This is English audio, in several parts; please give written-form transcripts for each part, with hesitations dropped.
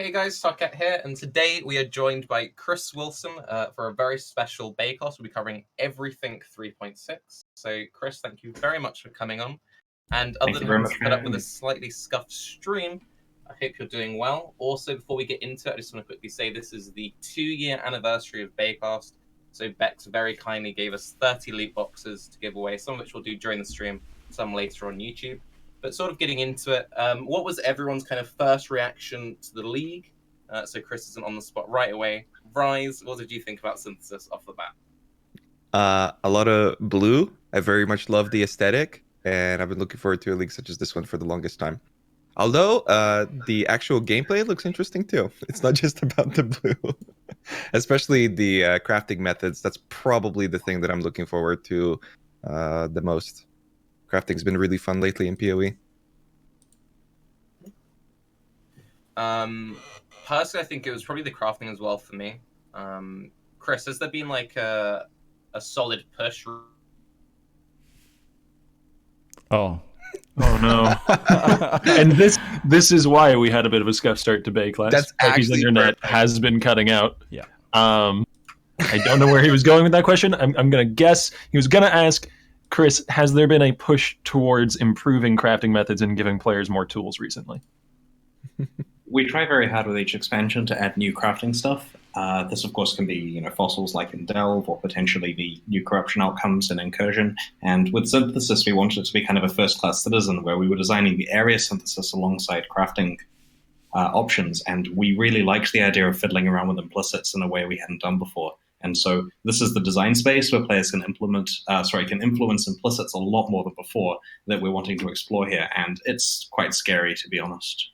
Hey guys, Tarke here, and today we are joined by Chris Wilson for a very special Baeclast. We'll be covering everything 3.6. So, Chris, thank you very much for coming on. And other than having to put up with a slightly scuffed stream, I hope you're doing well. Also, before we get into it, I just want to quickly say this is the 2-year anniversary of Baeclast. So Bex very kindly gave us 30 loot boxes to give away, some of which we'll do during the stream, some later on YouTube. But sort of getting into it, what was everyone's kind of first reaction to the league? So Chris isn't on the spot right away. Raiz, what did you think about Synthesis off the bat? A lot of blue. I very much love the aesthetic, and I've been looking forward to a league such as this one for the longest time. Although the actual gameplay looks interesting too. It's not just about the blue, especially the crafting methods. That's probably the thing that I'm looking forward to the most. Crafting's been really fun lately in PoE. Personally, I think it was probably the crafting as well for me. Chris, has there been like a solid push? Oh no! And this is why we had a bit of a scuff start to Baeclast. That's actually internet perfect. has been cutting out. Yeah. I don't know where he was going with that question. I'm gonna guess he was gonna ask, Chris, has there been a push towards improving crafting methods and giving players more tools recently? We try very hard with each expansion to add new crafting stuff. This, of course, can be fossils like in Delve, or potentially the new corruption outcomes in Incursion. And with Synthesis, we wanted it to be kind of a first-class citizen, where we were designing the area synthesis alongside crafting options. And we really liked the idea of fiddling around with implicits in a way we hadn't done before. And so this is the design space where players can influence implicits a lot more than before that we're wanting to explore here. And it's quite scary, to be honest.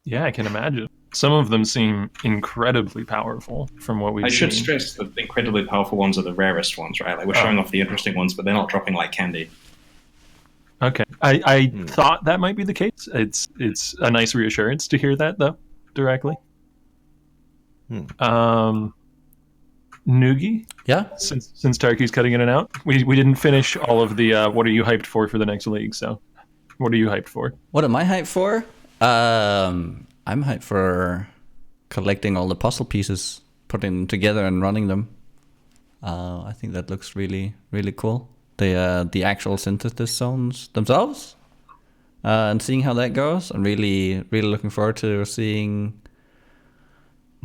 Yeah, I can imagine. Some of them seem incredibly powerful from what we've seen. I should stress that the incredibly powerful ones are the rarest ones, right? Like we're showing off the interesting ones, but they're not dropping like candy. Okay. I thought that might be the case. It's a nice reassurance to hear that, though, directly. Nugi? Yeah? Since Tarke's cutting in and out, we didn't finish all of the what are you hyped for the next league, so what are you hyped for? What am I hyped for? I'm hyped for collecting all the puzzle pieces, putting them together and running them. I think that looks really, really cool. The actual synthesis zones themselves, and seeing how that goes. I'm really, really looking forward to seeing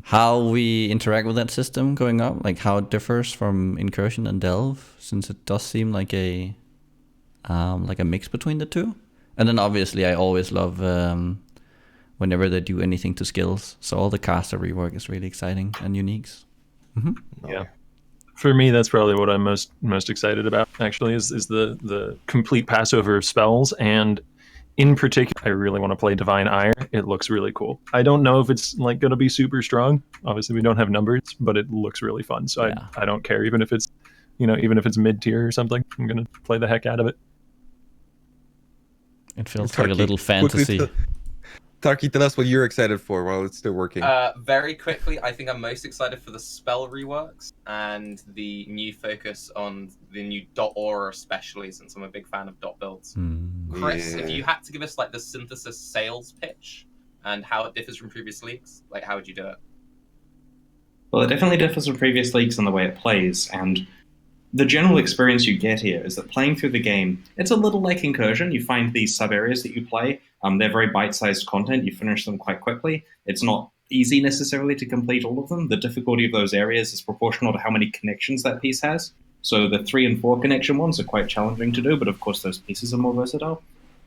how we interact with that system going up, like how it differs from Incursion and Delve, since it does seem like a mix between the two. And then obviously I always love whenever they do anything to skills. So all the caster rework is really exciting and unique. Mm-hmm. Yeah. For me, that's probably what I'm most excited about, actually, is the complete passover of spells. And in particular, I really want to play Divine Ire. It looks really cool. I don't know if it's like going to be super strong. Obviously, we don't have numbers, but it looks really fun. So yeah. I don't care, even if it's mid-tier or something. I'm going to play the heck out of it. It feels like a little fantasy. Tarke, tell us what you're excited for while it's still working. Very quickly, I think I'm most excited for the spell reworks and the new focus on the new dot aura, especially since I'm a big fan of dot builds. Chris, if you had to give us like the synthesis sales pitch and how it differs from previous leagues, like how would you do it? Well, it definitely differs from previous leagues in the way it plays, and the general experience you get here is that playing through the game, it's a little like Incursion. You find these sub-areas that you play. They're very bite-sized content. You finish them quite quickly. It's not easy necessarily to complete all of them. The difficulty of those areas is proportional to how many connections that piece has. So the 3 and 4 connection ones are quite challenging to do, but of course those pieces are more versatile.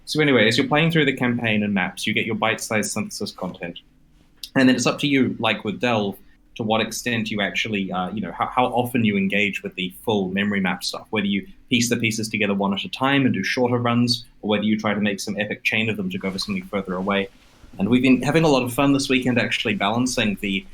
So anyway, as you're playing through the campaign and maps, you get your bite-sized synthesis content. And then it's up to you, like with Delve, to what extent you actually, how often you engage with the full memory map stuff, whether you piece the pieces together one at a time and do shorter runs, or whether you try to make some epic chain of them to go for something further away. And we've been having a lot of fun this weekend actually balancing the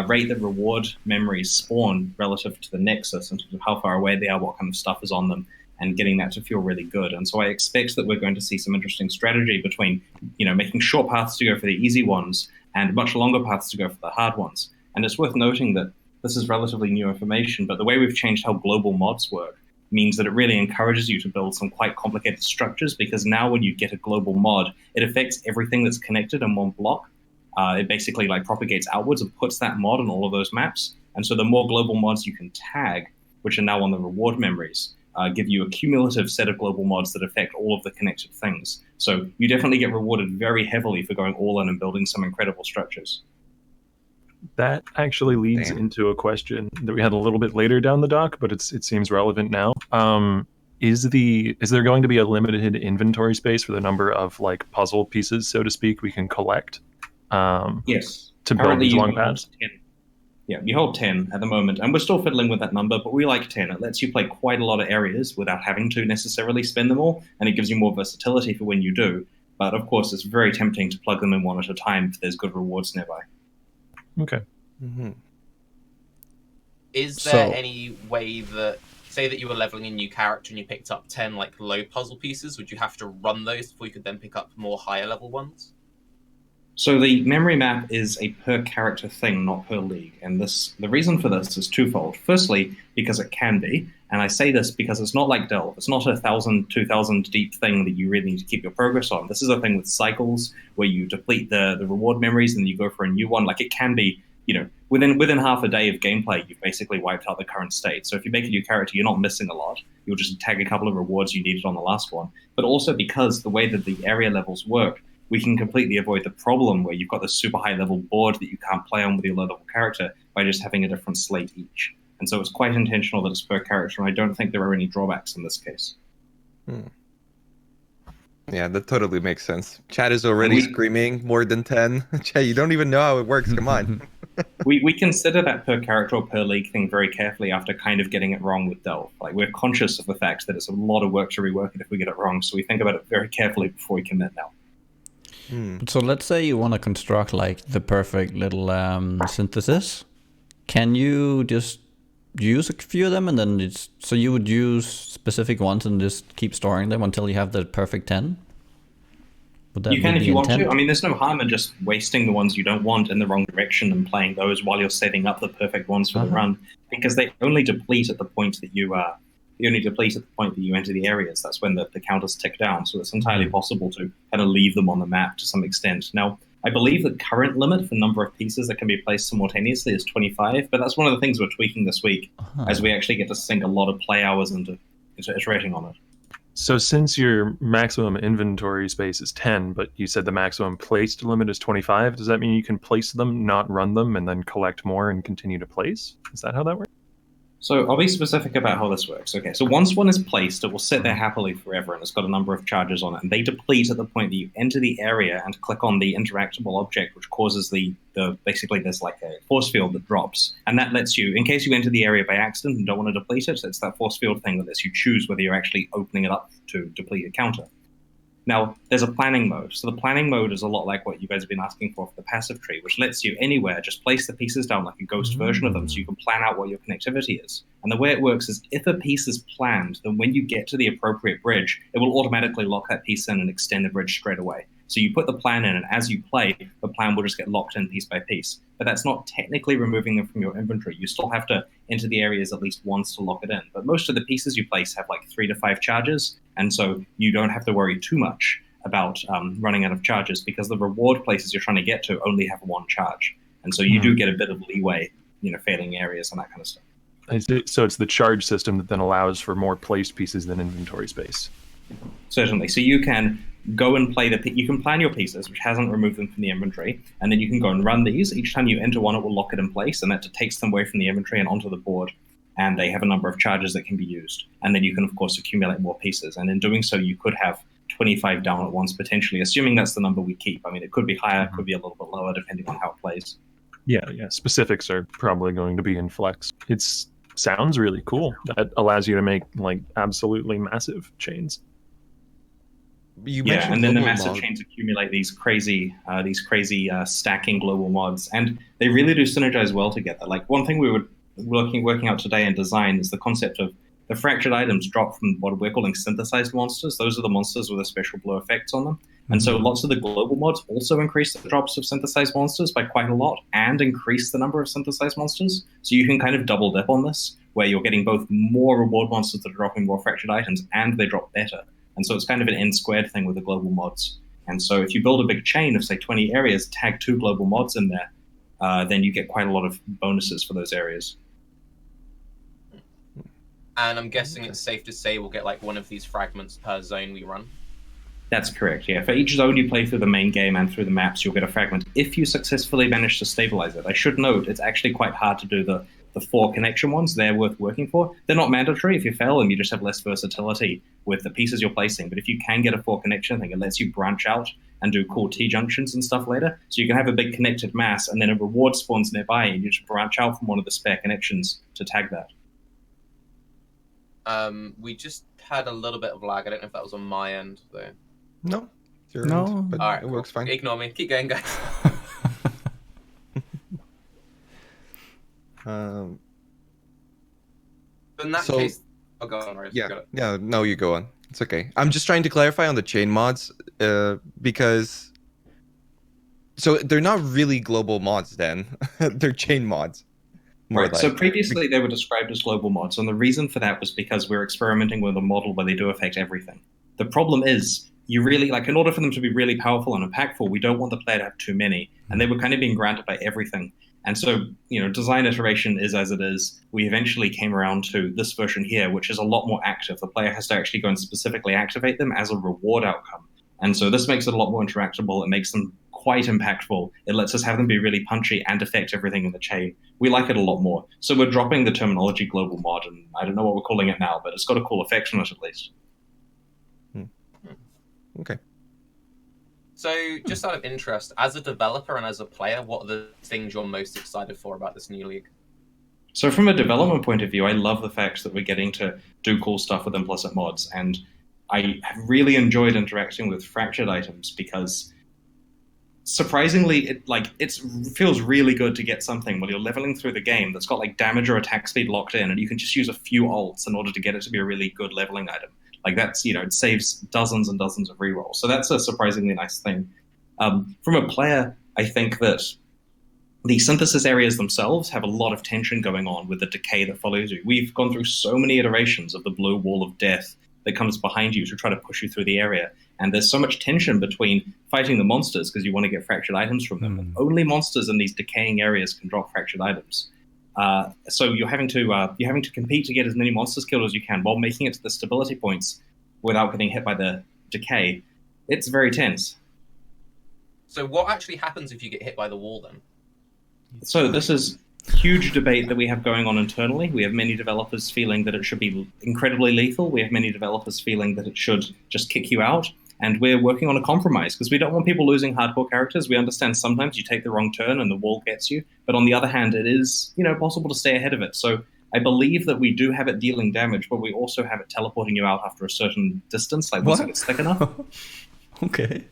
rate that reward memories spawn relative to the Nexus in terms of how far away they are, what kind of stuff is on them, and getting that to feel really good. And so I expect that we're going to see some interesting strategy between, making short paths to go for the easy ones and much longer paths to go for the hard ones. And it's worth noting that this is relatively new information, but the way we've changed how global mods work means that it really encourages you to build some quite complicated structures, because now when you get a global mod, it affects everything that's connected in one block. it basically like propagates outwards and puts that mod on all of those maps. And so the more global mods you can tag, which are now on the reward memories, give you a cumulative set of global mods that affect all of the connected things. So you definitely get rewarded very heavily for going all in and building some incredible structures. That actually leads into a question that we had a little bit later down the dock, but it seems relevant now. Is there going to be a limited inventory space for the number of like puzzle pieces, so to speak, we can collect? Yes. To build these long paths? Yeah, you hold 10 at the moment, and we're still fiddling with that number, but we like 10. It lets you play quite a lot of areas without having to necessarily spend them all, and it gives you more versatility for when you do. But of course, it's very tempting to plug them in one at a time if there's good rewards nearby. Okay. Mm-hmm. Is there any way that, say that you were leveling a new character and you picked up 10 like low puzzle pieces, would you have to run those before you could then pick up more higher level ones? So the memory map is a per character thing, not per league. And the reason for this is twofold. Firstly, because it can be, and I say this because it's not like Delve. It's not 1,000, 2,000 deep thing that you really need to keep your progress on. This is a thing with cycles where you deplete the reward memories and then you go for a new one. Like it can be, within half a day of gameplay, you've basically wiped out the current state. So if you make a new character, you're not missing a lot. You'll just tag a couple of rewards you needed on the last one. But also because the way that the area levels work, we can completely avoid the problem where you've got this super high level board that you can't play on with your low level character by just having a different slate each. And so it's quite intentional that it's per character, and I don't think there are any drawbacks in this case. Yeah, that totally makes sense. Chat is already screaming more than 10. Chat, you don't even know how it works. Come on. we consider that per character or per league thing very carefully after kind of getting it wrong with Delve. Like, we're conscious of the fact that it's a lot of work to rework it if we get it wrong, so we think about it very carefully before we commit now. So let's say you want to construct like the perfect little synthesis. Can you just use a few of them and then so you would use specific ones and just keep storing them until you have the perfect 10? You can if you want to. I mean, there's no harm in just wasting the ones you don't want in the wrong direction and playing those while you're setting up the perfect ones for the run, because they only deplete at the point that you enter the areas. That's when the counters tick down. So it's entirely possible to kind of leave them on the map to some extent. Now, I believe the current limit for number of pieces that can be placed simultaneously is 25, but that's one of the things we're tweaking this week as we actually get to sink a lot of play hours into iterating on it. So since your maximum inventory space is 10, but you said the maximum placed limit is 25, does that mean you can place them, not run them, and then collect more and continue to place? Is that how that works? So I'll be specific about how this works. Okay, so once one is placed, it will sit there happily forever, and it's got a number of charges on it, and they deplete at the point that you enter the area and click on the interactable object, which causes basically there's like a force field that drops, and that lets you, in case you enter the area by accident and don't want to deplete it, it's that force field thing that lets you choose whether you're actually opening it up to deplete a counter. Now, there's a planning mode. So the planning mode is a lot like what you guys have been asking for the passive tree, which lets you anywhere just place the pieces down like a ghost version of them so you can plan out what your connectivity is. And the way it works is if a piece is planned, then when you get to the appropriate bridge, it will automatically lock that piece in and extend the bridge straight away. So you put the plan in, and as you play, the plan will just get locked in piece by piece. But that's not technically removing them from your inventory. You still have to enter the areas at least once to lock it in. But most of the pieces you place have like 3 to 5 charges, and so you don't have to worry too much about running out of charges because the reward places you're trying to get to only have 1 charge. And so you do get a bit of leeway, failing areas and that kind of stuff. So it's the charge system that then allows for more placed pieces than inventory space. Certainly. So you can go and play you can plan your pieces, which hasn't removed them from the inventory, and then you can go and run these. Each time you enter one, it will lock it in place, and that takes them away from the inventory and onto the board. And they have a number of charges that can be used. And then you can, of course, accumulate more pieces. And in doing so, you could have 25 down at once, potentially, assuming that's the number we keep. I mean, it could be higher, it could be a little bit lower, depending on how it plays. Yeah. Specifics are probably going to be in flex. It sounds really cool. That allows you to make, like, absolutely massive chains. And then the massive chains accumulate these crazy stacking global mods, and they really do synergize well together. Like, one thing we were working out today in design is the concept of the fractured items drop from what we're calling synthesized monsters. Those are the monsters with a special blow effects on them. And so lots of the global mods also increase the drops of synthesized monsters by quite a lot and increase the number of synthesized monsters. So you can kind of double dip on this, where you're getting both more reward monsters that are dropping more fractured items and they drop better. And so it's kind of an n squared thing with the global mods. And so if you build a big chain of, say, 20 areas, tag 2 global mods in there, then you get quite a lot of bonuses for those areas. And I'm guessing it's safe to say we'll get like one of these fragments per zone we run. That's correct, yeah. For each zone you play through the main game and through the maps, you'll get a fragment if you successfully manage to stabilize it. I should note, it's actually quite hard to do the 4 connection ones. They're worth working for. They're not mandatory. If you fail them, you just have less versatility with the pieces you're placing. But if you can get a 4 connection thing, it lets you branch out and do cool T-junctions and stuff later. So you can have a big connected mass, and then a reward spawns nearby, and you just branch out from one of the spare connections to tag that. We just had a little bit of lag. I don't know if that was on my end, though. No. No. But All right, it works fine. Ignore me. Keep going, guys. Um, In that So- case, oh, go on, Raiz. You got it. Yeah, no, you go on. It's okay. I'm just trying to clarify on the chain mods, because so they're not really global mods then. They're chain mods. More Right. like. So previously they were described as global mods, and the reason for that was because we're experimenting with a model where they do affect everything. The problem is, you really, like, in order for them to be really powerful and impactful, we don't want the player to have too many, and they were kind of being granted by everything. And so, design iteration is as it is. We eventually came around to this version here, which is a lot more active. The player has to actually go and specifically activate them as a reward outcome. And so this makes it a lot more interactable. It makes them quite impactful. It lets us have them be really punchy and affect everything in the chain. We like it a lot more. So we're dropping the terminology global mod, and I don't know what we're calling it now, but it's got a cool effect on it at least. Okay. So, just out of interest, as a developer and as a player, what are the things you're most excited for about this new league? So from a development point of view, I love the fact that we're getting to do cool stuff with implicit mods, and I have really enjoyed interacting with fractured items because surprisingly, it feels really good to get something while you're leveling through the game that's got like damage or attack speed locked in, and you can just use a few ults in order to get it to be a really good leveling item. Like that's, it saves dozens and dozens of rerolls. So that's a surprisingly nice thing. From a player, I think that the synthesis areas themselves have a lot of tension going on with the decay that follows you. We've gone through so many iterations of the blue wall of death that comes behind you to try to push you through the area. And there's so much tension between fighting the monsters because you want to get fractured items from them. Only monsters in these decaying areas can drop fractured items. So you're having to compete to get as many monsters killed as you can while making it to the stability points without getting hit by the decay. It's very tense. So what actually happens if you get hit by the wall then? So this is a huge debate that we have going on internally. We have many developers feeling that it should be incredibly lethal. We have many developers feeling that it should just kick you out. And we're working on a compromise because we don't want people losing hardcore characters. We understand sometimes you take the wrong turn and the wall gets you. But on the other hand, it is, possible to stay ahead of it. So I believe that we do have it dealing damage, but we also have it teleporting you out after a certain distance, like once it gets thick enough. Okay.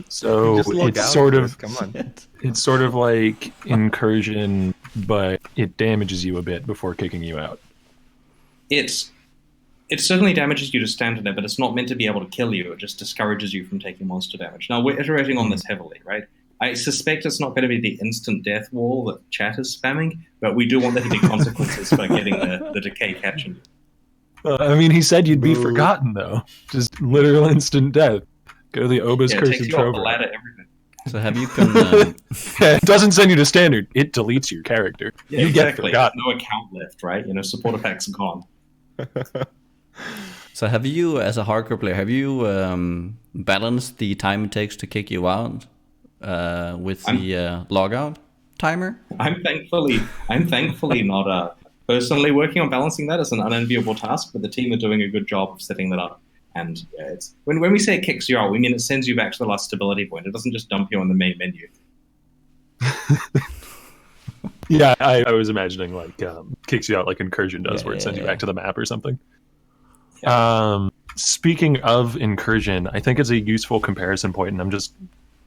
So Just log it's out, sort Chris, of come on. it's sort of like Incursion, but it damages you a bit before kicking you out. It certainly damages you to stand in it, but it's not meant to be able to kill you. It just discourages you from taking monster damage. Now, we're iterating on this heavily, right? I suspect it's not going to be the instant death wall that chat is spamming, but we do want there to be consequences for getting the decay catching you. He said you'd be Boo. forgotten, though. Just literal instant death. Go to the Obus Yeah, it Cursed takes you off the Trover. ladder, everything. So have you been? It doesn't send you to standard. It deletes your character. Yeah, you get exactly. forgotten. No account left, right? Supporter packs are gone. So have you, as a hardcore player, have you balanced the time it takes to kick you out with the logout timer? I'm thankfully not personally working on balancing that. It's an unenviable task, but the team are doing a good job of setting that up. And yeah, it's when we say it kicks you out, we mean it sends you back to the last stability point. It doesn't just dump you on the main menu. Yeah, I was imagining like kicks you out like Incursion does, where it sends you Yeah. back to the map or something. Yeah. Speaking of Incursion, I think it's a useful comparison point, and I'm just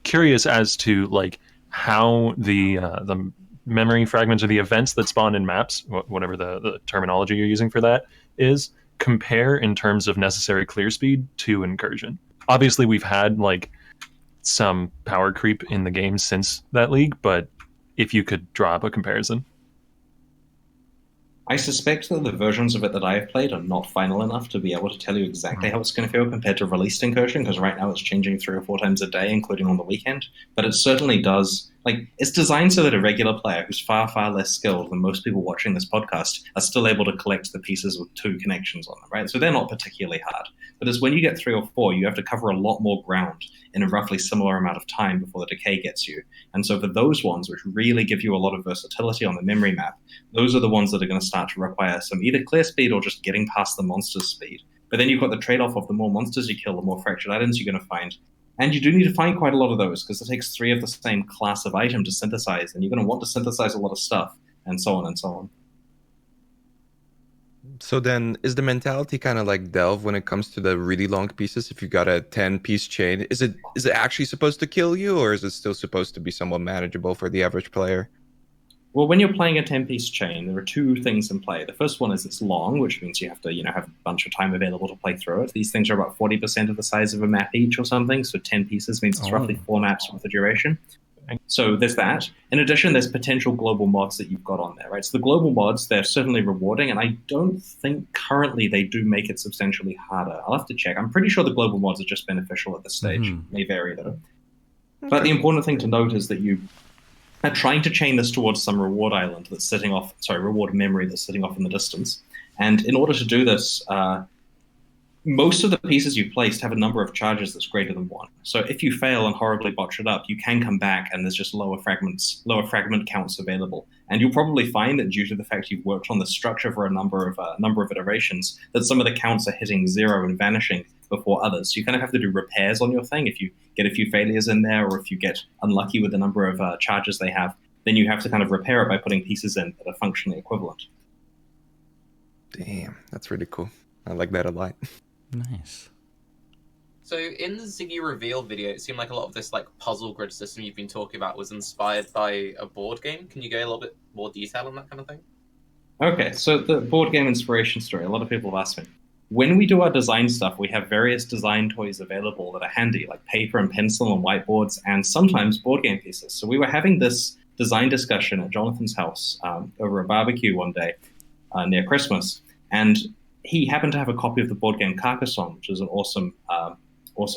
curious as to like how the memory fragments or the events that spawn in maps, whatever the terminology you're using for that is, compare in terms of necessary clear speed to Incursion. Obviously, we've had like some power creep in the game since that league, but if you could draw up a comparison. I suspect that the versions of it that I have played are not final enough to be able to tell you exactly how it's going to feel compared to released Incursion, because right now it's changing 3 or 4 times a day, including on the weekend. But it certainly does. Like, it's designed so that a regular player who's far, far less skilled than most people watching this podcast are still able to collect the pieces with 2 connections on them, right? So they're not particularly hard. But as when you get 3 or 4, you have to cover a lot more ground in a roughly similar amount of time before the decay gets you. And so for those ones, which really give you a lot of versatility on the memory map, those are the ones that are going to start to require some either clear speed or just getting past the monster's speed. But then you've got the trade-off of the more monsters you kill, the more fractured items you're going to find. And you do need to find quite a lot of those, because it takes 3 of the same class of item to synthesize, and you're going to want to synthesize a lot of stuff, and so on and so on. So then, is the mentality kind of like Delve when it comes to the really long pieces? If you got a 10-piece chain, is it actually supposed to kill you, or is it still supposed to be somewhat manageable for the average player? Well, when you're playing a 10-piece chain, there are 2 things in play. The first one is it's long, which means you have to, have a bunch of time available to play through it. These things are about 40% of the size of a map each or something, so 10 pieces means it's roughly 4 maps with the duration. So there's that. In addition, there's potential global mods that you've got on there, right? So the global mods, they're certainly rewarding, and I don't think currently they do make it substantially harder. I'll have to check. I'm pretty sure the global mods are just beneficial at this stage. May vary, though. Okay. But the important thing to note is that you are trying to chain this towards some reward island that's sitting off, reward memory that's sitting off in the distance. And in order to do this, most of the pieces you've placed have a number of charges that's greater than 1. So if you fail and horribly botch it up, you can come back and there's just lower fragment counts available. And you'll probably find that due to the fact you've worked on the structure for a number of iterations, that some of the counts are hitting 0 and vanishing before others. So you kind of have to do repairs on your thing. If you get a few failures in there, or if you get unlucky with the number of charges they have, then you have to kind of repair it by putting pieces in that are functionally equivalent. Damn, that's really cool. I like that a lot. Nice. So in the Ziggy reveal video, it seemed like a lot of this puzzle grid system you've been talking about was inspired by a board game. Can you go a little bit more detail on that kind of thing? Okay, so the board game inspiration story, a lot of people have asked me. When we do our design stuff, we have various design toys available that are handy, like paper and pencil and whiteboards, and sometimes board game pieces. So we were having this design discussion at Jonathan's house over a barbecue one day near Christmas, and he happened to have a copy of the board game Carcassonne, which is an awesome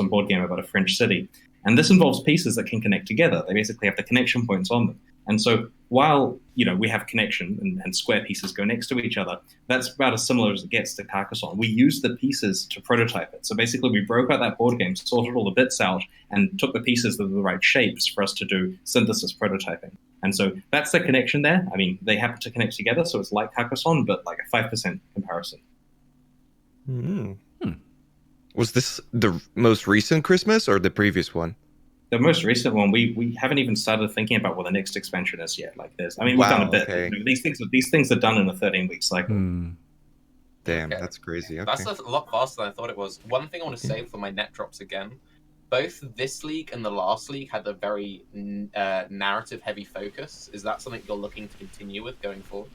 board game about a French city. And this involves pieces that can connect together. They basically have the connection points on them. And so while we have a connection and square pieces go next to each other, that's about as similar as it gets to Carcassonne. We use the pieces to prototype it. So basically we broke out that board game, sorted all the bits out, and took the pieces that were the right shapes for us to do synthesis prototyping. And so that's the connection there. I mean, they happen to connect together, so it's like Carcassonne, but like a 5% comparison. Was this the most recent Christmas or the previous one? The most recent one. We haven't even started thinking about what the next expansion is yet. We've done a bit. Okay. These things are done in a 13-week cycle. Damn, that's crazy. Okay. That's a lot faster than I thought it was. One thing I want to say for my net drops again, both this league and the last league had a very narrative-heavy focus. Is that something you're looking to continue with going forward?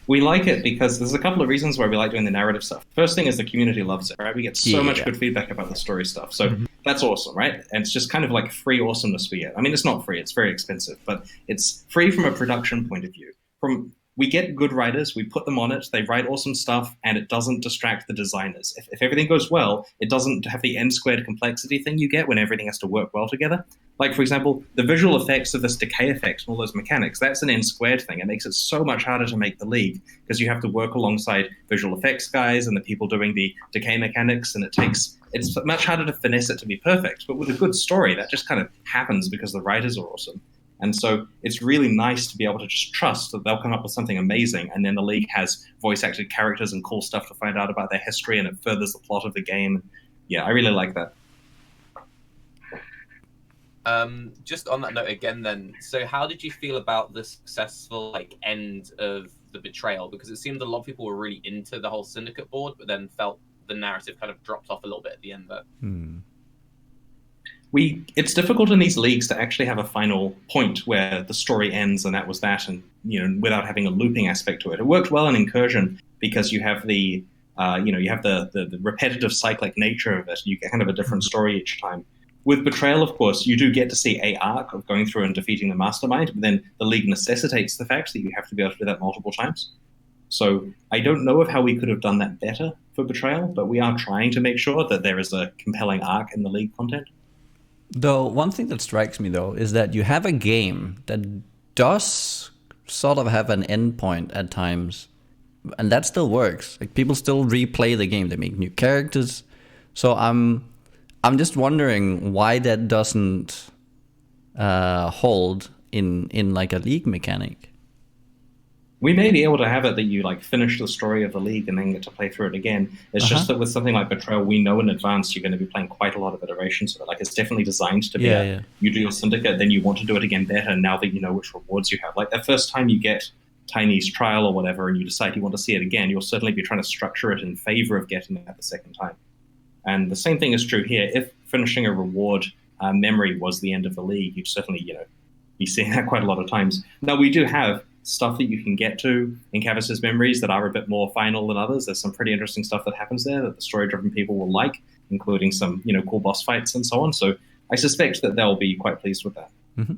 We like it because there's a couple of reasons why we like doing the narrative stuff. First thing is the community loves it, right? We get so much good feedback about the story stuff. So that's awesome, right? And it's just kind of like free awesomeness we get. I mean, it's not free, it's very expensive, but it's free from a production point of view. We get good writers, we put them on it, they write awesome stuff, and it doesn't distract the designers. If everything goes well, it doesn't have the n-squared complexity thing you get when everything has to work well together. Like, for example, the visual effects of this decay effect and all those mechanics, that's an n-squared thing. It makes it so much harder to make the league, because you have to work alongside visual effects guys and the people doing the decay mechanics, and it's much harder to finesse it to be perfect. But with a good story, that just kind of happens because the writers are awesome. And so it's really nice to be able to just trust that they'll come up with something amazing, and then the league has voice-acted characters and cool stuff to find out about their history, and it furthers the plot of the game. Yeah, I really like that. Just on that note again then, so how did you feel about the successful end of the Betrayal? Because it seemed a lot of people were really into the whole Syndicate board, but then felt the narrative kind of dropped off a little bit at the end there. It's difficult in these leagues to actually have a final point where the story ends and that was that, and without having a looping aspect to it. It worked well in Incursion because you have the repetitive cyclic nature of it. You get kind of a different story each time. With Betrayal, of course, you do get to see a arc of going through and defeating the mastermind, but then the league necessitates the fact that you have to be able to do that multiple times. So I don't know of how we could have done that better for Betrayal, but we are trying to make sure that there is a compelling arc in the League content. Though one thing that strikes me though is that you have a game that does sort of have an endpoint at times, and that still works. Like people still replay the game, they make new characters. So I'm just wondering why that doesn't hold in like a League mechanic. We may be able to have it that you like finish the story of the League and then get to play through it again. It's just that with something like Betrayal, we know in advance you're going to be playing quite a lot of iterations of it. Like it's definitely designed to be you do your Syndicate, then you want to do it again better now that you know which rewards you have. Like the first time you get Tiny's Trial or whatever and you decide you want to see it again, you'll certainly be trying to structure it in favor of getting it the second time. And the same thing is true here. If finishing a reward memory was the end of the League, you'd certainly, be seeing that quite a lot of times. Now, we do have stuff that you can get to in Cavus's memories that are a bit more final than others. There's some pretty interesting stuff that happens there that the story-driven people will like, including some, cool boss fights and so on. So I suspect that they'll be quite pleased with that. Mm-hmm.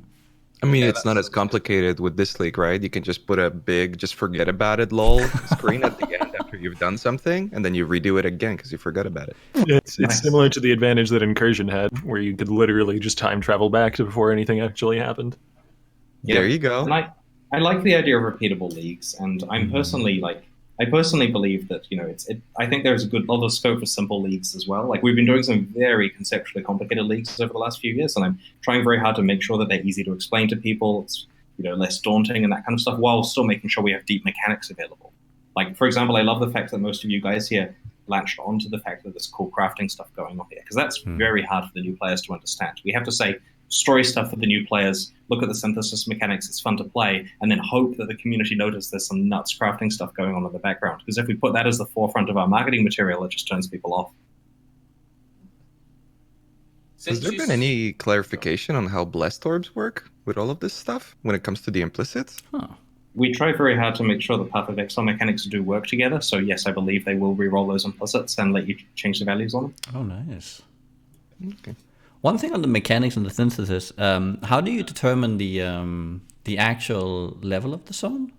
I mean, it's not as complicated with this league, right? You can just put a big, just forget about it, lol, screen at the end after you've done something, and then you redo it again because you forgot about it. It's similar to the advantage that Incursion had, where you could literally just time travel back to before anything actually happened. Yeah. There you go. And I like the idea of repeatable leagues, and I'm personally I personally believe that I think there's a lot of scope for simple leagues as well. Like we've been doing some very conceptually complicated leagues over the last few years, and I'm trying very hard to make sure that they're easy to explain to people. It's less daunting and that kind of stuff, while still making sure we have deep mechanics available. Like for example, I love the fact that most of you guys here latched onto the fact that there's cool crafting stuff going on here, because that's very hard for the new players to understand. We have to say story stuff for the new players, look at the synthesis mechanics, it's fun to play, and then hope that the community notices there's some nuts crafting stuff going on in the background. Because if we put that as the forefront of our marketing material, it just turns people off. Has there been any clarification on how blessed orbs work with all of this stuff when it comes to the implicits? We try very hard to make sure the Path of Exile mechanics do work together, so yes, I believe they will re-roll those implicits and let you change the values on them. Oh, nice. Okay. One thing on the mechanics and the synthesis, how do you determine the actual level of the zone?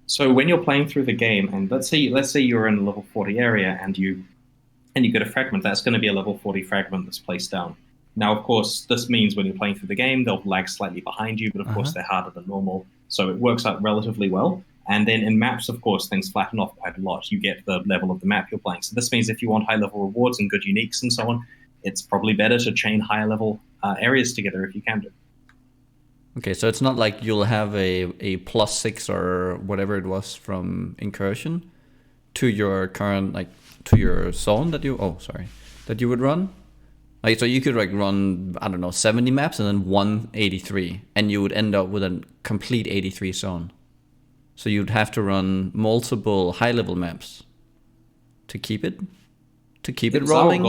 So when you're playing through the game, and let's say you're in a level 40 area and you get a fragment, that's going to be a level 40 fragment that's placed down. Now, of course, this means when you're playing through the game, they'll lag slightly behind you, but of course they're harder than normal, so it works out relatively well. And then in maps, of course, things flatten off quite a lot. You get the level of the map you're playing. So this means if you want high-level rewards and good uniques and so on, it's probably better to chain higher level areas together if you can do. Okay, so it's not like you'll have a +6 or whatever it was from Incursion to your current, to your zone that you would run. So you could run, I don't know, 70 maps and then 183, and you would end up with a complete 83 zone. So you'd have to run multiple high level maps to keep it rolling.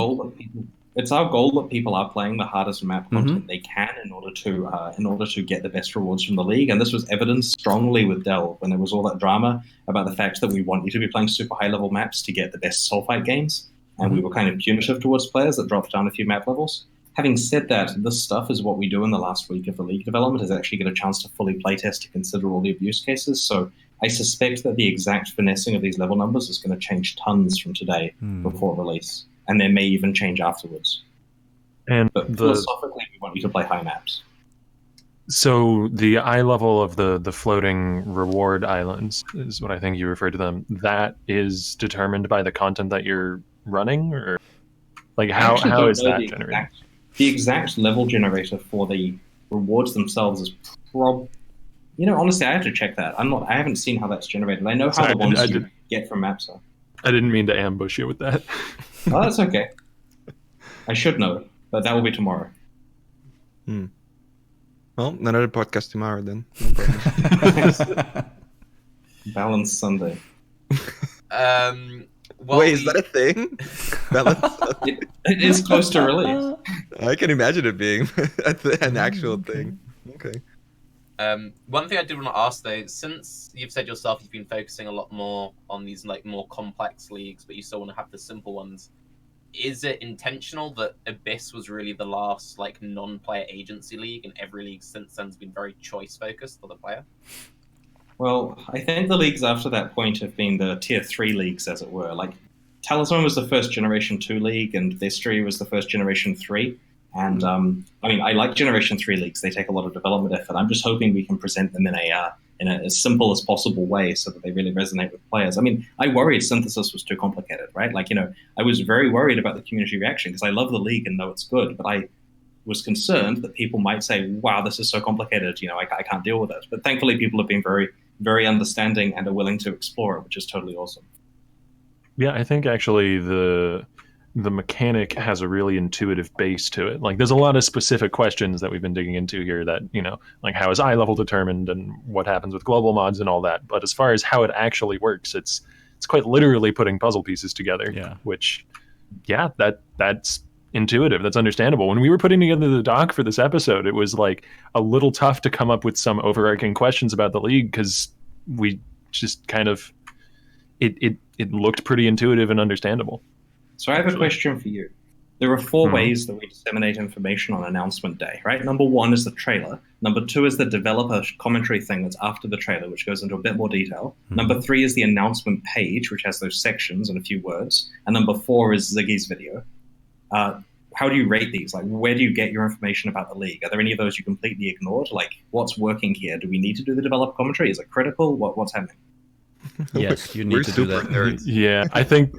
It's our goal that people are playing the hardest map content they can in order to get the best rewards from the league. And this was evidenced strongly with Delve when there was all that drama about the fact that we want you to be playing super high level maps to get the best soul fight games. And we were kind of punitive towards players that dropped down a few map levels. Having said that, this stuff is what we do in the last week of the league development, is actually get a chance to fully playtest to consider all the abuse cases. So I suspect that the exact finessing of these level numbers is going to change tons from today before release. And they may even change afterwards. But philosophically, we want you to play high maps. So the eye level of the floating reward islands is what I think you referred to them. That is determined by the content that you're running, or how is that generated? The exact level generator for the rewards themselves is honestly, I have to check that. I haven't seen how that's generated. I know how the ones you get from maps are. I didn't mean to ambush you with that. Oh, that's okay. I should know, but that will be tomorrow. Well, another podcast tomorrow then. No problem. Balanced Sunday. Wait, is that a thing? It is close to release. I can imagine it being an actual thing. Okay. One thing I did want to ask though, since you've said yourself you've been focusing a lot more on these more complex leagues, but you still want to have the simple ones, is it intentional that Abyss was really the last non-player agency league, and every league since then has been very choice focused for the player? Well, I think the leagues after that point have been the tier 3 leagues, as it were. Like, Talisman was the first Generation 2 league, and Vestry was the first Generation 3. And, I mean, I like Generation 3 leagues. They take a lot of development effort. I'm just hoping we can present them in a as simple as possible way so that they really resonate with players. I mean, I worried synthesis was too complicated, right? Like, I was very worried about the community reaction because I love the league and know it's good, but I was concerned that people might say, wow, this is so complicated, I can't deal with it. But thankfully, people have been very, very understanding and are willing to explore it, which is totally awesome. Yeah, I think actually the mechanic has a really intuitive base to it. Like, there's a lot of specific questions that we've been digging into here that, like how is eye level determined and what happens with global mods and all that. But as far as how it actually works, it's quite literally putting puzzle pieces together, which, that's intuitive. That's understandable. When we were putting together the doc for this episode, it was like a little tough to come up with some overarching questions about the league because we just kind of, it looked pretty intuitive and understandable. So I have a question for you. There are 4 ways that we disseminate information on announcement day, right? Number 1 is the trailer. Number 2 is the developer commentary thing that's after the trailer, which goes into a bit more detail. Number 3 is the announcement page, which has those sections and a few words. And number 4 is Ziggy's video. How do you rate these? Like, where do you get your information about the league? Are there any of those you completely ignored? Like, what's working here? Do we need to do the developer commentary? Is it critical? What's happening? Yes, you need to do that. Nerds. Yeah, I think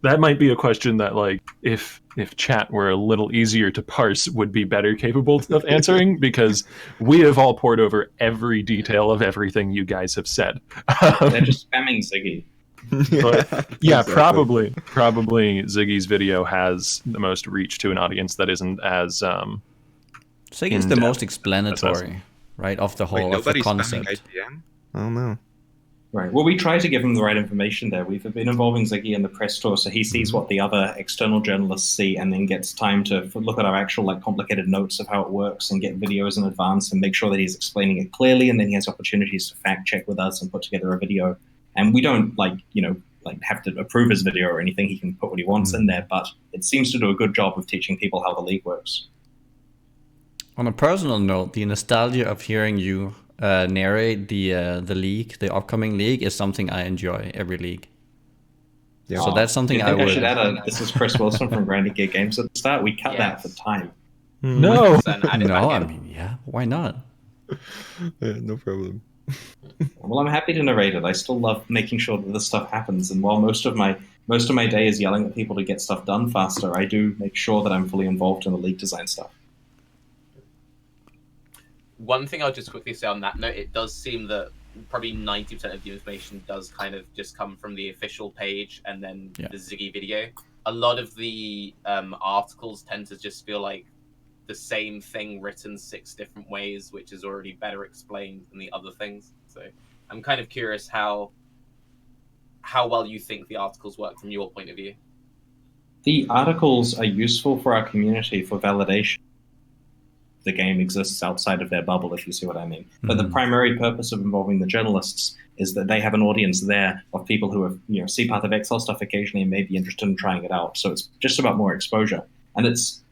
that might be a question that, like, if chat were a little easier to parse, would be better capable of answering, because we have all poured over every detail of everything you guys have said. They're just spamming Ziggy. But, yeah, exactly. Probably Ziggy's video has the most reach to an audience that isn't as Ziggy's the most explanatory, right, of the whole of the concept. IGN? Oh no. Right. Well, we try to give him the right information there. We've been involving Ziggy in the press tour, so he sees what the other external journalists see, and then gets time to look at our actual complicated notes of how it works and get videos in advance and make sure that he's explaining it clearly, and then he has opportunities to fact check with us and put together a video. And we don't have to approve his video or anything. He can put what he wants in there, but it seems to do a good job of teaching people how the league works. On a personal note, the nostalgia of hearing you narrate the league, the upcoming league, is something I enjoy every league. Yeah. So that's something I would. I should add this is Chris Wilson from Grounded Gear Games at the start. We cut that for time. No, I mean, yeah, why not? No problem. Well, I'm happy to narrate it. I still love making sure that this stuff happens, and while most of my day is yelling at people to get stuff done faster, I do make sure that I'm fully involved in the league design stuff. One thing I'll just quickly say on that note, it does seem that probably 90% of the information does kind of just come from the official page and then the Ziggy video. A lot of the articles tend to just feel like the same thing written 6 different ways, which is already better explained than the other things. So I'm kind of curious how well you think the articles work from your point of view. The articles are useful for our community for validation. The game exists outside of their bubble, if you see what I mean. But the primary purpose of involving the journalists is that they have an audience there of people who have, see Path of Exile stuff occasionally and may be interested in trying it out. So it's just about more exposure. And it's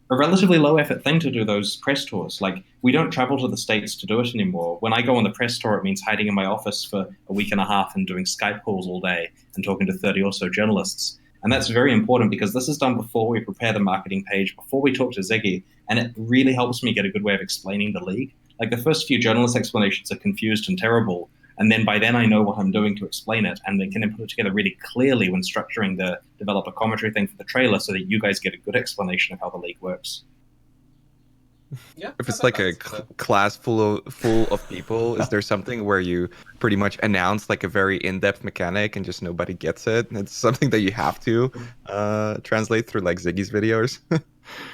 a relatively low effort thing to do those press tours. Like, we don't travel to the States to do it anymore. When I go on the press tour, it means hiding in my office for a week and a half and doing Skype calls all day and talking to 30 or so journalists. And that's very important because this is done before we prepare the marketing page, before we talk to Ziggy, and it really helps me get a good way of explaining the league. Like, the first few journalist explanations are confused and terrible, and then by then I know what I'm doing to explain it, and then can put it together really clearly when structuring the developer commentary thing for the trailer so that you guys get a good explanation of how the league works. Yeah, if it's like a class full of people, is there something where you pretty much announce like a very in-depth mechanic and just nobody gets it? It's something that you have to translate through like Ziggy's videos.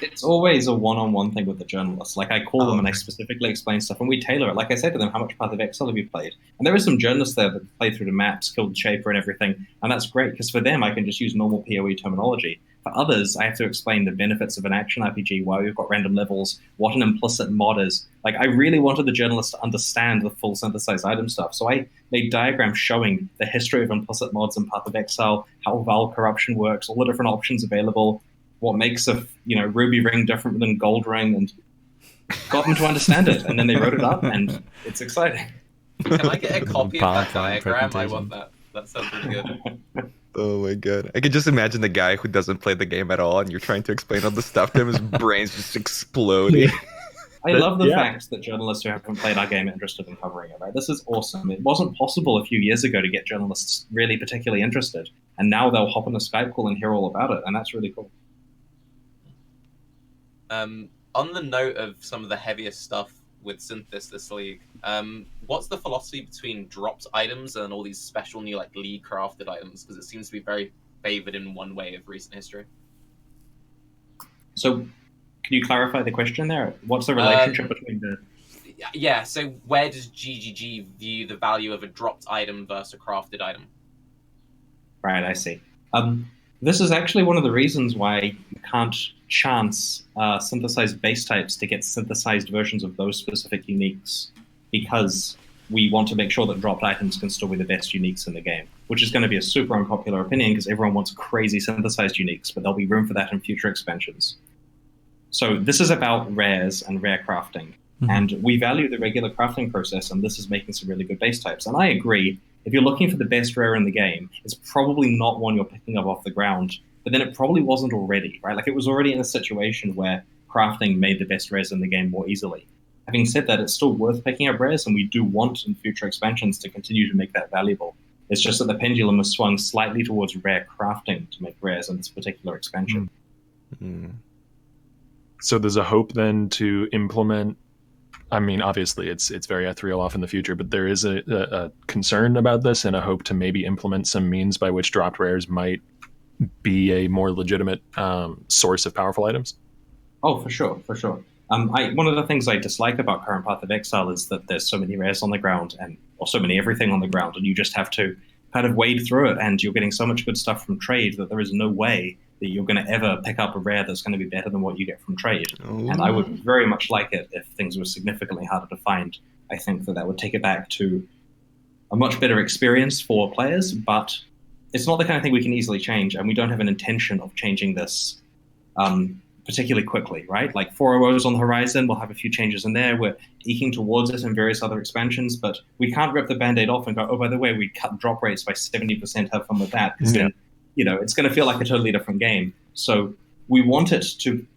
It's always a one-on-one thing with the journalists. Like, I call them and I specifically explain stuff, and we tailor it. Like I said to them, how much Path of Exile have you played? And there are some journalists there that play through the maps, killed the Shaper and everything, and that's great, because for them, I can just use normal PoE terminology. For others, I have to explain the benefits of an action RPG, why we've got random levels, what an implicit mod is. Like, I really wanted the journalists to understand the full synthesized item stuff, so I made diagrams showing the history of implicit mods in Path of Exile, how Val corruption works, all the different options available, what makes a Ruby ring different than gold ring, and got them to understand it, and then they wrote it up, and it's exciting. Can I get a copy of that PowerPoint diagram? I presentation. want that. That sounds really good. Oh my god. I could just imagine the guy who doesn't play the game at all and you're trying to explain all the stuff to him, his brain's just exploding. I love the fact that journalists who haven't played our game are interested in covering it, right? This is awesome. It wasn't possible a few years ago to get journalists really particularly interested, and now they'll hop on a Skype call and hear all about it, and that's really cool. On the note of some of the heaviest stuff with Synthesis this league, what's the philosophy between dropped items and all these special new like league crafted items? Because it seems to be very favored in one way of recent history. So, can you clarify the question there? What's the relationship between the... Yeah, so where does GGG view the value of a dropped item versus a crafted item? Right, I see. This is actually one of the reasons why you can't chance synthesized base types to get synthesized versions of those specific uniques, because we want to make sure that dropped items can still be the best uniques in the game, which is going to be a super unpopular opinion because everyone wants crazy synthesized uniques, but there'll be room for that in future expansions. So this is about rares and rare crafting, and we value the regular crafting process, and this is making some really good base types. And I agree, if you're looking for the best rare in the game, it's probably not one you're picking up off the ground, but then it probably wasn't already, right? Like, it was already in a situation where crafting made the best rares in the game more easily. Having said that, it's still worth picking up rares, and we do want in future expansions to continue to make that valuable. It's just that the pendulum has swung slightly towards rare crafting to make rares in this particular expansion. So there's a hope then to implement, I mean, obviously it's very ethereal off in the future, but there is a concern about this and a hope to maybe implement some means by which dropped rares might be a more legitimate source of powerful items. Oh, for sure, for sure. One of the things I dislike about current Path of Exile is that there's so many rares on the ground, or so many everything on the ground, and you just have to kind of wade through it, and you're getting so much good stuff from trade that there is no way that you're going to ever pick up a rare that's going to be better than what you get from trade. And I would very much like it if things were significantly harder to find. I think that would take it back to a much better experience for players, but it's not the kind of thing we can easily change, and we don't have an intention of changing this particularly quickly, right? Like 4.0 is on the horizon, we'll have a few changes in there, we're eking towards it in various other expansions, but we can't rip the band-aid off and go, oh, by the way, we cut drop rates by 70%, have fun with that, because then, you know, it's going to feel like a totally different game. So we want it to...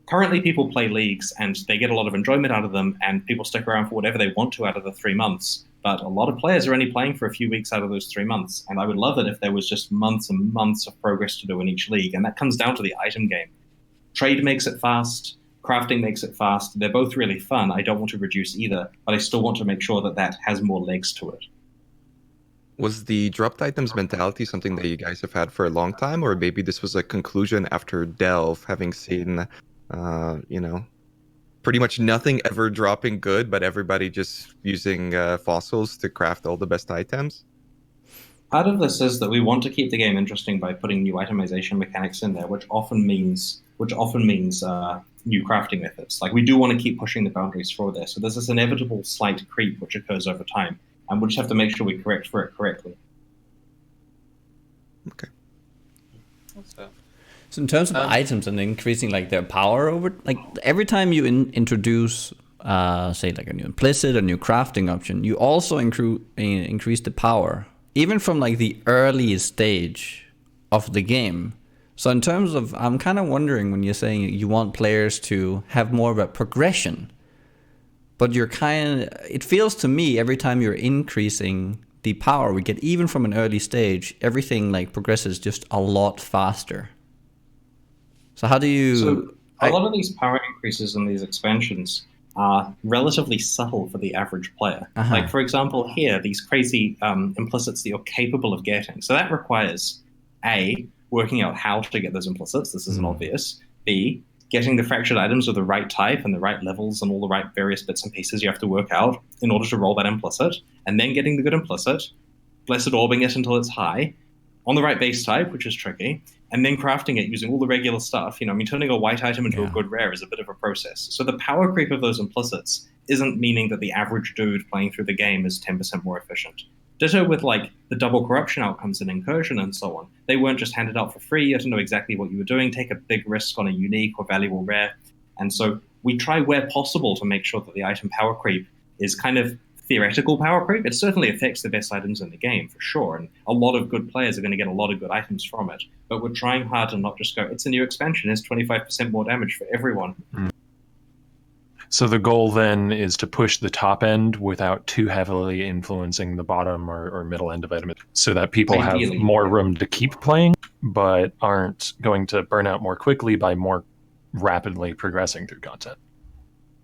Currently people play leagues and they get a lot of enjoyment out of them, and people stick around for whatever they want to out of the 3 months. But a lot of players are only playing for a few weeks out of those 3 months. And I would love it if there was just months and months of progress to do in each league. And that comes down to the item game. Trade makes it fast. Crafting makes it fast. They're both really fun. I don't want to reduce either, but I still want to make sure that that has more legs to it. Was the dropped items mentality something that you guys have had for a long time, or maybe this was a conclusion after Delve, having seen, pretty much nothing ever dropping good, but everybody just using fossils to craft all the best items? Part of this is that we want to keep the game interesting by putting new itemization mechanics in there, which often means new crafting methods. Like, we do want to keep pushing the boundaries for this. So there's this inevitable slight creep which occurs over time, and we'll just have to make sure we correct for it correctly. Okay. So in terms of items and increasing like their power over, like every time you introduce, say like a new implicit, a new crafting option, you also increase the power, even from like the early stage of the game. So in terms of, I'm kind of wondering when you're saying you want players to have more of a progression, but it feels to me every time you're increasing the power we get, even from an early stage, everything like progresses just a lot faster. So how do you... So a lot of these power increases in these expansions are relatively subtle for the average player. Like, for example, here, these crazy implicits that you're capable of getting. So that requires, A, working out how to get those implicits. This isn't obvious. B, getting the fractured items of the right type and the right levels and all the right various bits and pieces you have to work out in order to roll that implicit. And then getting the good implicit, blessed orbing it until it's high, on the right base type, which is tricky, and then crafting it using all the regular stuff. Turning a white item into a good rare is a bit of a process. So the power creep of those implicits isn't meaning that the average dude playing through the game is 10% more efficient. Ditto with like the double corruption outcomes in Incursion and so on. They weren't just handed out for free. You had to know exactly what you were doing, take a big risk on a unique or valuable rare. And so we try where possible to make sure that the item power creep is kind of theoretical power creep. It certainly affects the best items in the game, for sure, and a lot of good players are going to get a lot of good items from it. But we're trying hard to not just go, it's a new expansion, it's 25% more damage for everyone. So the goal then is to push the top end without too heavily influencing the bottom or middle end of it, so that people have more room to keep playing, but aren't going to burn out more quickly by more rapidly progressing through content.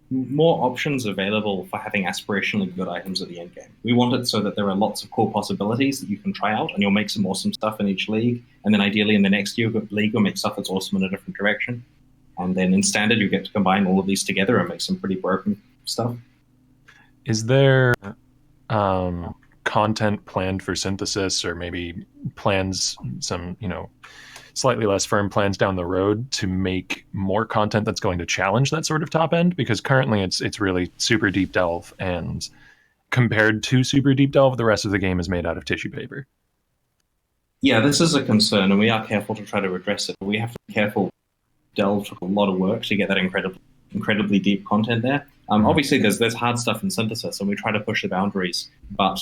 More options available for having aspirationally good items at the end game. We want it so that there are lots of cool possibilities that you can try out, and you'll make some awesome stuff in each league, and then ideally in the next league you'll make stuff that's awesome in a different direction. And then in Standard, you get to combine all of these together and make some pretty broken stuff. Is there content planned for Synthesis, or maybe plans, some, slightly less firm plans down the road to make more content that's going to challenge that sort of top end? Because currently it's really super deep delve, and compared to super deep delve, the rest of the game is made out of tissue paper. Yeah, this is a concern, and we are careful to try to address it. We have to be careful. Delve took a lot of work to get that incredibly deep content there. Obviously, there's hard stuff in Synthesis, and we try to push the boundaries, but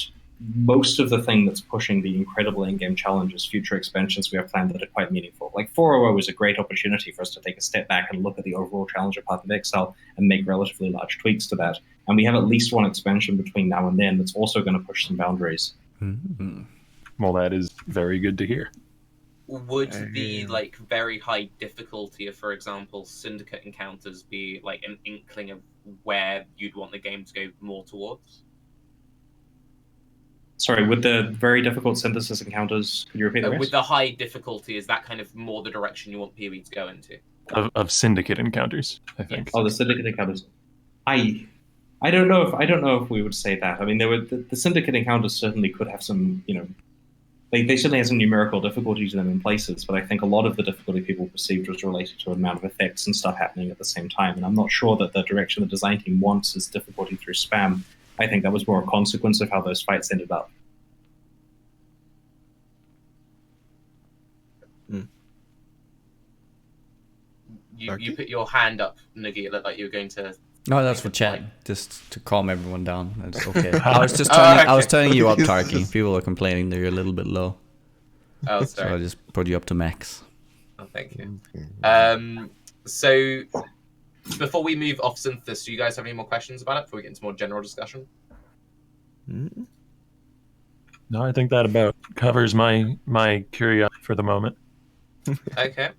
most of the thing that's pushing the incredible in-game challenges, future expansions we have planned that are quite meaningful. Like 400 is a great opportunity for us to take a step back and look at the overall challenge of Path of Exile and make relatively large tweaks to that. And we have at least one expansion between now and then that's also going to push some boundaries. Mm-hmm. Well, that is very good to hear. Would the very high difficulty of, for example, Syndicate encounters be like an inkling of where you'd want the game to go more towards? Sorry, with the very difficult Synthesis encounters, could you repeat the rest? With the high difficulty, is that kind of more the direction you want PoE to go into? Of Syndicate encounters, I think. Yes. Oh, the Syndicate encounters. I don't know if we would say that. I mean, the Syndicate encounters certainly could have some, They certainly have some numerical difficulty to them in places, but I think a lot of the difficulty people perceived was related to the amount of effects and stuff happening at the same time. And I'm not sure that the direction the design team wants is difficulty through spam. I think that was more a consequence of how those fights ended up. You put your hand up, Nugiyen. It looked like you were going to... No, that's for chat, just to calm everyone down. That's okay. I was just I was turning you up, Tarke. People are complaining that you're a little bit low. Oh, sorry. So I just put you up to max. Oh, thank you. So, before we move off Synthesis, do you guys have any more questions about it before we get into more general discussion? No, I think that about covers my curiosity for the moment. Okay.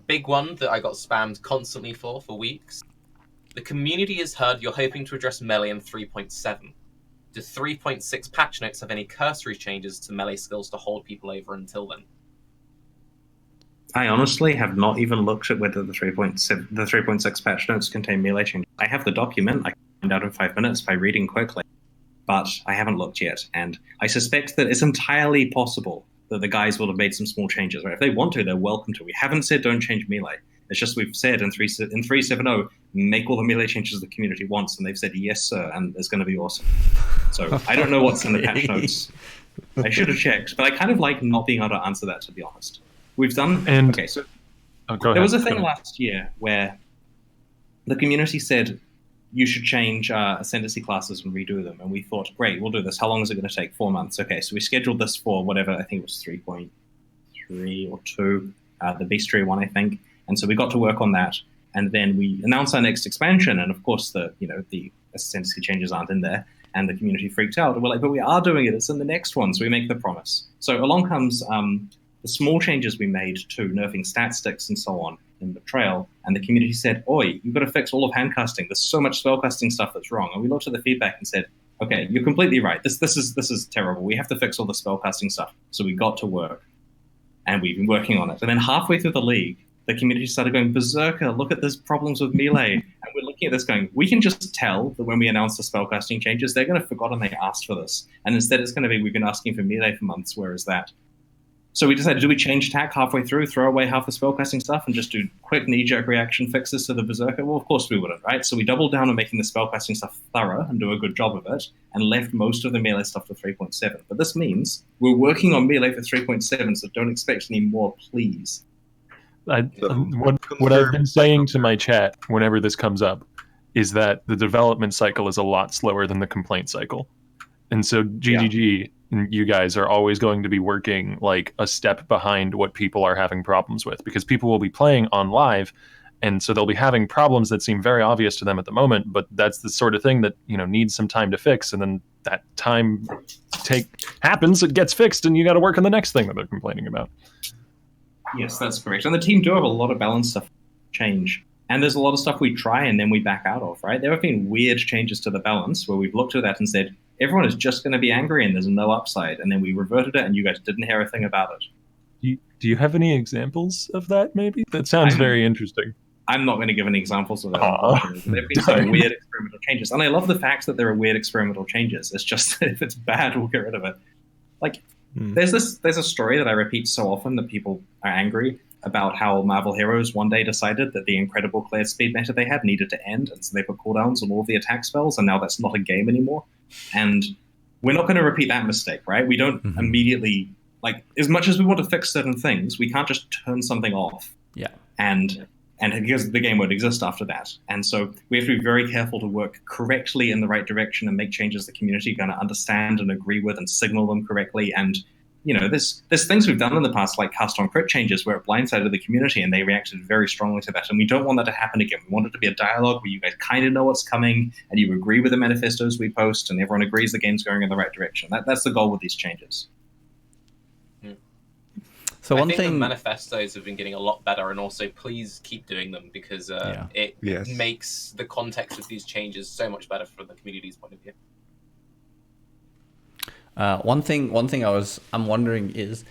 Big one that I got spammed constantly for weeks. The community has heard you're hoping to address Melian 3.7. Do 3.6 patch notes have any cursory changes to melee skills to hold people over until then? I honestly have not even looked at whether the 3.6 patch notes contain melee changes. I have the document. I can find out in 5 minutes by reading quickly, but I haven't looked yet. And I suspect that it's entirely possible that the guys will have made some small changes. Right? If they want to, they're welcome to. We haven't said don't change melee. It's just we've said in 3.7.0, make all the melee changes the community wants, and they've said yes, sir, and it's going to be awesome. So I don't know what's in the patch notes. I should have checked, but I kind of like not being able to answer that, to be honest. We've done... Okay, so there was a thing last year where the community said you should change ascendancy classes and redo them, and we thought, great, we'll do this. How long is it going to take? 4 months. Okay, so we scheduled this for whatever, I think it was 3.3 or 2, the Beastry one, I think. And so we got to work on that, and then we announced our next expansion, and of course the ascendancy changes aren't in there, and the community freaked out. And we're like, but we are doing it. It's in the next one, so we make the promise. So along comes the small changes we made to nerfing stat sticks and so on in Betrayal, and the community said, oi, you've got to fix all of handcasting. There's so much spellcasting stuff that's wrong. And we looked at the feedback and said, okay, you're completely right. This is terrible. We have to fix all the spellcasting stuff. So we got to work, and we've been working on it. And then halfway through the league, the community started going, berserker, look at this problems with melee. And we're looking at this going, we can just tell that when we announce the spellcasting changes, they're going to have forgotten they asked for this. And instead it's going to be, we've been asking for melee for months, where is that? So we decided, do we change tack halfway through, throw away half the spellcasting stuff and just do quick knee-jerk reaction fixes to the berserker? Well, of course we wouldn't, right? So we doubled down on making the spellcasting stuff thorough and do a good job of it, and left most of the melee stuff to 3.7. But this means we're working on melee for 3.7, so don't expect any more, please. What I've been saying to my chat whenever this comes up is that the development cycle is a lot slower than the complaint cycle. And so GGG, you guys are always going to be working like a step behind what people are having problems with, because people will be playing on live, and so they'll be having problems that seem very obvious to them at the moment, but that's the sort of thing that, you know, needs some time to fix, and then that time happens, it gets fixed, and you got to work on the next thing that they're complaining about. Yes, that's correct. And the team do have a lot of balance stuff change. And there's a lot of stuff we try and then we back out of, right? There have been weird changes to the balance where we've looked at that and said, everyone is just going to be angry and there's no upside. And then we reverted it and you guys didn't hear a thing about it. Do you have any examples of that, maybe? That sounds very interesting. I'm not going to give any examples of that. There have been some weird experimental changes. And I love the fact that there are weird experimental changes. It's just that if it's bad, we'll get rid of it. Like, there's a story that I repeat so often that people are angry about how Marvel Heroes one day decided that the incredible clear speed meta they had needed to end, and so they put cooldowns on all of the attack spells, and now that's not a game anymore. And we're not going to repeat that mistake, right? We don't immediately, like, as much as we want to fix certain things, we can't just turn something off. Yeah. And because the game won't exist after that. And so we have to be very careful to work correctly in the right direction and make changes the community are going to understand and agree with and signal them correctly. And you know, there's things we've done in the past, like cast on crit changes, where it blindsided the community and they reacted very strongly to that. And we don't want that to happen again. We want it to be a dialogue where you guys kind of know what's coming and you agree with the manifestos we post and everyone agrees the game's going in the right direction. That's the goal with these changes. So I think the manifestos have been getting a lot better, and also please keep doing them, because it makes the context of these changes so much better from the community's point of view. One thing I'm wondering is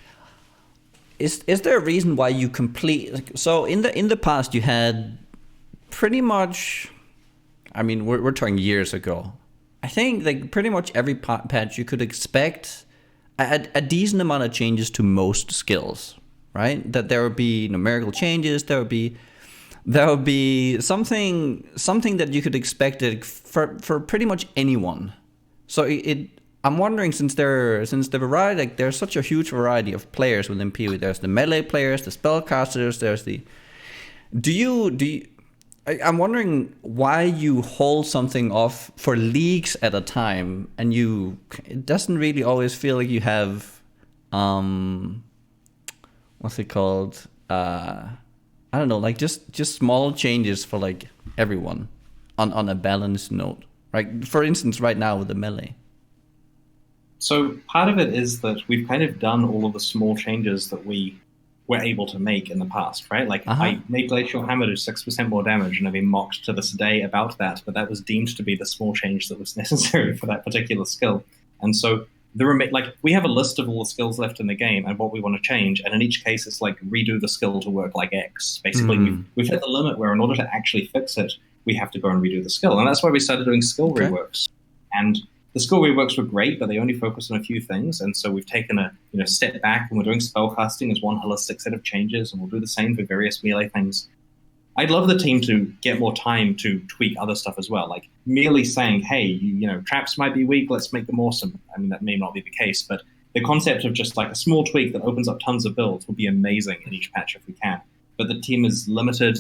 there a reason why you complete? So in the past you had pretty much, I mean we're talking years ago. I think like pretty much every patch you could expect a decent amount of changes to most skills, right? That there would be numerical changes, there would be something that you could expect it for pretty much anyone. So I'm wondering, since the variety, like there's such a huge variety of players within PoE. There's the melee players, the spellcasters. There's the. I'm wondering why you hold something off for leagues at a time, and it doesn't really always feel like you have, what's it called? I don't know, like just small changes for like everyone, on a balanced note. Right? For instance, right now with the melee. So part of it is that we've kind of done all of the small changes that we were able to make in the past, right? Like I made Glacial Hammer do 6% more damage, and I've been mocked to this day about that, but that was deemed to be the small change that was necessary for that particular skill. And so we have a list of all the skills left in the game and what we want to change, and in each case it's like redo the skill to work like X. Basically, we've hit the limit where in order to actually fix it, we have to go and redo the skill. And that's why we started doing skill reworks. And the skill reworks were great, but they only focused on a few things, and so we've taken a step back, and we're doing spellcasting as one holistic set of changes, and we'll do the same for various melee things. I'd love the team to get more time to tweak other stuff as well, like merely saying, hey, traps might be weak, let's make them awesome. I mean, that may not be the case, but the concept of just like a small tweak that opens up tons of builds would be amazing in each patch if we can. But the team is limited.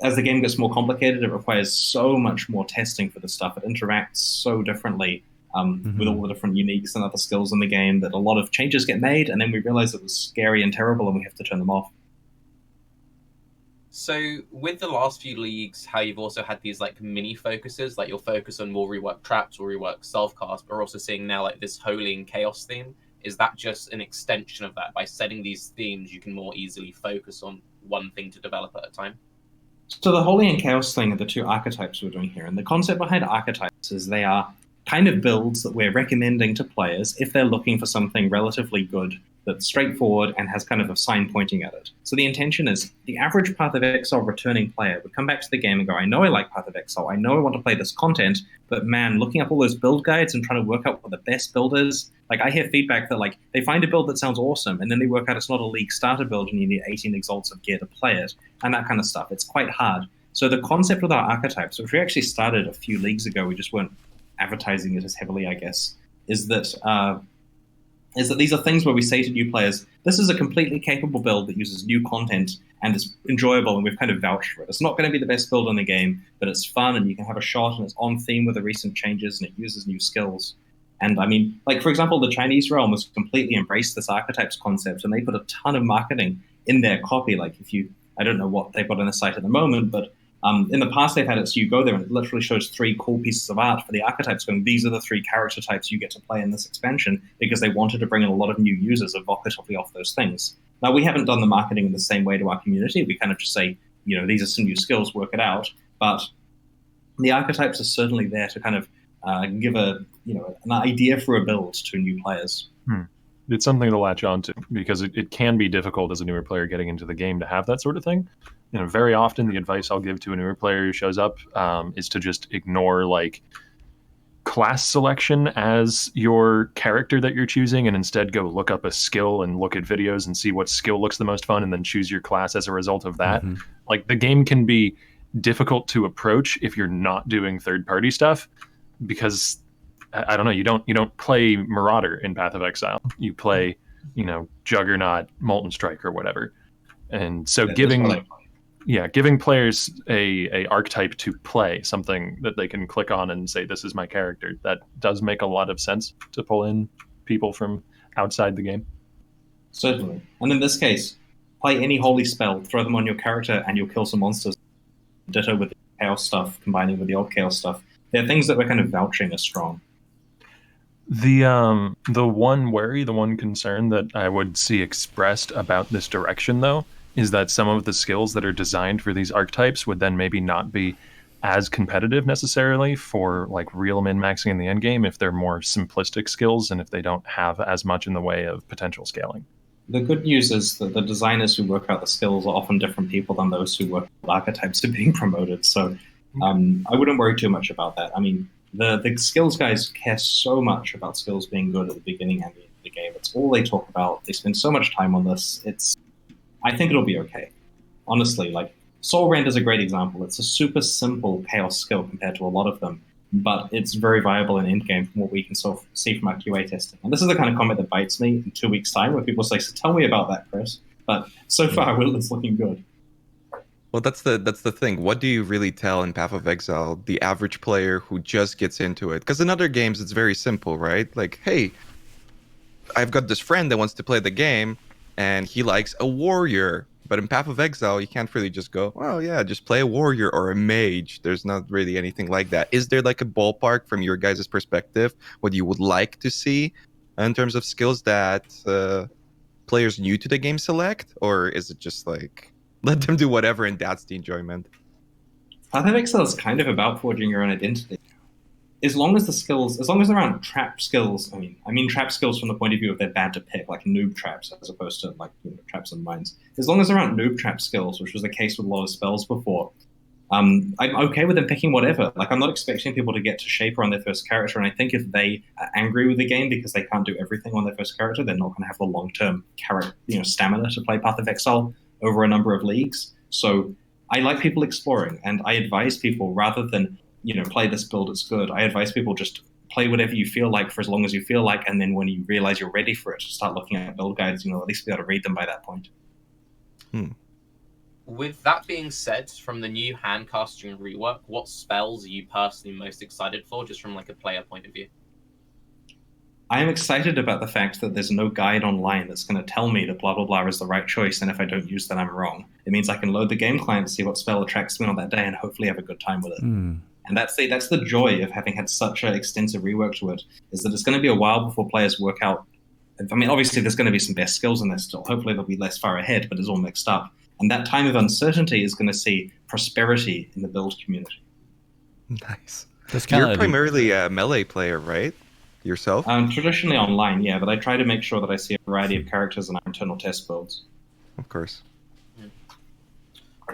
As the game gets more complicated, it requires so much more testing for the stuff. It interacts so differently with all the different uniques and other skills in the game that a lot of changes get made, and then we realize it was scary and terrible, and we have to turn them off. So with the last few leagues, how you've also had these like mini focuses, like you'll focus on more rework traps or rework self-cast, but we're also seeing now like this Holy and Chaos theme. Is that just an extension of that? By setting these themes, you can more easily focus on one thing to develop at a time? So the Holy and Chaos thing are the two archetypes we're doing here. And the concept behind archetypes is they are kind of builds that we're recommending to players if they're looking for something relatively good that's straightforward and has kind of a sign pointing at it. So the intention is the average Path of Exile returning player would come back to the game and go, I know I like Path of Exile, I know I want to play this content, but man, looking up all those build guides and trying to work out what the best build is, like I hear feedback that like they find a build that sounds awesome and then they work out it's not a league starter build and you need 18 exalts of gear to play it and that kind of stuff. It's quite hard. So the concept with our archetypes, which we actually started a few leagues ago, we just weren't advertising it as heavily, I guess, is that is that these are things where we say to new players, this is a completely capable build that uses new content and is enjoyable, and we've kind of vouched for it. It's not going to be the best build in the game, but it's fun and you can have a shot and it's on theme with the recent changes and it uses new skills. And I mean, like, for example, the Chinese realm has completely embraced this archetypes concept and they put a ton of marketing in their copy. Like, I don't know what they've got on the site at the moment, but in the past they've had it so you go there and it literally shows 3 cool pieces of art for the archetypes going, these are the 3 character types you get to play in this expansion, because they wanted to bring in a lot of new users evocatively off those things. Now, we haven't done the marketing in the same way to our community. We kind of just say, these are some new skills, work it out. But the archetypes are certainly there to kind of give an idea for a build to new players. It's something to latch on to, because it can be difficult as a newer player getting into the game to have that sort of thing. Very often the advice I'll give to a newer player who shows up is to just ignore like class selection as your character that you're choosing, and instead go look up a skill and look at videos and see what skill looks the most fun, and then choose your class as a result of that. Like, the game can be difficult to approach if you're not doing third-party stuff, because I don't know, you don't play Marauder in Path of Exile. You play, Juggernaut, Molten Strike, or whatever. And so giving players a archetype to play, something that they can click on and say, this is my character, that does make a lot of sense to pull in people from outside the game. Certainly. And in this case, play any holy spell, throw them on your character, and you'll kill some monsters. Ditto with the chaos stuff, combining with the old chaos stuff. They're things that we're kind of vouching as strong. The one worry, the one concern that I would see expressed about this direction, though, is that some of the skills that are designed for these archetypes would then maybe not be as competitive necessarily for like real min-maxing in the end game if they're more simplistic skills and if they don't have as much in the way of potential scaling. The good news is that the designers who work out the skills are often different people than those who work with archetypes are being promoted, so I wouldn't worry too much about that. I mean, the skills guys care so much about skills being good at the beginning and the end of the game. It's all they talk about. They spend so much time on this. I think it'll be okay. Honestly, like, Soul Rend is a great example. It's a super simple chaos skill compared to a lot of them, but it's very viable in endgame from what we can sort of see from our QA testing. And this is the kind of comment that bites me in 2 weeks' time, where people say, so tell me about that, Chris. But so far, it's looking good. Well, that's the thing. What do you really tell in Path of Exile the average player who just gets into it? Because in other games, it's very simple, right? Like, hey, I've got this friend that wants to play the game, and he likes a warrior. But in Path of Exile, you can't really just go, well, yeah, just play a warrior or a mage. There's not really anything like that. Is there like a ballpark from your guys' perspective, what you would like to see in terms of skills that players new to the game select? Or is it just like, let them do whatever and that's the enjoyment? Path of Exile is kind of about forging your own identity. As long as they're around trap skills, I mean trap skills from the point of view of they're bad to pick, like noob traps, as opposed to like traps and mines. As long as they're around noob trap skills, which was the case with a lot of spells before, I'm okay with them picking whatever. Like, I'm not expecting people to get to Shaper on their first character, and I think if they are angry with the game because they can't do everything on their first character, they're not going to have the long-term stamina to play Path of Exile over a number of leagues. So I like people exploring, and I advise people, rather than play this build, it's good. I advise people just play whatever you feel like for as long as you feel like, and then when you realize you're ready for it, start looking at build guides, at least be able to read them by that point. With that being said, from the new handcasting rework, what spells are you personally most excited for, just from like a player point of view? I am excited about the fact that there's no guide online that's going to tell me that blah, blah, blah is the right choice, and if I don't use that, I'm wrong. It means I can load the game client to see what spell attracts me on that day and hopefully have a good time with it. And that's the joy of having had such an extensive rework to it, is that it's going to be a while before players work out. I mean, obviously, there's going to be some best skills in there still. Hopefully, they'll be less far ahead, but it's all mixed up. And that time of uncertainty is going to see prosperity in the build community. Nice. You're primarily a melee player, right? Yourself? Traditionally online, yeah, but I try to make sure that I see a variety of characters in our internal test builds. Of course.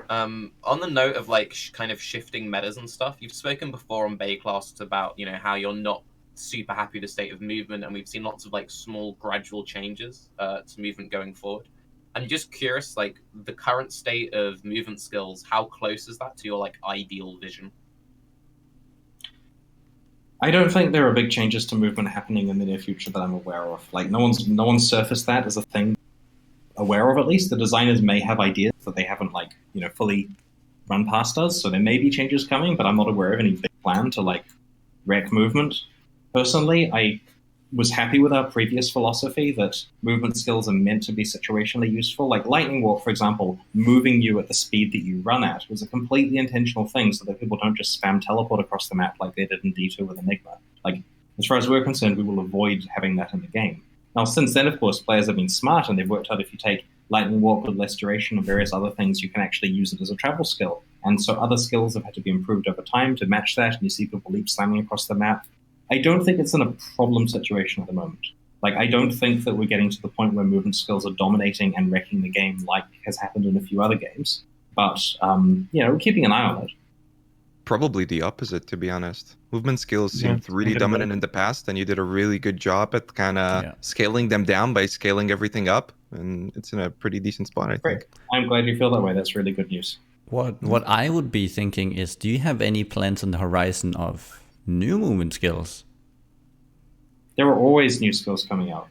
On the note of like kind of shifting metas and stuff, you've spoken before on Baeclast about how you're not super happy with the state of movement, and we've seen lots of like small gradual changes to movement going forward. I'm just curious, like the current state of movement skills, how close is that to your like ideal vision? I don't think there are big changes to movement happening in the near future that I'm aware of. Like no one's surfaced that as a thing aware of. At least the designers may have ideas that they haven't fully run past us. So there may be changes coming, but I'm not aware of any big plan to wreck movement. Personally, I was happy with our previous philosophy that movement skills are meant to be situationally useful. Like Lightning Walk, for example, moving you at the speed that you run at was a completely intentional thing so that people don't just spam teleport across the map like they did in D2 with Enigma. As far as we're concerned, we will avoid having that in the game. Now, since then, of course, players have been smart and they've worked out if you take Lightning Walk with less duration and various other things, you can actually use it as a travel skill. And so other skills have had to be improved over time to match that, and you see people leap slamming across the map. I don't think it's in a problem situation at the moment. I don't think that we're getting to the point where movement skills are dominating and wrecking the game like has happened in a few other games. But, we're keeping an eye on it. Probably the opposite, to be honest. Movement skills seemed really dominant in the past, and you did a really good job at kind of scaling them down by scaling everything up, and it's in a pretty decent spot, I think. I'm glad you feel that way. That's really good news. What I would be thinking is, do you have any plans on the horizon of new movement skills? There are always new skills coming out.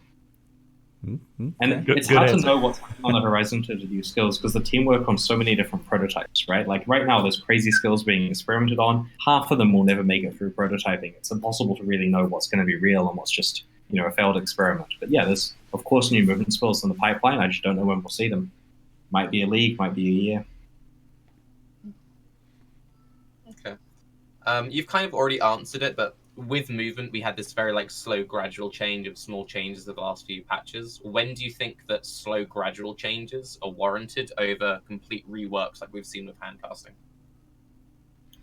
Mm-hmm. And it's hard to know what's on the horizon to new skills because the team work on so many different prototypes, right? Right now, there's crazy skills being experimented on. Half of them will never make it through prototyping. It's impossible to really know what's going to be real and what's just, a failed experiment. But yeah, there's, of course, new movement skills in the pipeline. I just don't know when we'll see them. Might be a league, might be a year. Okay. You've kind of already answered it, but with movement, we had this very slow, gradual change of small changes of the last few patches. When do you think that slow, gradual changes are warranted over complete reworks like we've seen with handcasting?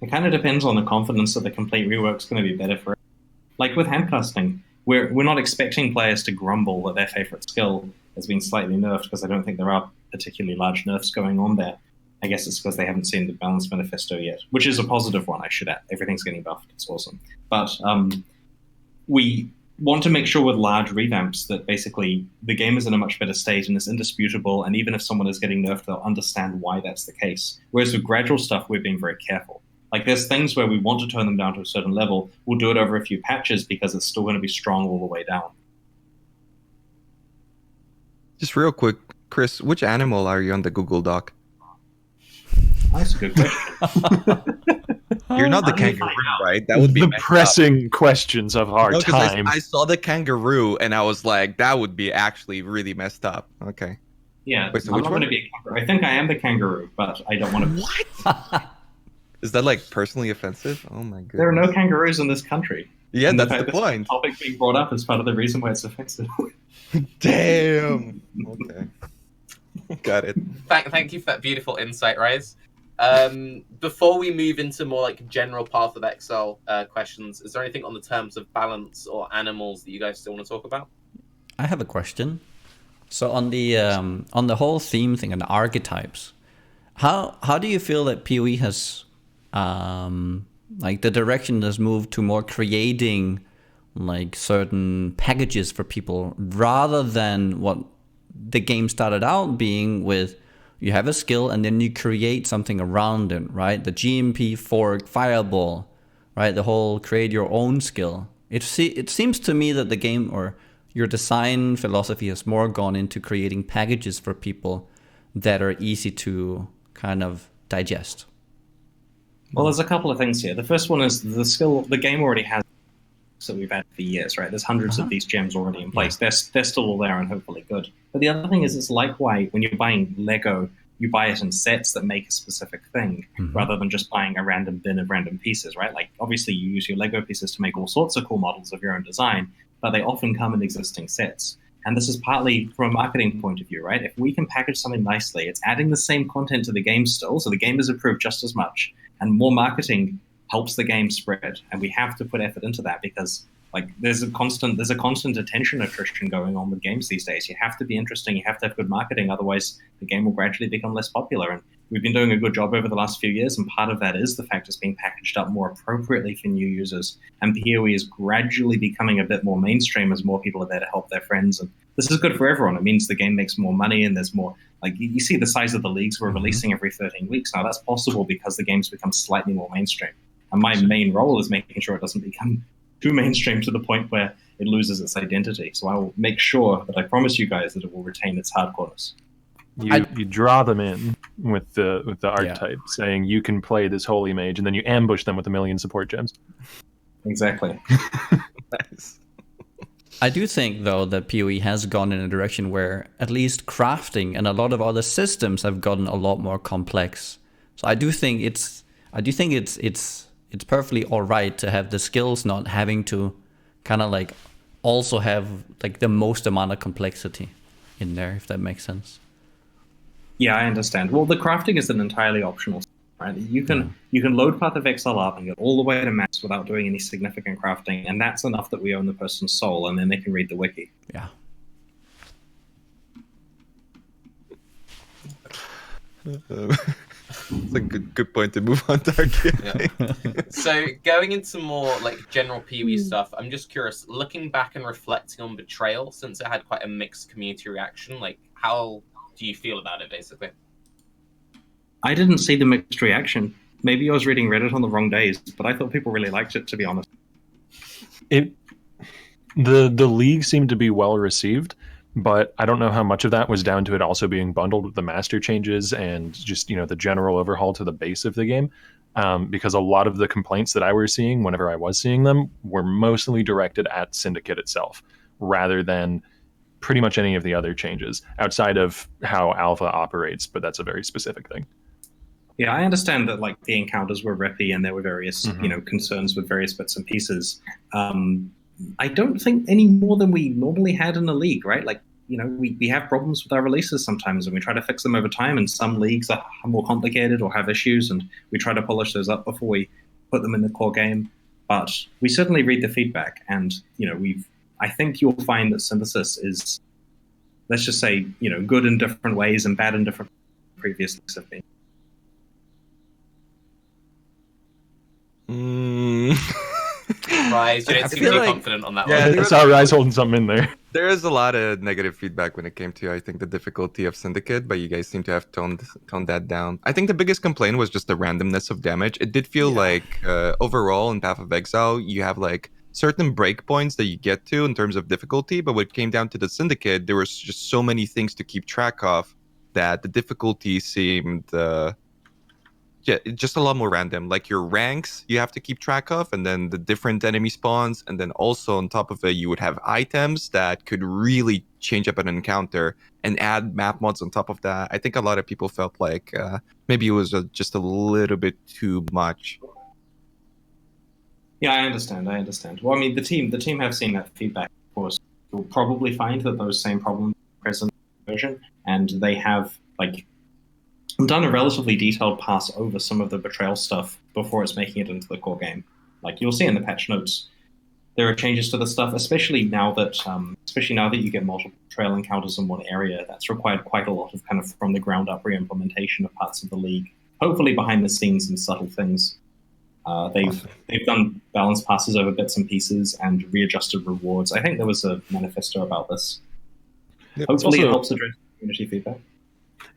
It kind of depends on the confidence that the complete rework's going to be better for it. Like with handcasting, we're not expecting players to grumble that their favorite skill has been slightly nerfed because I don't think there are particularly large nerfs going on there. I guess it's because they haven't seen the Balance Manifesto yet, which is a positive one, I should add. Everything's getting buffed. It's awesome. But we want to make sure with large revamps that basically the game is in a much better state and it's indisputable, and even if someone is getting nerfed, they'll understand why that's the case. Whereas with gradual stuff, we're being very careful. There's things where we want to turn them down to a certain level. We'll do it over a few patches because it's still going to be strong all the way down. Just real quick, Chris, which animal are you on the Google Doc? That's a good question. You're not the kangaroo, right? That would be the pressing questions of our time. I saw the kangaroo and I was like, that would be actually really messed up. Okay. Yeah, wait, so I'm not going to be a kangaroo. I think I am the kangaroo, but I don't want to. What? Is that personally offensive? Oh my goodness. There are no kangaroos in this country. Yeah, that's the point. The topic being brought up is part of the reason why it's offensive. Damn. Okay. Got it. Thank you for that beautiful insight, Raiz. Before we move into more general Path of Exile questions, is there anything on the terms of balance or animals that you guys still want to talk about? I have a question. So on the whole theme thing and the archetypes, how do you feel that PoE has the direction has moved to more creating certain packages for people rather than what the game started out being with? You have a skill and then you create something around it, right? The GMP fork, fireball, right? The whole create your own skill. It seems to me that the game or your design philosophy has more gone into creating packages for people that are easy to kind of digest. Well, there's a couple of things here. The first one is the game already has that we've had for years, right? There's hundreds of these gems already in place. Yeah. They're still all there and hopefully good. But the other thing is it's like why when you're buying Lego, you buy it in sets that make a specific thing rather than just buying a random bin of random pieces, right? Obviously you use your Lego pieces to make all sorts of cool models of your own design, but they often come in existing sets. And this is partly from a marketing point of view, right? If we can package something nicely, it's adding the same content to the game still, so the game is improved just as much, and more marketing helps the game spread. And we have to put effort into that because there's a constant attention attrition going on with games these days. You have to be interesting, you have to have good marketing, otherwise the game will gradually become less popular. And we've been doing a good job over the last few years, and part of that is the fact it's being packaged up more appropriately for new users. And PoE is gradually becoming a bit more mainstream as more people are there to help their friends. And this is good for everyone. It means the game makes more money and there's more, you see the size of the leagues we're releasing every 13 weeks now. That's possible because the game's become slightly more mainstream. And my main role is making sure it doesn't become too mainstream to the point where it loses its identity. So I will make sure that I promise you guys that it will retain its hardcoreness. You draw them in with the archetype, saying you can play this holy mage, and then you ambush them with a million support gems. Exactly. Nice. I do think, though, that PoE has gone in a direction where at least crafting and a lot of other systems have gotten a lot more complex. So I do think it's perfectly all right to have the skills not having to kind of like also have like the most amount of complexity in there, if that makes sense. Yeah, I understand. Well, the crafting is an entirely optional, right? You can load Path of Exile up and get all the way to max without doing any significant crafting, and that's enough that we own the person's soul, and then they can read the wiki. Yeah. It's a good point to move on, Tarke. Yeah. So going into more like general PoE stuff, I'm just curious, looking back and reflecting on Betrayal, since it had quite a mixed community reaction, like how do you feel about it, basically? I didn't see the mixed reaction. Maybe I was reading Reddit on the wrong days, but I thought people really liked it, to be honest. The league seemed to be well received, but I don't know how much of that was down to it also being bundled with the master changes and just the general overhaul to the base of the game. Because a lot of the complaints that I was seeing whenever I was seeing them were mostly directed at Syndicate itself, rather than pretty much any of the other changes outside of how Alpha operates, but that's a very specific thing. Yeah, I understand that like the encounters were rippy and there were various concerns with various bits and pieces. I don't think any more than we normally had in the league, right? Like, we have problems with our releases sometimes and we try to fix them over time, and some leagues are more complicated or have issues, and we try to polish those up before we put them in the core game. But we certainly read the feedback, and I think you'll find that Synthesis is, let's just say, good in different ways and bad in different previous leagues have been. Raiz, you don't seem too confident on that one. I saw Raiz holding something in there. There is a lot of negative feedback when it came to, I think, the difficulty of Syndicate, but you guys seem to have toned that down. I think the biggest complaint was just the randomness of damage. It did feel like overall in Path of Exile, you have like certain breakpoints that you get to in terms of difficulty, but when it came down to the Syndicate, there was just so many things to keep track of that the difficulty seemed just a lot more random. Like your ranks you have to keep track of, and then the different enemy spawns, and then also on top of it you would have items that could really change up an encounter and add map mods on top of that. I think a lot of people felt like maybe it was just a little bit too much. Yeah, I understand. Well, I mean, the team have seen that feedback, of course. You'll probably find that those same problems are present in the version, and they have done a relatively detailed pass over some of the Betrayal stuff before it's making it into the core game. Like you'll see in the patch notes, there are changes to the stuff, especially now that you get multiple Betrayal encounters in one area. That's required quite a lot of kind of from the ground up re-implementation of parts of the league. Hopefully behind the scenes and subtle things. They've done balance passes over bits and pieces and readjusted rewards. I think there was a manifesto about this. Yep. Hopefully it helps address community feedback.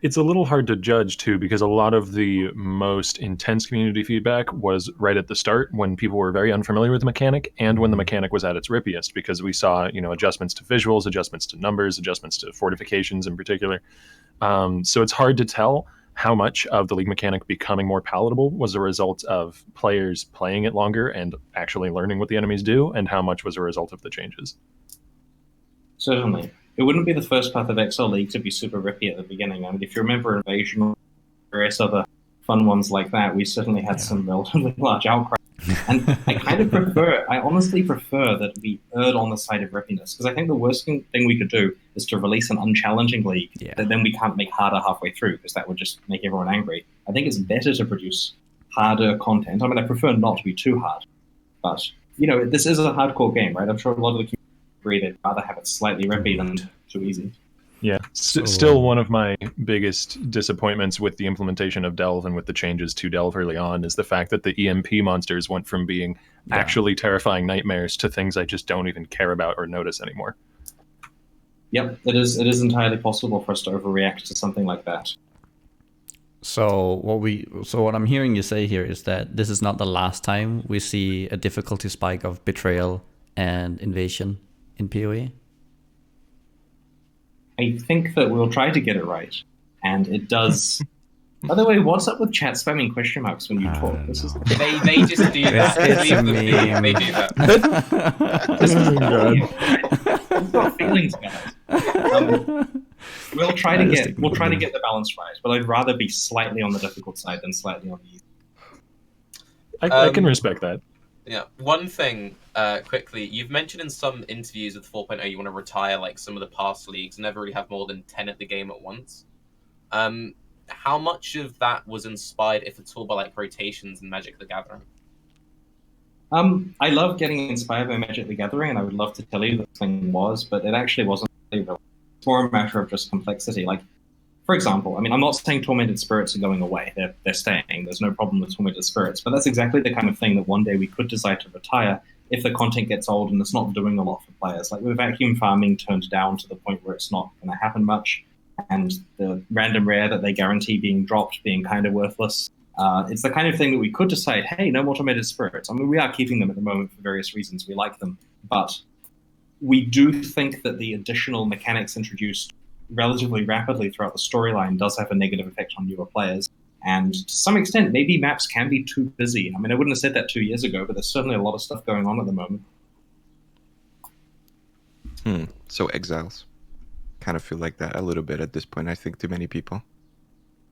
It's a little hard to judge, too, because a lot of the most intense community feedback was right at the start when people were very unfamiliar with the mechanic and when the mechanic was at its rippiest, because we saw, adjustments to visuals, adjustments to numbers, adjustments to fortifications in particular. So it's hard to tell how much of the league mechanic becoming more palatable was a result of players playing it longer and actually learning what the enemies do, and how much was a result of the changes. Certainly. It wouldn't be the first Path of Exile League to be super rippy at the beginning. I mean, if you remember Invasion or various other fun ones like that, we certainly had some relatively large outcry. And I honestly prefer that we erred on the side of rippiness, because I think the worst thing we could do is to release an unchallenging league that then we can't make harder halfway through, because that would just make everyone angry. I think it's better to produce harder content. I mean, I prefer not to be too hard, but, this is a hardcore game, right? I'm sure a lot of the community agree they'd rather have it slightly rippy than too easy. Yeah, still one of my biggest disappointments with the implementation of Delve and with the changes to Delve early on is the fact that the EMP monsters went from being actually terrifying nightmares to things I just don't even care about or notice anymore. Yep, it is entirely possible for us to overreact to something like that. So what I'm hearing you say here is that this is not the last time we see a difficulty spike of Betrayal and Invasion in PoE. I think that we'll try to get it right, and it does. By the way, what's up with chat spamming question marks when you talk? This is They just do that. It's a meme. They do that. this is I've got feelings, guys. We'll try to get the balance right, but I'd rather be slightly on the difficult side than slightly on the easy. I can respect that. Yeah. One thing, quickly, you've mentioned in some interviews with 4.0 you want to retire like some of the past leagues, never really have more than 10 at the game at once. How much of that was inspired, if at all, by like rotations in Magic the Gathering? I love getting inspired by Magic the Gathering, and I would love to tell you that thing was, but it actually wasn't. It's more a matter of just complexity. Like, for example, I mean, I'm not saying Tormented Spirits are going away. They're staying. There's no problem with Tormented Spirits, but that's exactly the kind of thing that one day we could decide to retire if the content gets old and it's not doing a lot for players. Like, with vacuum farming turned down to the point where it's not going to happen much, and the random rare that they guarantee being dropped being kind of worthless. It's the kind of thing that we could decide, hey, no more Tormented Spirits. I mean, we are keeping them at the moment for various reasons. We like them. But we do think that the additional mechanics introduced relatively rapidly throughout the storyline does have a negative effect on newer players. And to some extent, maybe maps can be too busy. I mean, I wouldn't have said that 2 years ago, but there's certainly a lot of stuff going on at the moment. So Exiles kind of feel like that a little bit at this point, I think, to many people.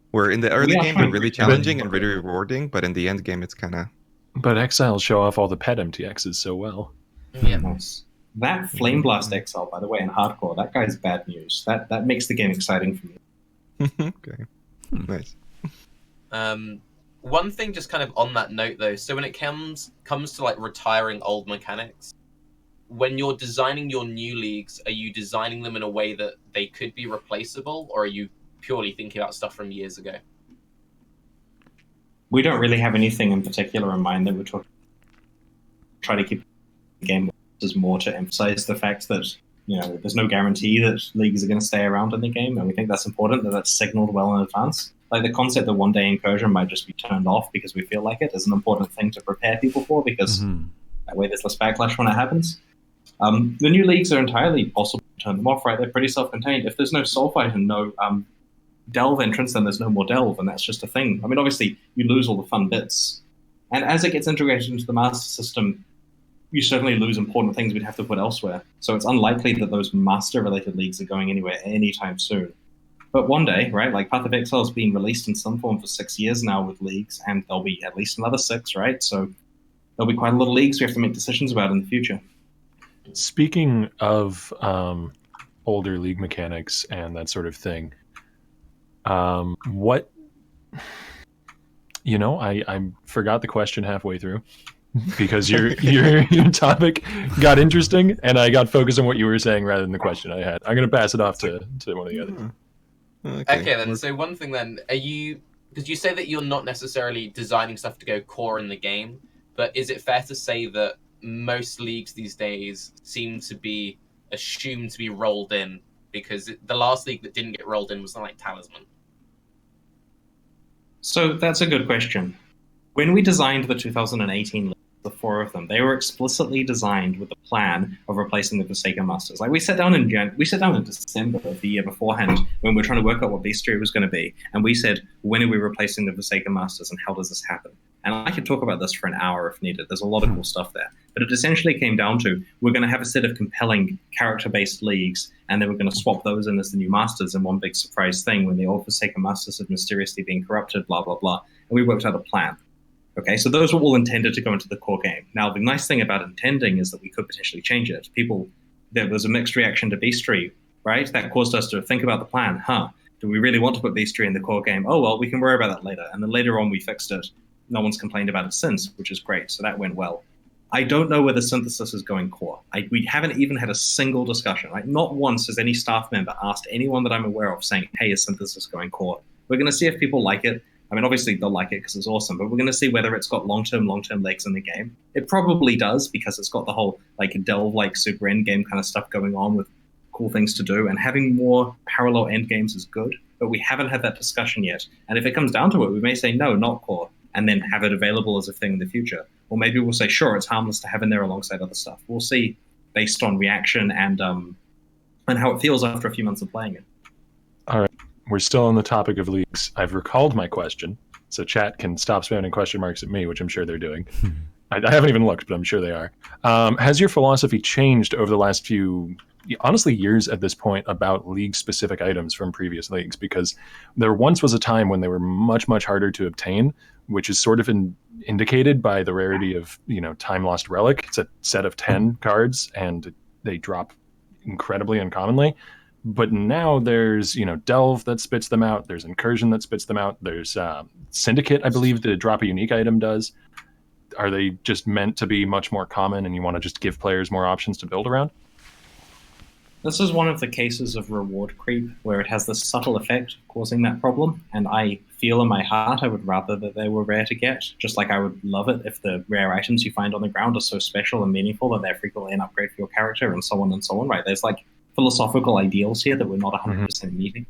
Where in the early game, they're really challenging and really rewarding, but in the end game, it's kind of... But Exiles show off all the pet MTXs so well. Yeah. Nice. That Flame Blast Exile, by the way, in hardcore, that guy's bad news. That makes the game exciting for me. Okay. Nice. One thing just kind of on that note, though, so when it comes to like retiring old mechanics, when you're designing your new leagues, are you designing them in a way that they could be replaceable, or are you purely thinking about stuff from years ago? We don't really have anything in particular in mind that we're talking. Try to keep the game as more to emphasize the fact that, you know, there's no guarantee that leagues are going to stay around in the game, and we think that's important, that that's signaled well in advance. Like, the concept that one day Incursion might just be turned off because we feel like it is an important thing to prepare people for, because that way there's less backlash when it happens. The new leagues are entirely possible to turn them off, right? They're pretty self-contained. If there's no Soul Fight and no Delve entrance, then there's no more Delve, and that's just a thing. I mean, obviously, you lose all the fun bits. And as it gets integrated into the Master System, you certainly lose important things we'd have to put elsewhere. So it's unlikely that those Master-related leagues are going anywhere anytime soon. But one day, right, like Path of Exile is being released in some form for 6 years now with leagues, and there'll be at least another 6, right? So there'll be quite a lot of leagues we have to make decisions about in the future. Speaking of older league mechanics and that sort of thing, what, you know, I forgot the question halfway through because your topic got interesting and I got focused on what you were saying rather than the question I had. I'm going to pass it off to one of the others. Okay, then. So one thing then, because you say that you're not necessarily designing stuff to go core in the game, but is it fair to say that most leagues these days seem to be assumed to be rolled in, because the last league that didn't get rolled in was like Talisman? So that's a good question. When we designed the 2018 league, the 4 of them, they were explicitly designed with the plan of replacing the Forsaken Masters. Like, we sat down in December of the year beforehand when we were trying to work out what Bestiary was going to be, and we said, when are we replacing the Forsaken Masters, and how does this happen? And I could talk about this for an hour if needed. There's a lot of cool stuff there. But it essentially came down to, we're going to have a set of compelling character-based leagues, and then we're going to swap those in as the new Masters in one big surprise thing when the old Forsaken Masters had mysteriously been corrupted, blah, blah, blah. And we worked out a plan. Okay, so those were all intended to go into the core game. Now, the nice thing about intending is that we could potentially change it. There was a mixed reaction to Bestiary, right? That caused us to think about the plan. Do we really want to put Bestiary in the core game? Oh, well, we can worry about that later. And then later on, we fixed it. No one's complained about it since, which is great. So that went well. I don't know whether Synthesis is going core. We haven't even had a single discussion. Right? Not once has any staff member asked anyone that I'm aware of saying, hey, is Synthesis going core? We're going to see if people like it. I mean, obviously they'll like it because it's awesome, but we're going to see whether it's got long-term legs in the game. It probably does, because it's got the whole like delve-like super endgame kind of stuff going on with cool things to do, and having more parallel endgames is good. but we haven't had that discussion yet. And if it comes down to it, we may say, no, not core, and then have it available as a thing in the future. Or maybe we'll say, sure, it's harmless to have in there alongside other stuff. We'll see based on reaction and how it feels after a few months of playing it. All right. We're still on the topic of leagues. I've recalled my question, so chat can stop spamming question marks at me, which I'm sure they're doing. I haven't even looked, but I'm sure they are. Has your philosophy changed over the last few, honestly, years at this point about league-specific items from previous leagues? Because there once was a time when they were much, much harder to obtain, which is sort of indicated by the rarity of, Time Lost Relic. It's a set of 10 cards, and they drop incredibly uncommonly. But now there's, Delve that spits them out. There's Incursion that spits them out. There's Syndicate, I believe, the drop a unique item does. Are they just meant to be much more common and you want to just give players more options to build around? This is one of the cases of reward creep where it has this subtle effect causing that problem. And I feel in my heart I would rather that they were rare to get, just like I would love it if the rare items you find on the ground are so special and meaningful that they're frequently an upgrade for your character and so on, right? There's like philosophical ideals here that we're not 100% meeting.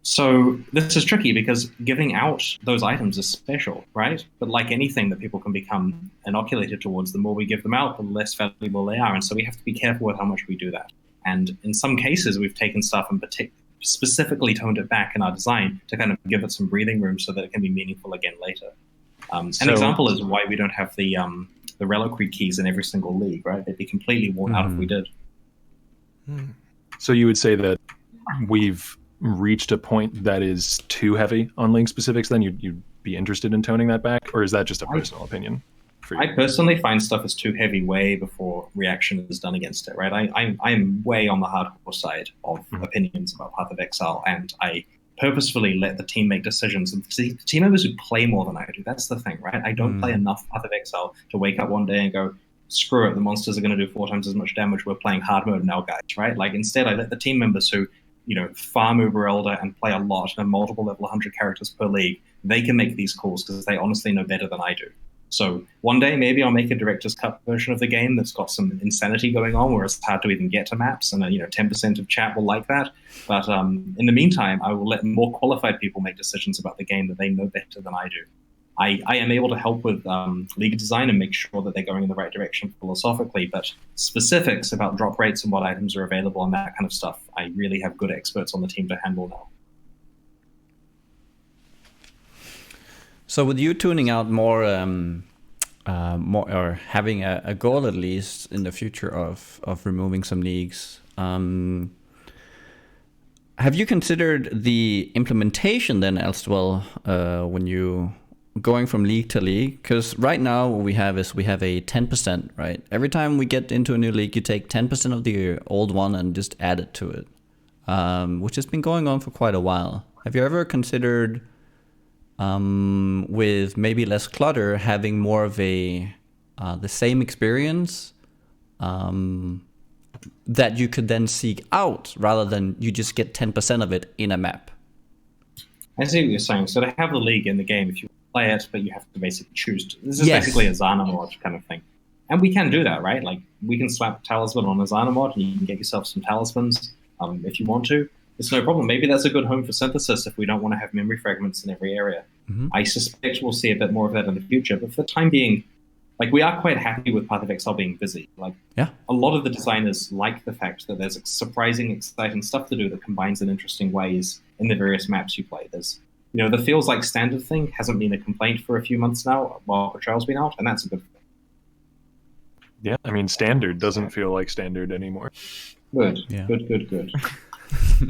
So this is tricky because giving out those items is special, right? But like anything that people can become inoculated towards, the more we give them out, the less valuable they are. And so we have to be careful with how much we do that. And in some cases, we've taken stuff and specifically toned it back in our design to kind of give it some breathing room so that it can be meaningful again later. An example is why we don't have the reliquary keys in every single league, right? They'd be completely worn out if we did. So you would say that we've reached a point that is too heavy on league specifics, then you'd be interested in toning that back? Or is that just a personal opinion for you? I personally find stuff is too heavy way before reaction is done against it, right? I'm way on the hardcore side of opinions about Path of Exile, and I purposefully let the team make decisions. And see, the team members who play more than I do, that's the thing, right? I don't play enough Path of Exile to wake up one day and go, screw it, the monsters are going to do 4 times as much damage, we're playing hard mode now, guys, right? Like, instead, I let the team members who farm Uber Elder and play a lot and multiple level 100 characters per league, they can make these calls because they honestly know better than I do. So one day, maybe I'll make a director's cut version of the game that's got some insanity going on where it's hard to even get to maps, and 10% of chat will like that. But in the meantime, I will let more qualified people make decisions about the game that they know better than I do. I am able to help with league design and make sure that they're going in the right direction philosophically, but specifics about drop rates and what items are available and that kind of stuff, I really have good experts on the team to handle now. So with you tuning out more or having a goal at least in the future of removing some leagues, have you considered the implementation then as well when you going from league to league? Because right now what we have a 10%, right? Every time we get into a new league, you take 10% of the old one and just add it to it, which has been going on for quite a while. Have you ever considered, with maybe less clutter, having more of the same experience that you could then seek out rather than you just get 10% of it in a map? I see what you're saying. So to have the league in the game, if you play it, but you have to basically choose to. This is basically a Zana mod kind of thing. And we can do that, right? Like, we can slap Talisman on a Zana mod and you can get yourself some talismans if you want to. It's no problem. Maybe that's a good home for synthesis if we don't want to have memory fragments in every area. I suspect we'll see a bit more of that in the future. But for the time being, like, we are quite happy with Path of Exile being busy. Like, a lot of the designers like the fact that there's surprising, exciting stuff to do that combines in interesting ways in the various maps you play. There's the feels like standard thing hasn't been a complaint for a few months now while Betrayal's been out, and that's a good thing. Yeah, I mean, standard doesn't feel like standard anymore. Good.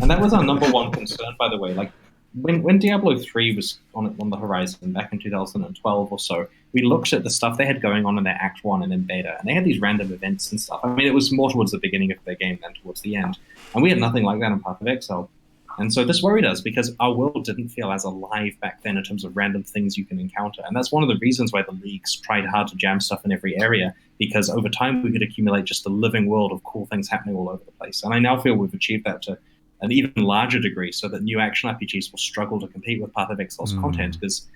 And that was our number one concern, by the way. Like, when Diablo 3 was on the horizon back in 2012 or so, we looked at the stuff they had going on in their Act 1 and in beta, and they had these random events and stuff. I mean, it was more towards the beginning of their game than towards the end. And we had nothing like that in Path of Exile. And so this worried us because our world didn't feel as alive back then in terms of random things you can encounter. And that's one of the reasons why the leagues tried hard to jam stuff in every area, because over time we could accumulate just a living world of cool things happening all over the place. And I now feel we've achieved that to an even larger degree so that new action RPGs will struggle to compete with Path of Exile's content. Because,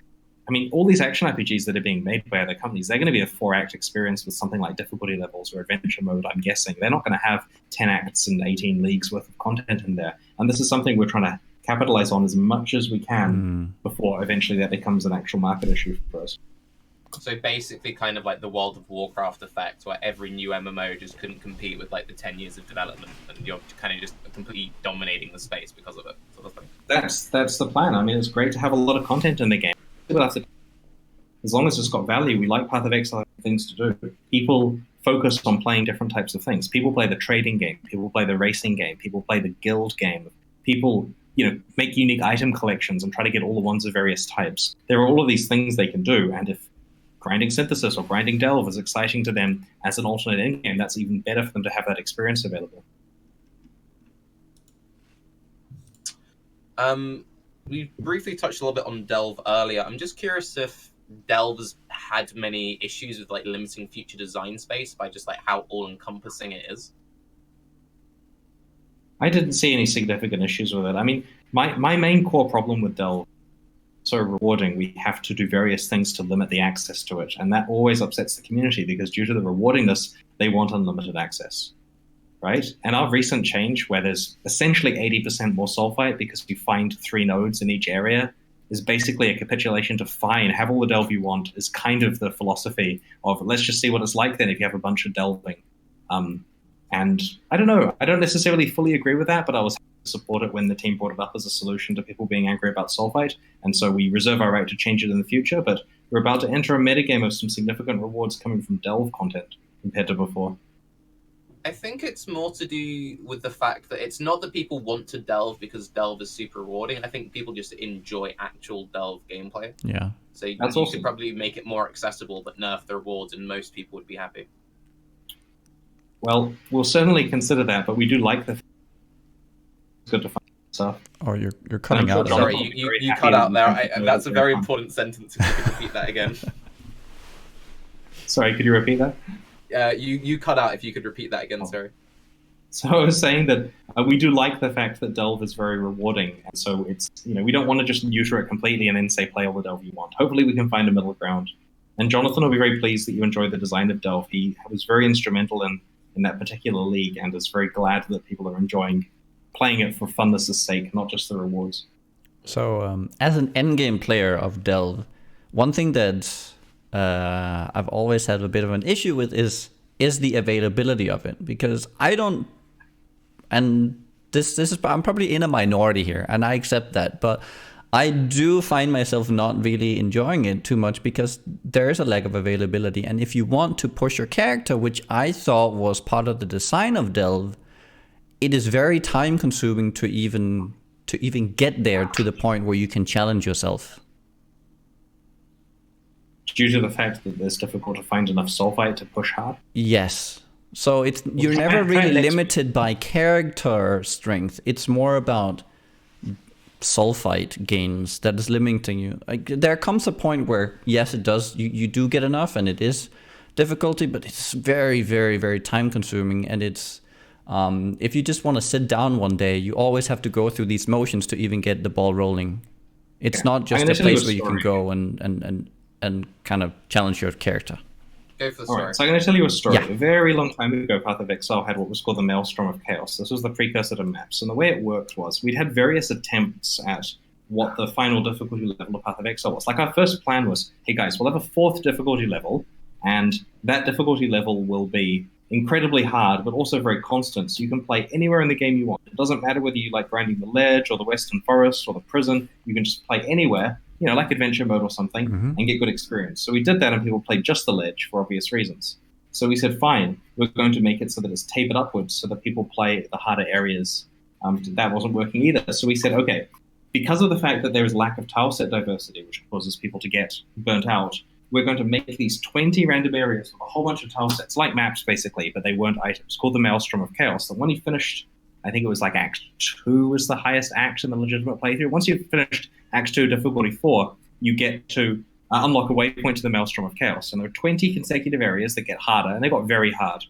I mean, all these action RPGs that are being made by other companies, they're going to be a 4-act experience with something like difficulty levels or adventure mode, I'm guessing. They're not going to have 10 acts and 18 leagues worth of content in there. And this is something we're trying to capitalize on as much as we can before eventually that becomes an actual market issue for us. So basically kind of like the World of Warcraft effect, where every new MMO just couldn't compete with like the 10 years of development, and you're kind of just completely dominating the space because of it, sort of thing. That's the plan. I mean, it's great to have a lot of content in the game. As long as it's got value, we like Path of Exile things to do. People focus on playing different types of things. People play the trading game. People play the racing game. People play the guild game. People, make unique item collections and try to get all the ones of various types. There are all of these things they can do, and if grinding Synthesis or grinding Delve is exciting to them as an alternate endgame, that's even better for them to have that experience available. We briefly touched a little bit on Delve earlier. I'm just curious if Delve has had many issues with like limiting future design space by just like how all-encompassing it is. I didn't see any significant issues with it. I mean, my main core problem with Delve, so rewarding, we have to do various things to limit the access to it, and that always upsets the community because due to the rewardingness, they want unlimited access, right? And our recent change, where there's essentially 80% more sulfite because you find 3 nodes in each area, is basically a capitulation to fine, have all the delve you want, is kind of the philosophy of let's just see what it's like then if you have a bunch of delving. And I don't know, I don't necessarily fully agree with that, but I was happy to support it when the team brought it up as a solution to people being angry about sulfite, and so we reserve our right to change it in the future, but we're about to enter a metagame of some significant rewards coming from delve content compared to before. I think it's more to do with the fact that it's not that people want to delve because delve is super rewarding. I think people just enjoy actual delve gameplay. Yeah. So you awesome. could probably make it more accessible, but nerf the rewards, and most people would be happy. Well, we'll certainly consider that, but we do like the... It's good to find stuff. Or you're cutting out. Sorry, you cut out there. That's a very important sentence. If you could repeat that again. Sorry, could you repeat that? You cut out. If you could repeat that again, sorry. So I was saying that we do like the fact that delve is very rewarding, and so it's we don't want to just neuter it completely and then say play all the delve you want. Hopefully we can find a middle ground. And Jonathan will be very pleased that you enjoyed the design of delve. He was very instrumental in that particular league, and is very glad that people are enjoying playing it for funness' sake, not just the rewards. So as an endgame player of delve, one thing that I've always had a bit of an issue with is the availability of it, because I don't, and this is, I'm probably in a minority here, and I accept that, but I do find myself not really enjoying it too much because there is a lack of availability. And if you want to push your character, which I thought was part of the design of delve, it is very time consuming to even get there to the point where you can challenge yourself. Due to the fact that it's difficult to find enough sulfite to push hard? Yes. So you're never really limited by character strength. It's more about sulfite gains that is limiting you. Like, there comes a point where, yes, it does. You do get enough, and it is difficulty, but it's very, very, very time consuming. And it's if you just want to sit down one day, you always have to go through these motions to even get the ball rolling. It's not just a place where you can go and kind of challenge your character. Go for the story. Right, so I'm going to tell you a story. Yeah. A very long time ago, Path of Exile had what was called the Maelstrom of Chaos. This was the precursor to maps. And the way it worked was we'd had various attempts at what the final difficulty level of Path of Exile was. Like, our first plan was, hey guys, we'll have a 4th difficulty level, and that difficulty level will be incredibly hard, but also very constant. So you can play anywhere in the game you want. It doesn't matter whether you like grinding the ledge or the Western Forest or the prison. You can just play anywhere, like adventure mode or something, and get good experience. So we did that, and people played just the ledge for obvious reasons. So we said, fine, we're going to make it so that it's tapered upwards so that people play the harder areas. That wasn't working either. So we said, okay, because of the fact that there is lack of tileset diversity, which causes people to get burnt out, we're going to make these 20 random areas with a whole bunch of tilesets, like maps basically, but they weren't items, called the Maelstrom of Chaos. And when you finished, I think it was like Act 2 was the highest act in the legitimate playthrough. Once you've finished Act 2, difficulty 4, you get to unlock a waypoint to the Maelstrom of Chaos. And there are 20 consecutive areas that get harder, and they got very hard,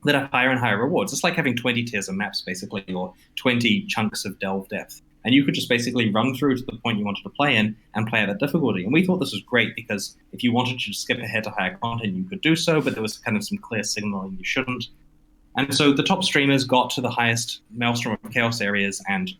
that have higher and higher rewards. It's like having 20 tiers of maps, basically, or 20 chunks of delve depth. And you could just basically run through to the point you wanted to play in and play at that difficulty. And we thought this was great because if you wanted to skip ahead to higher content, you could do so, but there was kind of some clear signaling you shouldn't. And so the top streamers got to the highest Maelstrom of Chaos areas and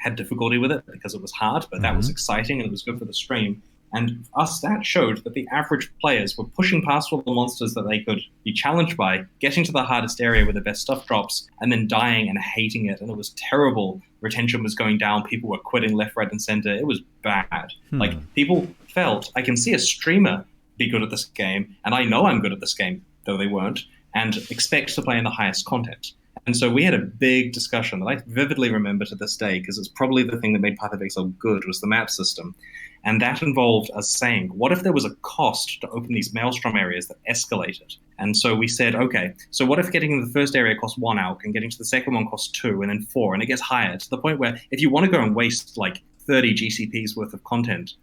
had difficulty with it because it was hard, but that was exciting and it was good for the stream. And our stats showed that the average players were pushing past all the monsters that they could be challenged by, getting to the hardest area where the best stuff drops, and then dying and hating it. And it was terrible. Retention was going down. People were quitting left, right, and center. It was bad. Like, people felt, I can see a streamer be good at this game, and I know I'm good at this game, though they weren't, and expect to play in the highest content. And so we had a big discussion that I vividly remember to this day, because it's probably the thing that made Path of Exile good, was the map system. And that involved us saying, what if there was a cost to open these maelstrom areas that escalated? And so we said, okay, so what if getting in the first area costs 1 alch and getting to the second one costs 2 and then 4, and it gets higher to the point where if you want to go and waste like 30 GCPs worth of content,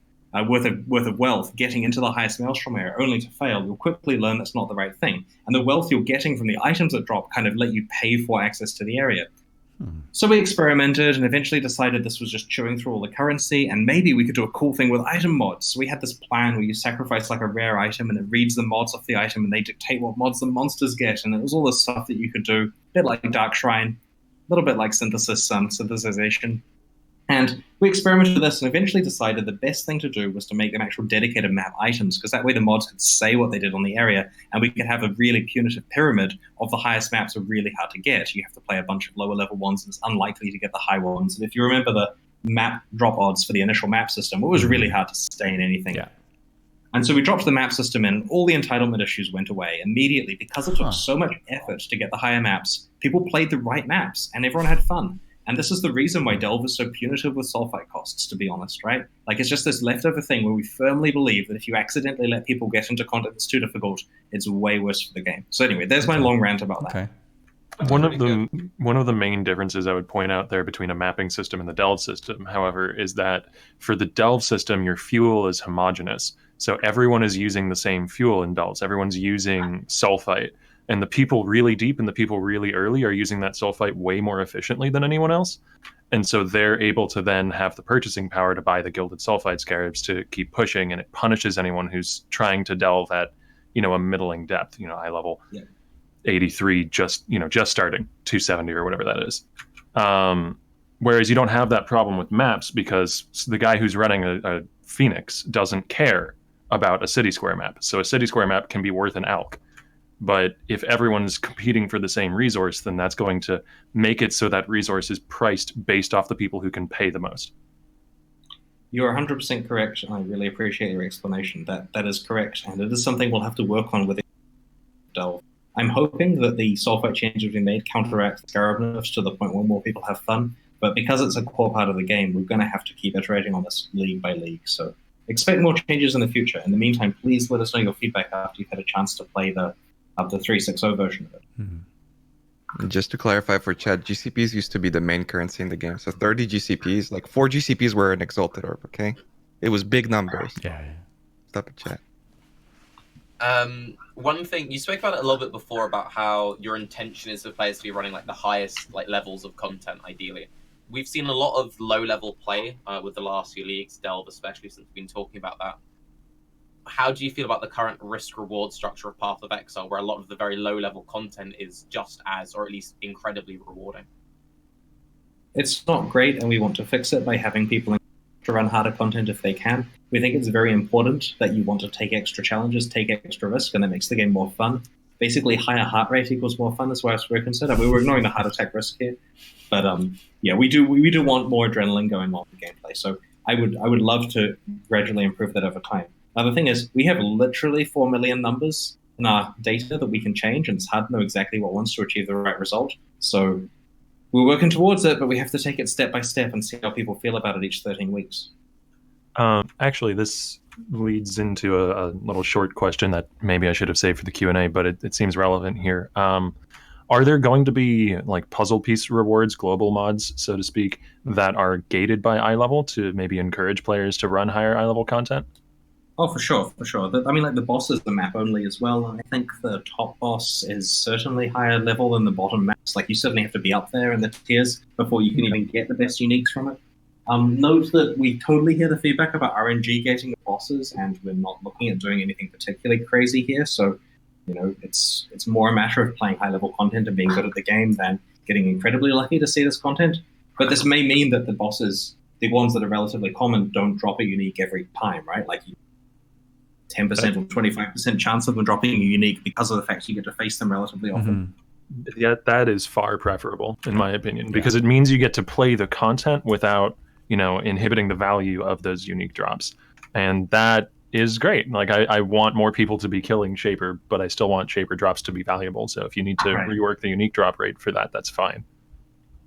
worth of wealth getting into the highest maelstrom area only to fail, you'll quickly learn that's not the right thing. And the wealth you're getting from the items that drop kind of let you pay for access to the area. So we experimented and eventually decided this was just chewing through all the currency, and maybe we could do a cool thing with item mods. So we had this plan where you sacrifice like a rare item and it reads the mods off the item and they dictate what mods the monsters get. And it was all this stuff that you could do, a bit like Dark Shrine, a little bit like synthesization. And we experimented with this and eventually decided the best thing to do was to make them actual dedicated map items, because that way the mods could say what they did on the area, and we could have a really punitive pyramid of the highest maps are really hard to get. You have to play a bunch of lower level ones, and it's unlikely to get the high ones. And if you remember the map drop odds for the initial map system, it was really hard to sustain anything. Yeah. And so we dropped the map system in, all the entitlement issues went away immediately. Because it took so much effort to get the higher maps, people played the right maps, and everyone had fun. And this is the reason why Delve is so punitive with sulfite costs, to be honest, right? Like, it's just this leftover thing where we firmly believe that if you accidentally let people get into content that's too difficult, it's way worse for the game. So anyway, there's my long rant about that. One of the main differences I would point out there between a mapping system and the Delve system, however, is that for the Delve system, your fuel is homogeneous. So everyone is using the same fuel in Delves. Everyone's using sulfite. And the people really deep and the people really early are using that sulfite way more efficiently than anyone else. And so they're able to then have the purchasing power to buy the gilded sulfite scarabs to keep pushing, and it punishes anyone who's trying to delve at, a middling depth, eye level 83, just starting 270 or whatever that is. Whereas you don't have that problem with maps, because the guy who's running a Phoenix doesn't care about a city square map. So a city square map can be worth an alch. But if everyone's competing for the same resource, then that's going to make it so that resource is priced based off the people who can pay the most. You're 100% correct. I really appreciate your explanation. That is correct, and it is something we'll have to work on with Delve. I'm hoping that the sulfite changes we made counteract the scarab nerfs to the point where more people have fun, but because it's a core part of the game, we're going to have to keep iterating on this league by league. So expect more changes in the future. In the meantime, please let us know your feedback after you've had a chance to play the 360 version of it. Just to clarify for chat, GCPs used to be the main currency in the game. So 30 GCPs, like 4 GCPs were an exalted orb, okay? It was big numbers. Yeah. Stop it, chat. One thing, you spoke about it a little bit before about how your intention is for players to be running like the highest levels of content, ideally. We've seen a lot of low-level play with the last few leagues, Delve especially, since we've been talking about that. How do you feel about the current risk-reward structure of Path of Exile, where a lot of the very low-level content is just as, or at least incredibly rewarding? It's not great, and we want to fix it by having people to run harder content if they can. We think it's very important that you want to take extra challenges, take extra risk, and that makes the game more fun. Basically, higher heart rate equals more fun, as far as we're concerned. We were ignoring the heart attack risk here, but we do want more adrenaline going on in the gameplay. So I would love to gradually improve that over time. Now, the thing is, we have literally 4 million numbers in our data that we can change, and it's hard to know exactly what ones to achieve the right result. So we're working towards it, but we have to take it step by step and see how people feel about it each 13 weeks. Actually, this leads into a little short question that maybe I should have saved for the Q&A, but it seems relevant here. Are there going to be like puzzle piece rewards, global mods, so to speak, that are gated by eye level to maybe encourage players to run higher eye level content? Oh, for sure. The bosses are map only as well. I think the top boss is certainly higher level than the bottom maps. Like, you certainly have to be up there in the tiers before you can even get the best uniques from it. Note that we totally hear the feedback about RNG gating the bosses, and we're not looking at doing anything particularly crazy here. So, it's more a matter of playing high level content and being good at the game than getting incredibly lucky to see this content. But this may mean that the bosses, the ones that are relatively common, don't drop a unique every time, right? Like 10% or 25% chance of them dropping a unique because of the fact you get to face them relatively often. Yeah, that is far preferable, in my opinion, because it means you get to play the content without, inhibiting the value of those unique drops. And that is great. Like, I want more people to be killing Shaper, but I still want Shaper drops to be valuable. So if you need to rework the unique drop rate for that, that's fine.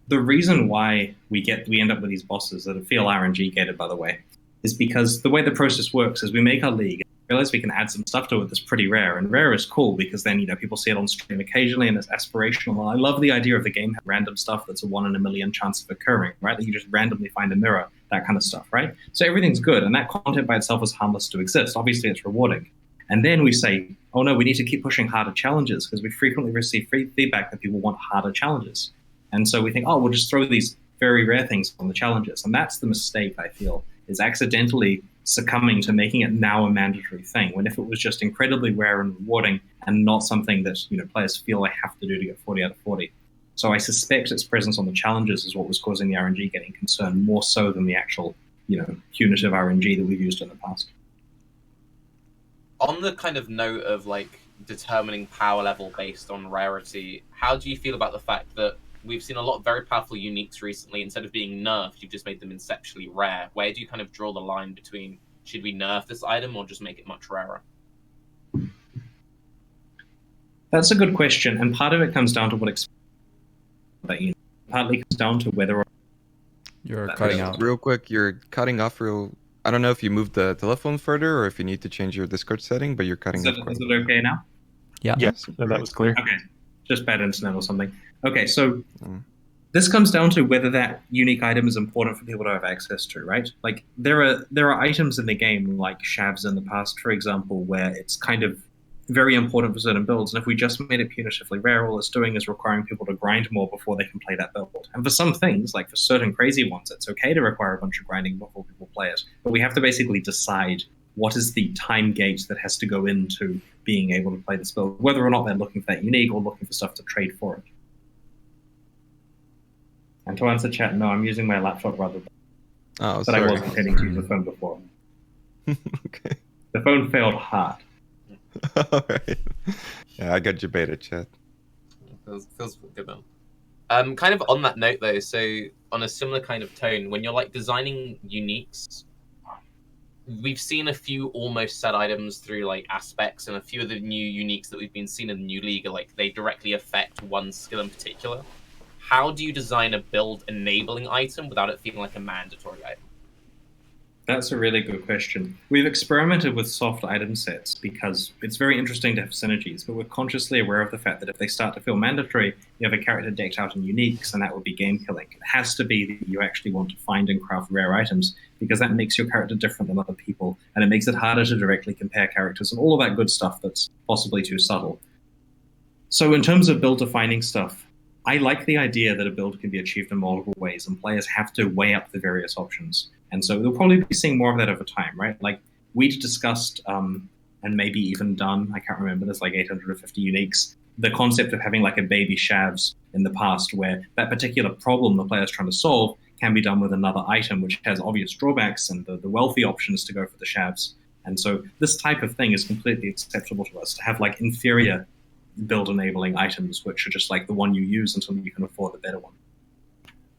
The reason why we end up with these bosses that feel RNG gated, by the way, is because the way the process works is we make our league, realize we can add some stuff to it that's pretty rare, and rare is cool because then people see it on stream occasionally and it's aspirational. And I love the idea of the game having random stuff that's a 1 in a million chance of occurring, right? That you just randomly find a mirror, that kind of stuff, right? So everything's good, and that content by itself is harmless to exist. Obviously, it's rewarding. And then we say, oh no, we need to keep pushing harder challenges because we frequently receive feedback that people want harder challenges. And so we think, oh, we'll just throw these very rare things on the challenges. And that's the mistake, I feel, is accidentally succumbing to making it now a mandatory thing, when if it was just incredibly rare and rewarding and not something that players feel they have to do to get 40 out of 40. So I suspect its presence on the challenges is what was causing the RNG getting concerned, more so than the actual punitive RNG that we've used in the past. On the kind of note of determining power level based on rarity, how do you feel about the fact that we've seen a lot of very powerful uniques recently? Instead of being nerfed, you've just made them inceptually rare. Where do you kind of draw the line between, should we nerf this item or just make it much rarer? That's a good question, and part of it comes down to what partly comes down to whether or you're cutting out. Real quick, you're cutting off real... I don't know if you moved the telephone further or if you need to change your Discord setting, but you're cutting off. Is it okay now? Yeah, that was clear. Okay, just bad internet or something. Okay, so this comes down to whether that unique item is important for people to have access to, right? Like there are items in the game, like shavs in the past, for example, where it's kind of very important for certain builds, and if we just made it punitively rare, all it's doing is requiring people to grind more before they can play that build. And for some things, like for certain crazy ones, it's okay to require a bunch of grinding before people play it. But we have to basically decide what is the time gate that has to go into being able to play this build, whether or not they're looking for that unique or looking for stuff to trade for it. And to answer chat, no, I'm using my laptop rather than... Oh, but sorry. I was intending to use the phone before. Okay. The phone failed hard. All right. Yeah, I got your beta, chat. Feels good, man. Kind of on that note, though, so on a similar kind of tone, when you're designing uniques, we've seen a few almost set items through aspects, and a few of the new uniques that we've been seeing in the new league are they directly affect one skill in particular. How do you design a build enabling item without it feeling like a mandatory item? That's a really good question. We've experimented with soft item sets because it's very interesting to have synergies, but we're consciously aware of the fact that if they start to feel mandatory, you have a character decked out in uniques, and that would be game killing. It has to be that you actually want to find and craft rare items, because that makes your character different than other people, and it makes it harder to directly compare characters and all of that good stuff that's possibly too subtle. So in terms of build defining stuff, I like the idea that a build can be achieved in multiple ways, and players have to weigh up the various options. And so we'll probably be seeing more of that over time, right? Like we'd discussed, and maybe even done, I can't remember, there's 850 uniques, the concept of having a baby shavs in the past, where that particular problem the player's trying to solve can be done with another item, which has obvious drawbacks and the wealthy options to go for the shavs. And so this type of thing is completely acceptable to us, to have inferior build enabling items, which are just the one you use until you can afford the better one.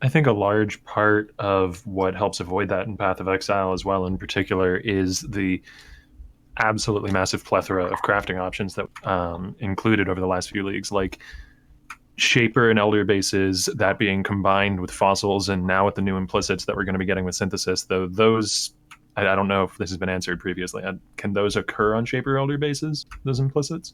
I think a large part of what helps avoid that in Path of Exile as well, in particular, is the absolutely massive plethora of crafting options that included over the last few leagues, like Shaper and Elder bases, that being combined with fossils, and now with the new implicits that we're going to be getting with Synthesis, though those, I don't know if this has been answered previously, can those occur on Shaper Elder bases, those implicits?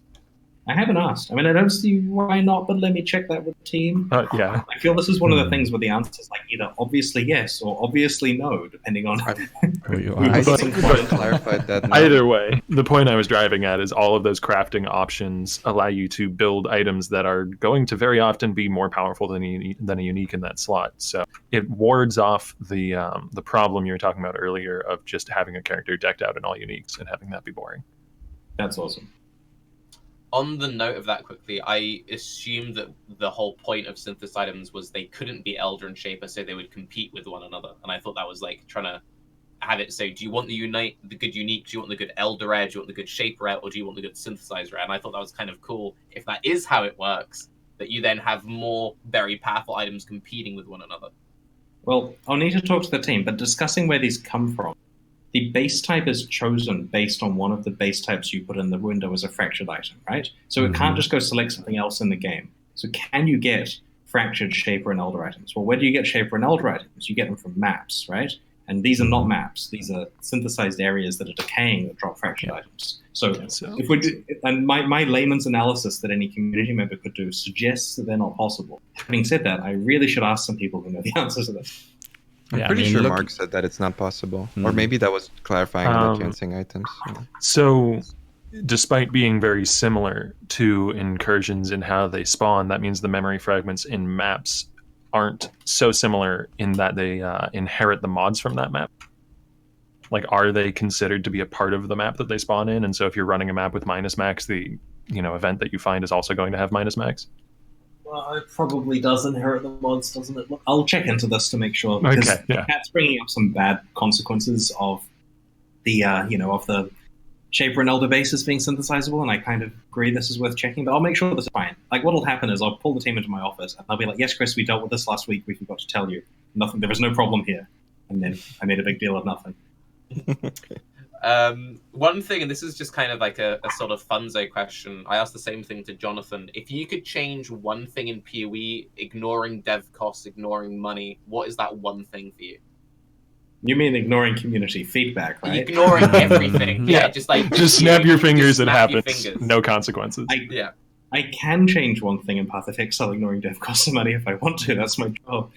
I haven't asked. I mean, I don't see why not, but let me check that with the team. Yeah. I feel this is one of the things where the answer is either obviously yes or obviously no, depending on... I think we clarified that now. Either way, the point I was driving at is all of those crafting options allow you to build items that are going to very often be more powerful than a unique in that slot. So it wards off the problem you were talking about earlier of just having a character decked out in all uniques and having that be boring. That's awesome. On the note of that quickly, I assumed that the whole point of synthesis items was they couldn't be Elder and Shaper, so they would compete with one another. And I thought that was like trying to have it say, do you want the good unique, do you want the good Elder rare, do you want the good Shaper rare, or do you want the good Synthesizer rare? And I thought that was kind of cool. If that is how it works, that you then have more very powerful items competing with one another. Well, I'll need to talk to the team, but discussing where these come from, the base type is chosen based on one of the base types you put in the window as a fractured item, right? So it can't just go select something else in the game. So can you get fractured Shaper and Elder items? Well, where do you get Shaper and Elder items? You get them from maps, right? And these are not maps. These are synthesized areas that are decaying that drop fractured items. So if we do, and my layman's analysis that any community member could do suggests that they're not possible. Having said that, I really should ask some people who know the answers to this. I'm pretty sure Mark said that it's not possible. Or maybe that was clarifying on the chancing items. So, despite being very similar to incursions in how they spawn, that means the memory fragments in maps aren't so similar in that they inherit the mods from that map. Like, are they considered to be a part of the map that they spawn in? And so if you're running a map with minus max, the event that you find is also going to have minus max? Well, it probably does inherit the mods, doesn't it? Look, I'll check into this to make sure, because that's bringing up some bad consequences of the of the Shaper and Elder bases being synthesizable, and I kind of agree this is worth checking, but I'll make sure this is fine. Like, what'll happen is I'll pull the team into my office, and they'll be like, yes, Chris, we dealt with this last week, we forgot to tell you. Nothing, there was no problem here. And then I made a big deal of nothing. One thing, and this is just kind of like a sort of funzo question, I asked the same thing to Jonathan. If you could change one thing in PoE, ignoring dev costs, ignoring money, what is that one thing for you? You mean ignoring community feedback, right? Ignoring everything. Yeah, just like... Just snap your fingers, it happens. No consequences. I can change one thing in Path of Exile, ignoring dev costs and money if I want to. That's my job.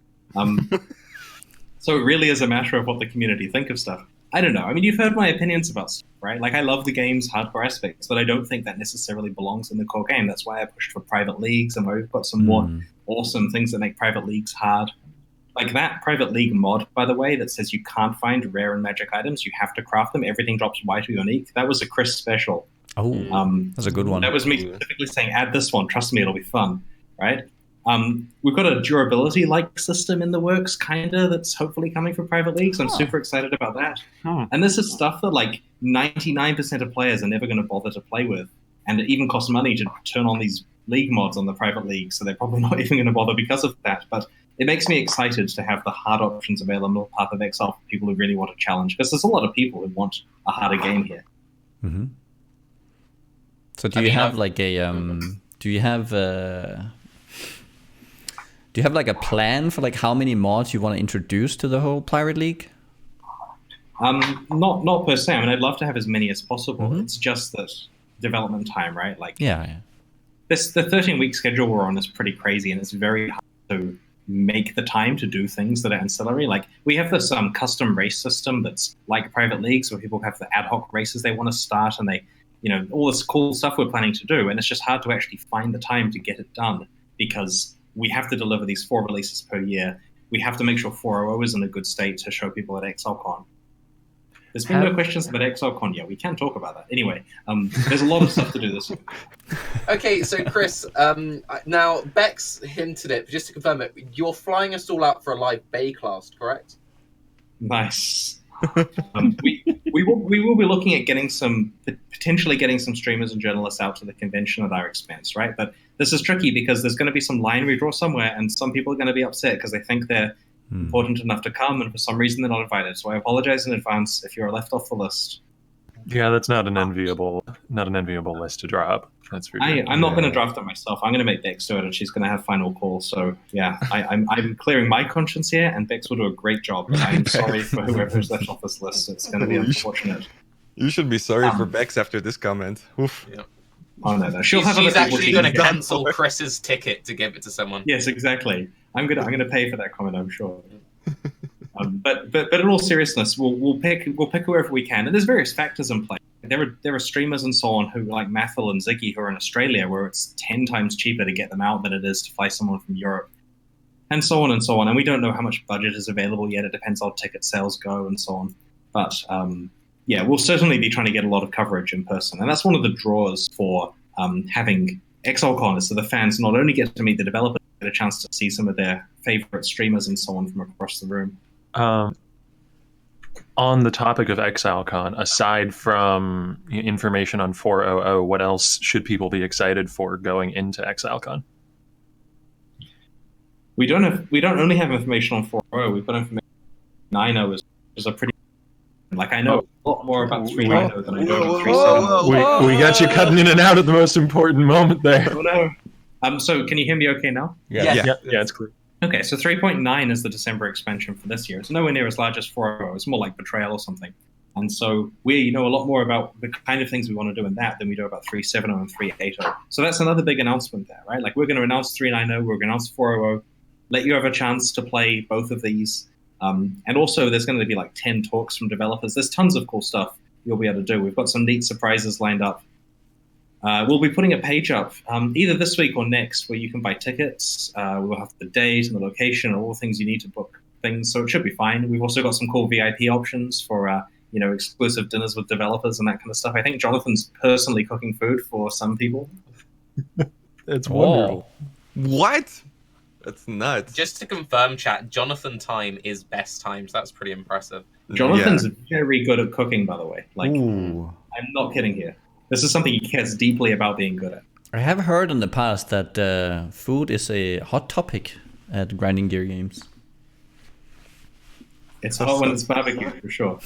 So it really is a matter of what the community think of stuff. I don't know. I mean, you've heard my opinions about stuff, right? Like, I love the game's hardcore aspects, but I don't think that necessarily belongs in the core game. That's why I pushed for private leagues, and we've got some more awesome things that make private leagues hard. Like that private league mod, by the way, that says you can't find rare and magic items, you have to craft them, everything drops Y to unique. That was a Chris special. Oh, that's a good one. That was me specifically saying, add this one, trust me, it'll be fun, right? We've got a durability-like system in the works, kinda, that's hopefully coming for private leagues. I'm super excited about that. And this is stuff that, like, 99% of players are never going to bother to play with. And it even costs money to turn on these league mods on the private league, so they're probably not even going to bother because of that. But it makes me excited to have the hard options available in Path of Exile for people who really want a challenge, because there's a lot of people who want a harder game here. So do you have like a do you have like a plan for like how many mods you want to introduce to the whole Pirate League? Not per se. I mean, I'd love to have as many as possible. It's just that development time, right? Like, the 13-week schedule we're on is pretty crazy, and it's very hard to make the time to do things that are ancillary. Like, we have this custom race system that's like private leagues, where people have the ad hoc races they want to start, and they, all this cool stuff we're planning to do, and it's just hard to actually find the time to get it done, because we have to deliver these 4 releases per year. We have to make sure 4.0 is in a good state to show people at ExileCon. There's been no questions about ExileCon yet. We can talk about that. Anyway, there's a lot of stuff to do this year. Okay, so Chris, now Bex hinted it, but just to confirm it, you're flying us all out for a live Baeclast, correct? Nice. We will be looking at potentially getting some streamers and journalists out to the convention at our expense, right? But this is tricky because there's going to be some line redraw somewhere, and some people are going to be upset because they think they're important enough to come, and for some reason they're not invited. So I apologize in advance if you're left off the list. Yeah, that's not an enviable list to drop. That's for sure. I'm not going to draft it myself. I'm going to make Bex do it, and she's going to have final call. So yeah, I'm clearing my conscience here, and Bex will do a great job. But I'm sorry for whoever's left off this list. It's going to be unfortunate. You should be sorry for Bex after this comment. Oof. Yeah. Oh no, she's actually going to cancel Chris's ticket to give it to someone. Yes, exactly. I'm gonna pay for that comment, I'm sure. But in all seriousness, we'll pick whoever we can, and there's various factors in play. There are streamers and so on who, like Mathil and Ziggy, who are in Australia, where it's 10 times cheaper to get them out than it is to fly someone from Europe, and so on and so on. And we don't know how much budget is available yet. It depends how ticket sales go and so on. But yeah, we'll certainly be trying to get a lot of coverage in person, and that's one of the draws for having ExileCon is so the fans not only get to meet the developers, but get a chance to see some of their favorite streamers and so on from across the room. On the topic of ExileCon, aside from information on 4.0.0, what else should people be excited for going into ExileCon? We don't only have information on 4.0. We've got information on 9.0, which is a pretty. Like, I know a lot more about 3.0 than I do about 3.7. We got you cutting in and out at the most important moment there. Oh no. So can you hear me okay now? Yeah, it's clear. Okay, so 3.9 is the December expansion for this year. It's nowhere near as large as 4.0. It's more like Betrayal or something. And so we know a lot more about the kind of things we want to do in that than we do about 3.7.0 and 3.8.0. So that's another big announcement there, right? Like, we're going to announce 3.9.0, we're going to announce 4.0, let you have a chance to play both of these. And also, there's going to be like 10 talks from developers. There's tons of cool stuff you'll be able to do. We've got some neat surprises lined up. We'll be putting a page up either this week or next where you can buy tickets. We'll have the date and the location and all the things you need to book things, so it should be fine. We've also got some cool VIP options for exclusive dinners with developers and that kind of stuff. I think Jonathan's personally cooking food for some people. It's wonderful. What? That's nuts. Just to confirm, chat, Jonathan time is best time, so that's pretty impressive. Jonathan's very good at cooking, by the way. Like, Ooh. I'm not kidding here. This is something he cares deeply about being good at. I have heard in the past that food is a hot topic at Grinding Gear games. It's hot when it's barbecue, for sure.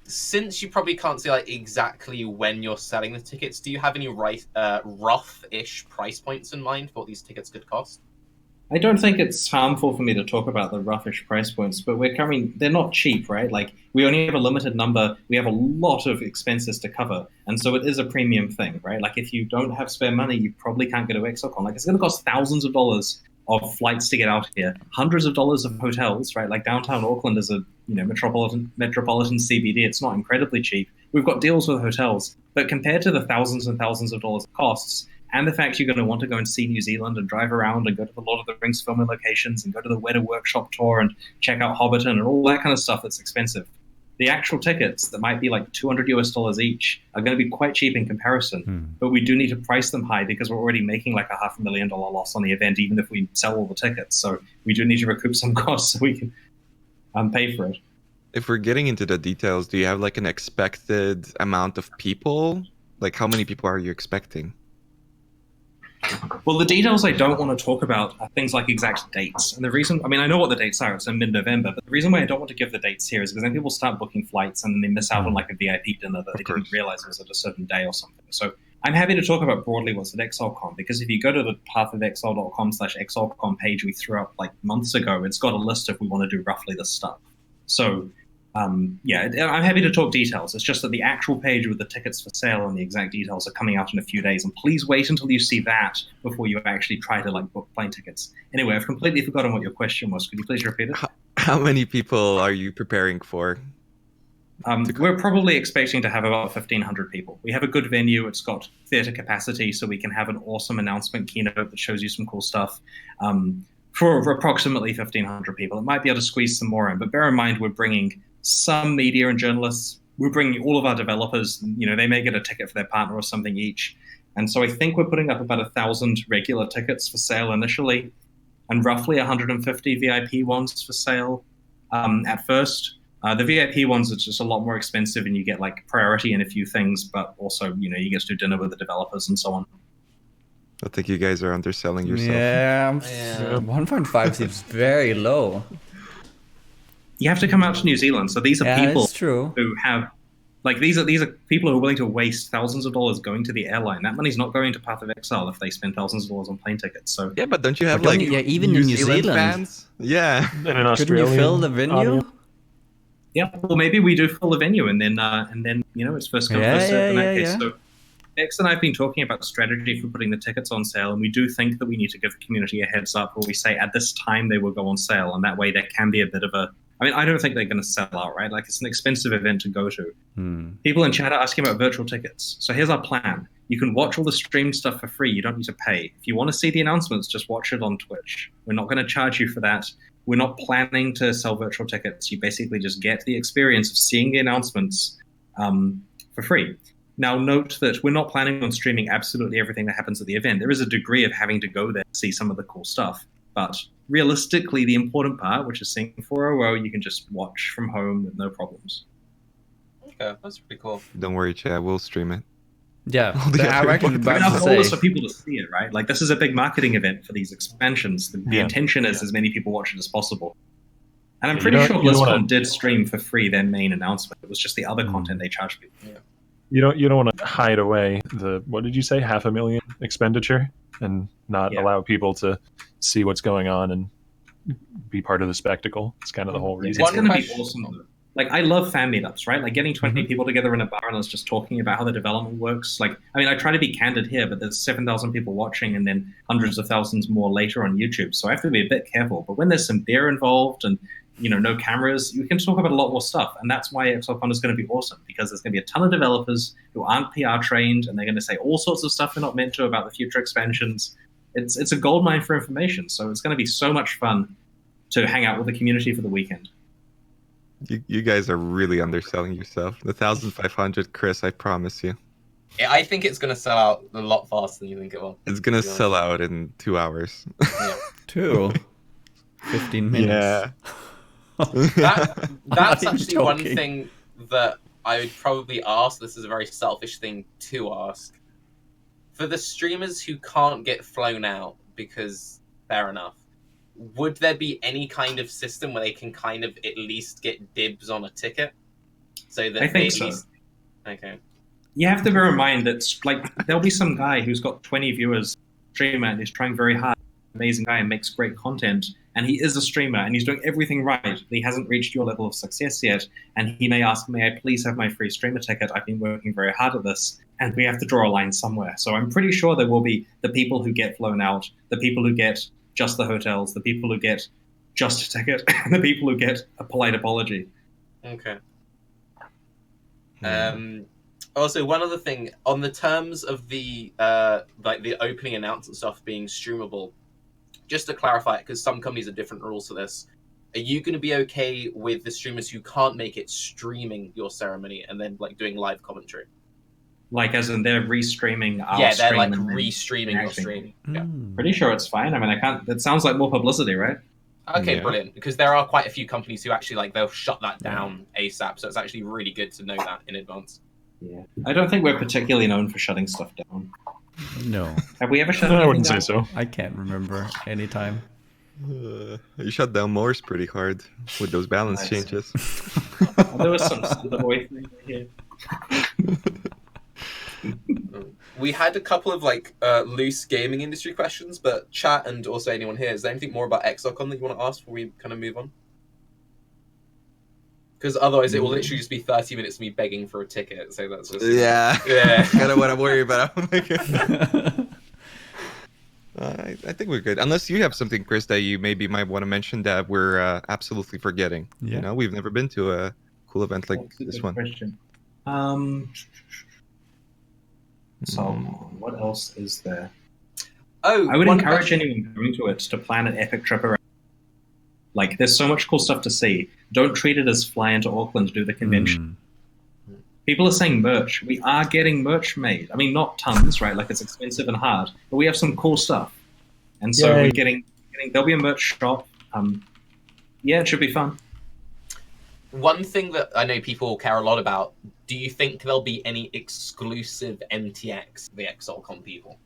Since you probably can't say like exactly when you're selling the tickets, do you have any rough-ish price points in mind for what these tickets could cost? I don't think it's harmful for me to talk about the roughish price points, but they're not cheap, right? Like, we only have a limited number, we have a lot of expenses to cover, and so it is a premium thing, right? Like, if you don't have spare money, you probably can't go to ExileCon. Like, it's going to cost thousands of dollars of flights to get out here, hundreds of dollars of hotels, right? Like, downtown Auckland is a metropolitan CBD. It's not incredibly cheap. We've got deals with hotels, but compared to the thousands and thousands of dollars it costs, and the fact you're going to want to go and see New Zealand and drive around and go to the Lord of the Rings filming locations and go to the Weta Workshop tour and check out Hobbiton and all that kind of stuff that's expensive. The actual tickets that might be like $200 each are going to be quite cheap in comparison, but we do need to price them high because we're already making like a $500,000 loss on the event, even if we sell all the tickets. So we do need to recoup some costs so we can pay for it. If we're getting into the details, do you have like an expected amount of people? Like, how many people are you expecting? Well, the details I don't want to talk about are things like exact dates. And the reason, I know what the dates are, it's in mid-November, but the reason why I don't want to give the dates here is because then people start booking flights and then they miss out on like a VIP dinner that they didn't realize was at a certain day or something. So I'm happy to talk about broadly what's at ExileCon, because if you go to the pathofexile.com/ExileCon page we threw up like months ago, it's got a list if we want to do roughly this stuff. So I'm happy to talk details. It's just that the actual page with the tickets for sale and the exact details are coming out in a few days. And please wait until you see that before you actually try to like book plane tickets. Anyway, I've completely forgotten what your question was. Could you please repeat it? How many people are you preparing for? We're probably expecting to have about 1,500 people. We have a good venue. It's got theater capacity, so we can have an awesome announcement keynote that shows you some cool stuff. For approximately 1,500 people. It might be able to squeeze some more in, but bear in mind we're bringing some media and journalists. We're bringing all of our developers. They may get a ticket for their partner or something each. And so I think we're putting up about 1,000 regular tickets for sale initially, and roughly 150 VIP ones for sale at first. The VIP ones are just a lot more expensive, and you get like priority in a few things, but also, you get to do dinner with the developers and so on. I think you guys are underselling yourself. Yeah, 1.5 seems very low. You have to come out to New Zealand. So these are people who have, like, these are people who are willing to waste thousands of dollars going to the airline. That money's not going to Path of Exile if they spend thousands of dollars on plane tickets. So yeah, but don't you have even in New Zealand fans? Yeah, and in Australia, couldn't you fill the venue? Yeah, well, maybe we do fill the venue, and then it's first come first served in that case. So X and I have been talking about strategy for putting the tickets on sale, and we do think that we need to give the community a heads up where we say at this time they will go on sale, and that way there can be a bit of a... I don't think they're going to sell out, right? Like, it's an expensive event to go to. People in chat are asking about virtual tickets. So here's our plan. You can watch all the stream stuff for free. You don't need to pay. If you want to see the announcements, just watch it on Twitch. We're not going to charge you for that. We're not planning to sell virtual tickets. You basically just get the experience of seeing the announcements for free. Now, note that we're not planning on streaming absolutely everything that happens at the event. There is a degree of having to go there to see some of the cool stuff. But realistically, the important part, which is seeing 400, you can just watch from home with no problems. Okay, that's pretty cool. Don't worry, Chad. We'll stream it. Yeah, the I other reckon ones. about Our to goal say. is for people to see it, right? Like, this is a big marketing event for these expansions. The intention is as many people watch it as possible. And I'm pretty sure BlizzCon did stream for free their main announcement. It was just the other content they charged people. Yeah. You don't want to hide away the, what did you say, $500,000 expenditure and not allow people to see what's going on and be part of the spectacle. It's kind of the whole reason. It's going to be awesome, though. Like, I love fan meetups, right? Like, getting 20 people together in a bar and us just talking about how the development works. Like, I mean, I try to be candid here, but there's 7,000 people watching and then hundreds of thousands more later on YouTube. So I have to be a bit careful. But when there's some beer involved and, no cameras, you can talk about a lot more stuff. And that's why ExileCon is going to be awesome, because there's going to be a ton of developers who aren't PR trained, and they're going to say all sorts of stuff they're not meant to about the future expansions. It's a goldmine for information. So it's going to be so much fun to hang out with the community for the weekend. You guys are really underselling yourself. The 1,500, Chris, I promise you. Yeah, I think it's going to sell out a lot faster than you think it will. It's going to sell out in 2 hours. Yeah. 15 minutes. Yeah. That's actually one thing that I would probably ask. This is a very selfish thing to ask. For the streamers who can't get flown out, because fair enough, would there be any kind of system where they can kind of at least get dibs on a ticket? So that I think so. Okay. You have to bear in mind that, like, there'll be some guy who's got 20 viewers, streamer, and he's trying very hard. Amazing guy and makes great content, and he is a streamer and he's doing everything right, but he hasn't reached your level of success yet, and he may ask, may I please have my free streamer ticket? I've been working very hard at this, and we have to draw a line somewhere. So I'm pretty sure there will be the people who get flown out, the people who get just the hotels, the people who get just a ticket, and the people who get a polite apology. Okay. Also, one other thing, on the terms of the like the opening announcement stuff being streamable, just to clarify, because some companies have different rules to this, are you going to be okay with the streamers who can't make it streaming your ceremony and then like doing live commentary? Like, as in they're restreaming our Yeah, they're stream like and then re-streaming your reacting. stream. Yeah. Pretty sure it's fine. I mean, I can't. That sounds like more publicity, right? Okay, Yeah. brilliant. Because there are quite a few companies who actually like they'll shut that down ASAP. So it's actually really good to know that in advance. Yeah. I don't think we're particularly known for shutting stuff down. No, Have we ever shut I anything wouldn't say down? so. I can't remember any time. You shut down Morse pretty hard with those balance Nice. changes. There was some boy thing here. We had a couple of like loose gaming industry questions, but chat and also anyone here, is there anything more about ExileCon that you want to ask before we kind of move on? Because otherwise it will literally just be 30 minutes of me begging for a ticket, so that's just... Yeah. Yeah. Kind of what I'm worried about. I think we're good. Unless you have something, Chris, that you maybe might want to mention that we're absolutely forgetting. Yeah. You know, we've never been to a cool event like That's a this good one. question. So, what else is there? Oh, I would one encourage question. anyone going to it to plan an epic trip around. Like, there's so much cool stuff to see. Don't treat it as fly into Auckland to do the convention. People are saying merch. We are getting merch made. I mean, not tons, right? Like, it's expensive and hard, but we have some cool stuff. And so Yay. we're getting there'll be a merch shop. Yeah, it should be fun. One thing that I know people care a lot about, do you think there'll be any exclusive MTX for the ExileCon people?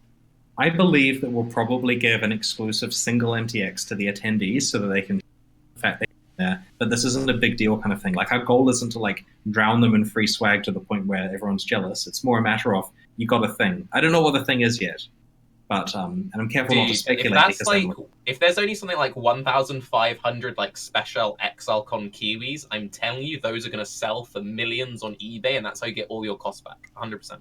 I believe that we'll probably give an exclusive single MTX to the attendees so that they can, in fact, they there. But this isn't a big deal kind of thing. Like, our goal isn't to like drown them in free swag to the point where everyone's jealous. It's more a matter of, you got a thing. I don't know what the thing is yet, but and I'm careful not to speculate. If that's because like, I'm- if there's only something like 1,500 like special ExileCon Kiwis, I'm telling you, those are going to sell for millions on eBay, and that's how you get all your costs back. 100%.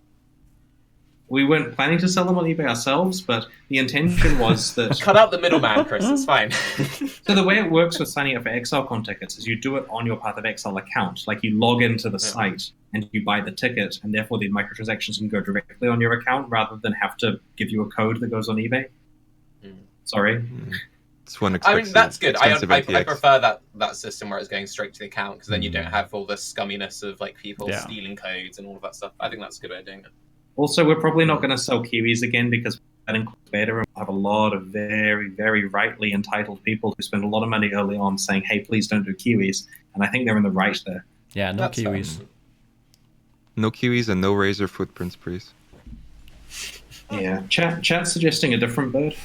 we weren't planning to sell them on eBay ourselves, but the intention was that. Cut out the middleman, Chris. It's fine. So the way it works with signing up for ExileCon tickets is you do it on your Path of Exile account. Like, you log into the site and you buy the ticket, and therefore the microtransactions can go directly on your account rather than have to give you a code that goes on eBay. Sorry. one I expects. mean, that's good. I expensive ATX. prefer that system where it's going straight to the account, because then you don't have all the scumminess of like people stealing codes and all of that stuff. I think that's a good way of doing it. Also, we're probably not going to sell Kiwis again, because that includes beta, and we'll have a lot of very, very rightly entitled people who spend a lot of money early on saying, hey, please don't do Kiwis. And I think they're in the right there. Yeah, no That's Kiwis. fair. No Kiwis and no Razor footprints, please. Yeah, chat's suggesting a different bird.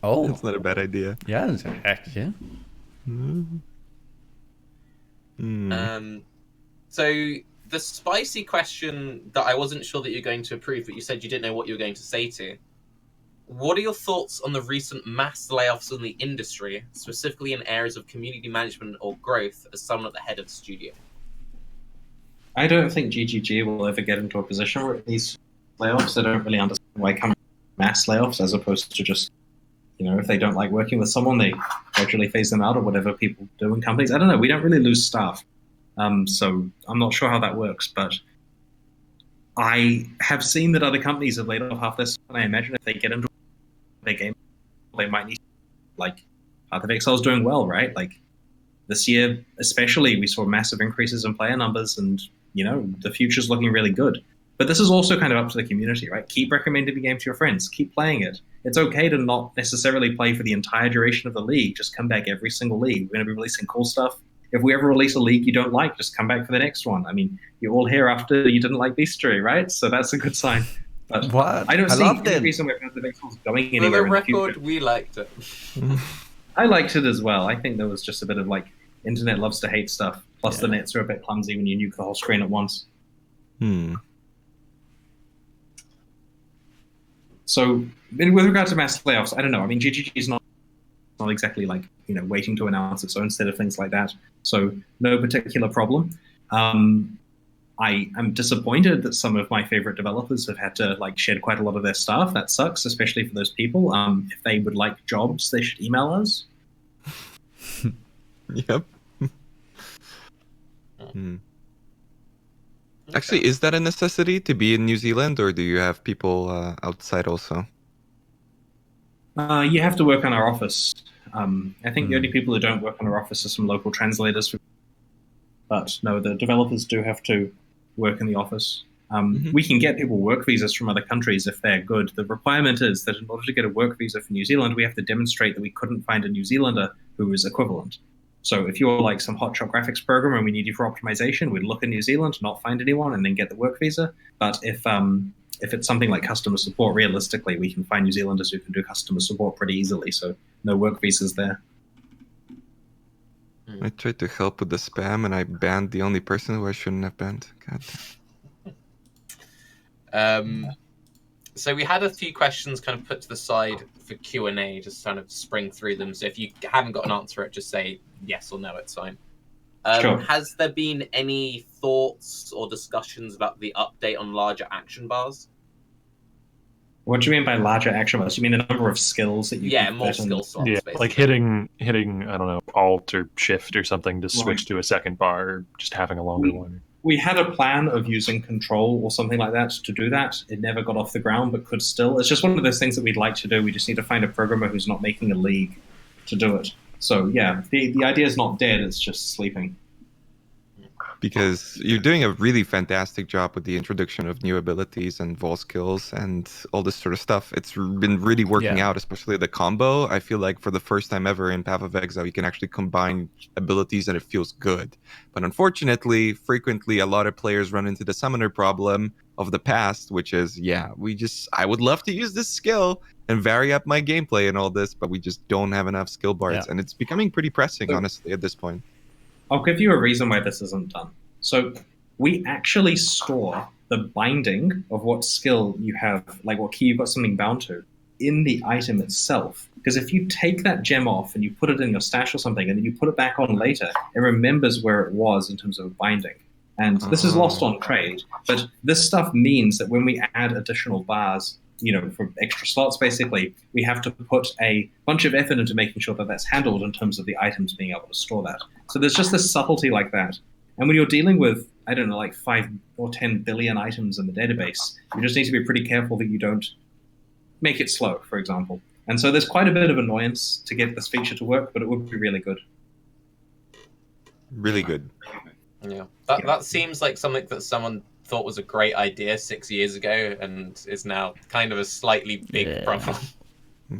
Oh, That's not a bad idea. yeah, heck yeah. So the spicy question that I wasn't sure that you're going to approve, but you said you didn't know what you were going to say to. What are your thoughts on the recent mass layoffs in the industry, specifically in areas of community management or growth, as someone at the head of the studio? I don't think GGG will ever get into a position where these layoffs, I don't really understand why come mass layoffs as opposed to just, if they don't like working with someone, they gradually phase them out, or whatever people do in companies. I don't know. We don't really lose staff. So I'm not sure how that works, but I have seen that other companies have laid off half their staff, and I imagine if they get into their game, they might need, like, Path of Exile is doing well, right? Like, this year especially, we saw massive increases in player numbers, and, the future's looking really good. But this is also kind of up to the community, right? Keep recommending the game to your friends. Keep playing it. It's okay to not necessarily play for the entire duration of the league. Just come back every single league. We're going to be releasing cool stuff. If we ever release a league you don't like, just come back for the next one. I mean, you're all here after you didn't like Bestiary, right? So that's a good sign. But What? I don't see loved any it. reason where Path of Exile is going For anywhere the in the future. record, we liked it. I liked it as well. I think there was just a bit of, like, internet loves to hate stuff. Plus the nets are a bit clumsy when you nuke the whole screen at once. So, with regard to mass layoffs, I don't know. I mean, GGG is not exactly like, waiting to announce its own set of things like that. So, no particular problem. I am disappointed that some of my favorite developers have had to, like, shed quite a lot of their staff. That sucks, especially for those people. If they would like jobs, they should email us. Yep. Actually, is that a necessity to be in New Zealand, or do you have people outside also? You have to work on our office. I think the only people who don't work on our office are some local translators. But no, the developers do have to work in the office. We can get people work visas from other countries if they're good. The requirement is that in order to get a work visa for New Zealand, we have to demonstrate that we couldn't find a New Zealander who is equivalent. So if you're like some hotshot graphics programmer and we need you for optimization, we'd look in New Zealand, not find anyone, and then get the work visa. But if it's something like customer support, realistically, we can find New Zealanders who can do customer support pretty easily. So no work visas there. I tried to help with the spam, and I banned the only person who I shouldn't have banned. God. So we had a few questions kind of put to the side for Q&A, just kind of spring through them. So if you haven't got an answer, it just say yes or no, it's fine. Sure. Has there been any thoughts or discussions about the update on larger action bars? What do you mean by larger action bars? You mean the number of skills that you can more fit in? skill slots, Yeah, basically. like hitting, I don't know, Alt or Shift or something to switch to a second bar, or just having a longer one. We had a plan of using Control or something like that to do that. It never got off the ground, but could still. It's just one of those things that we'd like to do. We just need to find a programmer who's not making a league to do it. So yeah, the idea is not dead, it's just sleeping. Because you're doing a really fantastic job with the introduction of new abilities and vol skills and all this sort of stuff. It's been really working out, especially the combo. I feel like for the first time ever in Path of Exile, you can actually combine abilities and it feels good. But unfortunately, frequently a lot of players run into the summoner problem of the past, which is, I would love to use this skill and vary up my gameplay and all this, but we just don't have enough skill bars. And it's becoming pretty pressing, honestly, at this point. I'll give you a reason why this isn't done. So we actually store the binding of what skill you have, like what key you've got something bound to, in the item itself. Because if you take that gem off and you put it in your stash or something, and then you put it back on later, it remembers where it was in terms of binding. And this is lost on trade, but this stuff means that when we add additional bars, for extra slots, basically, we have to put a bunch of effort into making sure that that's handled in terms of the items being able to store that. So there's just this subtlety like that. And when you're dealing with, I don't know, like 5 or 10 billion items in the database, you just need to be pretty careful that you don't make it slow, for example. And so there's quite a bit of annoyance to get this feature to work, but it would be really good. Really good. Yeah, that seems like something that someone thought was a great idea 6 years ago, and is now kind of a slightly big problem.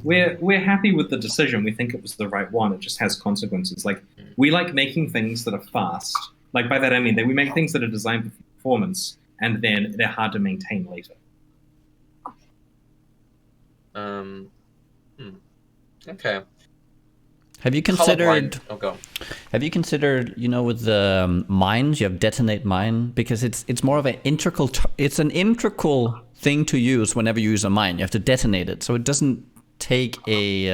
We're happy with the decision. We think it was the right one. It just has consequences. Like, we like making things that are fast. Like, by that I mean that we make things that are designed for performance, and then they're hard to maintain later. Okay. Have you considered? Oh, go on. Have you considered? With the mines, you have detonate mine because it's more of an integral. It's an integral thing to use whenever you use a mine. You have to detonate it, so it doesn't take a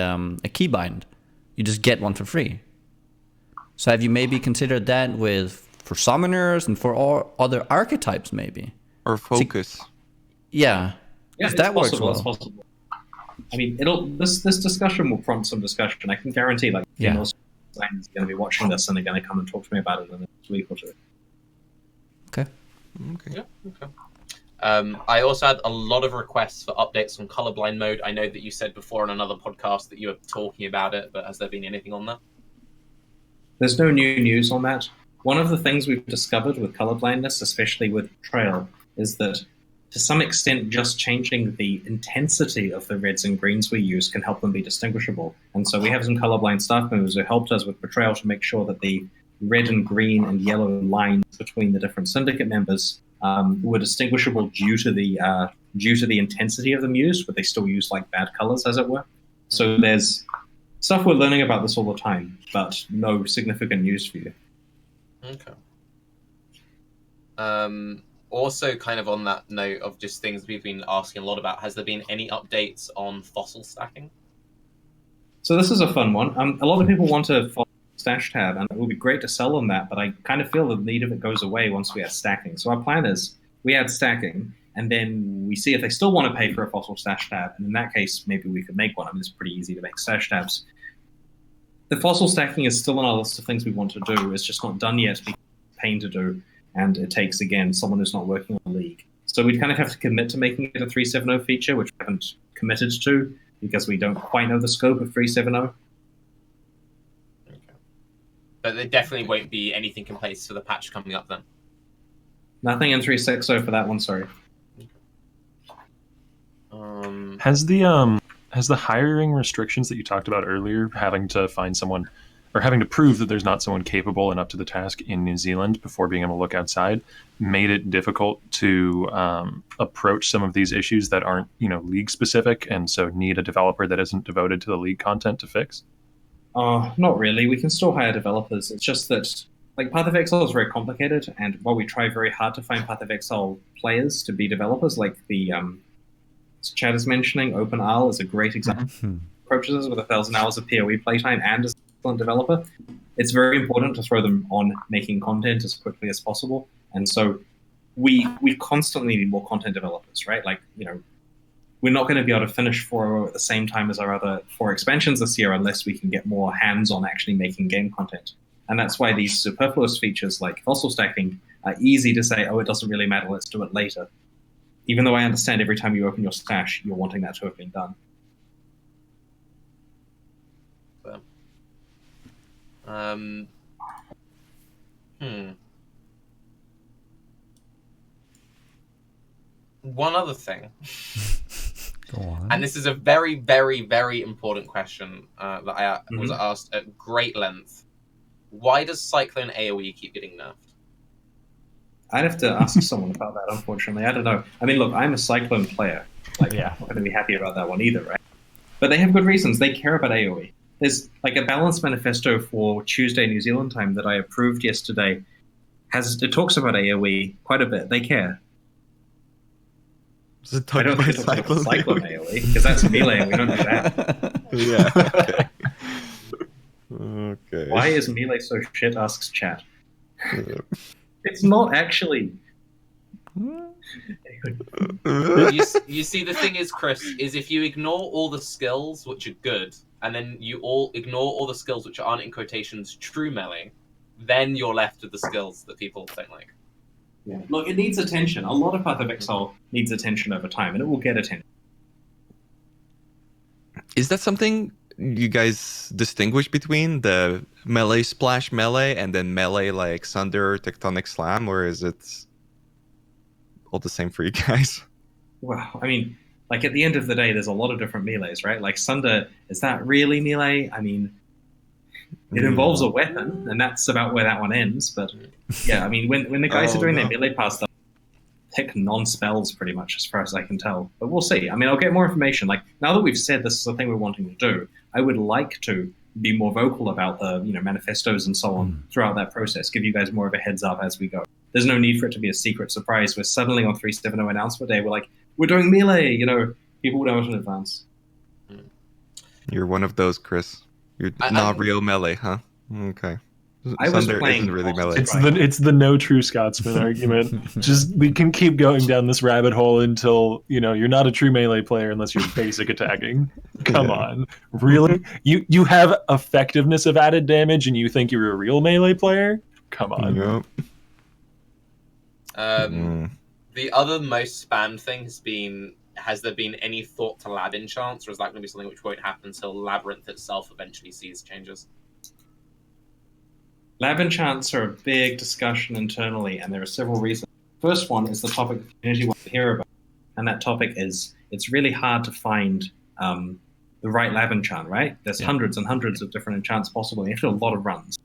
keybind. You just get one for free. So have you maybe considered that for summoners and for all other archetypes maybe? Or focus. Yeah, that works well. It's possible. I mean, this discussion will prompt some discussion. I can guarantee, like, designers are going to be watching this and they're going to come and talk to me about it in the next week or two. Okay. Yeah, okay. I also had a lot of requests for updates on colorblind mode. I know that you said before on another podcast that you were talking about it, but has there been anything on that? There's no new news on that. One of the things we've discovered with colorblindness, especially with Betrayal, is that to some extent, just changing the intensity of the reds and greens we use can help them be distinguishable. And so we have some colorblind staff members who helped us with Betrayal to make sure that the red and green and yellow lines between the different Syndicate members were distinguishable due to the intensity of them used, but they still use like bad colors, as it were. So there's stuff we're learning about this all the time, but no significant news for you. Okay. Also, kind of on that note of just things we've been asking a lot about, has there been any updates on fossil stacking? So this is a fun one. A lot of people want a fossil stash tab, and it would be great to sell them that, but I kind of feel the need of it goes away once we add stacking. So our plan is we add stacking, and then we see if they still want to pay for a fossil stash tab, and in that case, maybe we could make one. I mean, it's pretty easy to make stash tabs. The fossil stacking is still on our list of things we want to do. It's just not done yet because it's a pain to do. And it takes, again, someone who's not working on the league. So we'd kind of have to commit to making it a 370 feature, which we haven't committed to because we don't quite know the scope of 370. Okay. But there definitely won't be anything in place for the patch coming up then? Nothing in 360 for that one, sorry. Okay. Has the hiring restrictions that you talked about earlier, having to find someone or having to prove that there's not someone capable and up to the task in New Zealand before being able to look outside, made it difficult to approach some of these issues that aren't, league specific, and so need a developer that isn't devoted to the league content to fix? Not really. We can still hire developers. It's just that, like, Path of Exile is very complicated, and while we try very hard to find Path of Exile players to be developers, like the chat is mentioning, OpenAL is a great example. Approaches us with 1,000 hours of PoE playtime and as an developer. It's very important to throw them on making content as quickly as possible. And so we constantly need more content developers, right? Like, we're not going to be able to finish 4 at the same time as our other 4 expansions this year unless we can get more hands on actually making game content. And that's why these superfluous features like fossil stacking are easy to say, oh, it doesn't really matter, let's do it later. Even though I understand every time you open your stash, you're wanting that to have been done. One other thing. Go on. And this is a very, very, very important question that I was asked at great length. Why does Cyclone AoE keep getting nerfed? I'd have to ask someone about that, unfortunately. I don't know. I mean, look, I'm a Cyclone player. Like, I'm not going to be happy about that one either, right? But they have good reasons. They care about AoE. There's like a balance manifesto for Tuesday New Zealand time that I approved yesterday. It talks about AoE quite a bit. They care. Does it I don't think it talks about Cyclone AoE, because that's melee and we don't do that. Yeah, okay. Why is melee so shit, asks chat. It's not actually. You see, the thing is, Chris, is if you ignore all the skills which are good, and then you ignore all the skills which aren't in quotations true melee, then you're left with the skills that people don't like. Yeah. Look, it needs attention. A lot of Path of Exile needs attention over time, and it will get attention. Is that something you guys distinguish between the melee splash melee and then melee like Sunder, Tectonic Slam, or is it all the same for you guys? Well, I mean, like at the end of the day, there's a lot of different melees, right? Like Sunder, is that really melee? I mean, it involves a weapon, and that's about where that one ends. But yeah, I mean, when the guys are doing their melee pass stuff, pick non-spells pretty much, as far as I can tell. But we'll see. I mean, I'll get more information. Like now that we've said this is the thing we're wanting to do, I would like to be more vocal about the manifestos and so on throughout that process. Give you guys more of a heads up as we go. There's no need for it to be a secret surprise where suddenly on 370 announcement day we're like, we're doing melee. People know it in advance. You're one of those, Chris. You're not real melee, huh? Okay. I was Sunder playing isn't really melee. It's the no true Scotsman argument. Just we can keep going down this rabbit hole until you're not a true melee player unless you're basic attacking. Come on, really? You have effectiveness of added damage and you think you're a real melee player? Come on. Yep. The other most spammed thing has there been any thought to lab enchants, or is that going to be something which won't happen until Labyrinth itself eventually sees changes? Lab enchants are a big discussion internally, and there are several reasons. First one is the topic the community wants to hear about, and that topic is it's really hard to find the right lab enchant, right? There's hundreds and hundreds of different enchants possible. You have to do a lot of runs.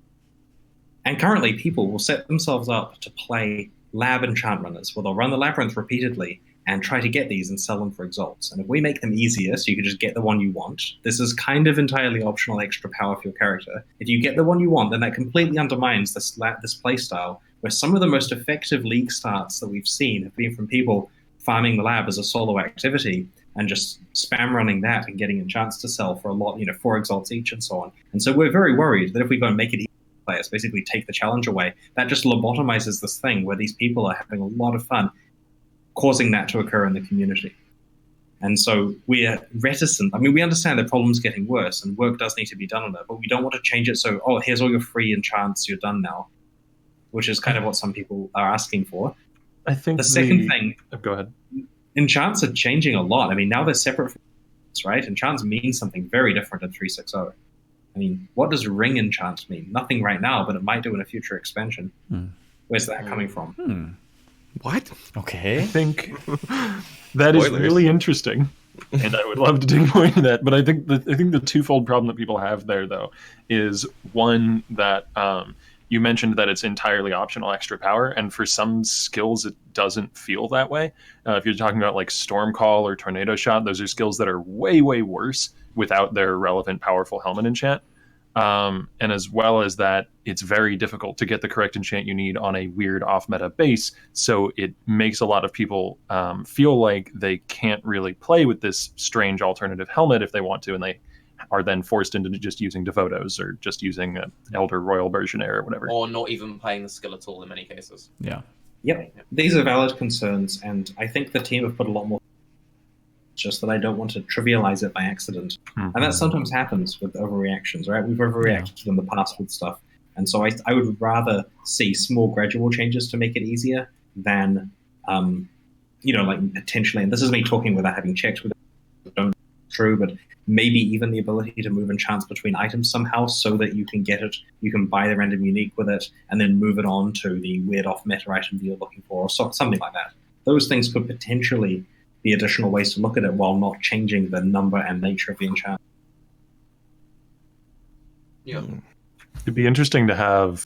And currently, people will set themselves up to play lab enchant runners, where they'll run the Labyrinth repeatedly and try to get these and sell them for exalts. And if we make them easier, so you can just get the one you want, this is kind of entirely optional extra power for your character. If you get the one you want, then that completely undermines this playstyle, where some of the most effective league starts that we've seen have been from people farming the lab as a solo activity and just spam running that and getting enchants to sell for a lot, 4 exalts each and so on. And so we're very worried that if we go and make it easy for players, basically take the challenge away, that just lobotomizes this thing where these people are having a lot of fun causing that to occur in the community. And so we're reticent. I mean, we understand the problem's getting worse and work does need to be done on it, but we don't want to change it so, here's all your free enchants, you're done now, which is kind of what some people are asking for. I think the second thing... Go ahead. Enchants are changing a lot. I mean, now they're separate from right? Enchants mean something very different in 360. I mean, what does ring enchant mean? Nothing right now, but it might do in a future expansion. Where's that coming from? What? Okay. I think that is really interesting, and I would love to dig more into that. But I think the twofold problem that people have there, though, is one that you mentioned that it's entirely optional extra power, and for some skills it doesn't feel that way. If you're talking about like Storm Call or Tornado Shot, those are skills that are way, way worse without their relevant powerful helmet enchant. And as well as that, it's very difficult to get the correct enchant you need on a weird off-meta base, so it makes a lot of people feel like they can't really play with this strange alternative helmet if they want to, and they are then forced into just using Devotos or just using an Elder Royal Versionaire or whatever. Or not even playing the skill at all in many cases. Yeah. Yep. These are valid concerns, and I think the team have put a lot more. Just that I don't want to trivialize it by accident. And that sometimes happens with overreactions, right? We've overreacted in the past with stuff. And so I would rather see small gradual changes to make it easier than, like potentially, and this is me talking without having checked with it, true, but maybe even the ability to move enchants between items somehow so that you can get it, you can buy the random unique with it, and then move it on to the weird off-meta item that you're looking for, or something like that. Those things could potentially the additional ways to look at it while not changing the number and nature of the enchant. Yeah. It'd be interesting to have,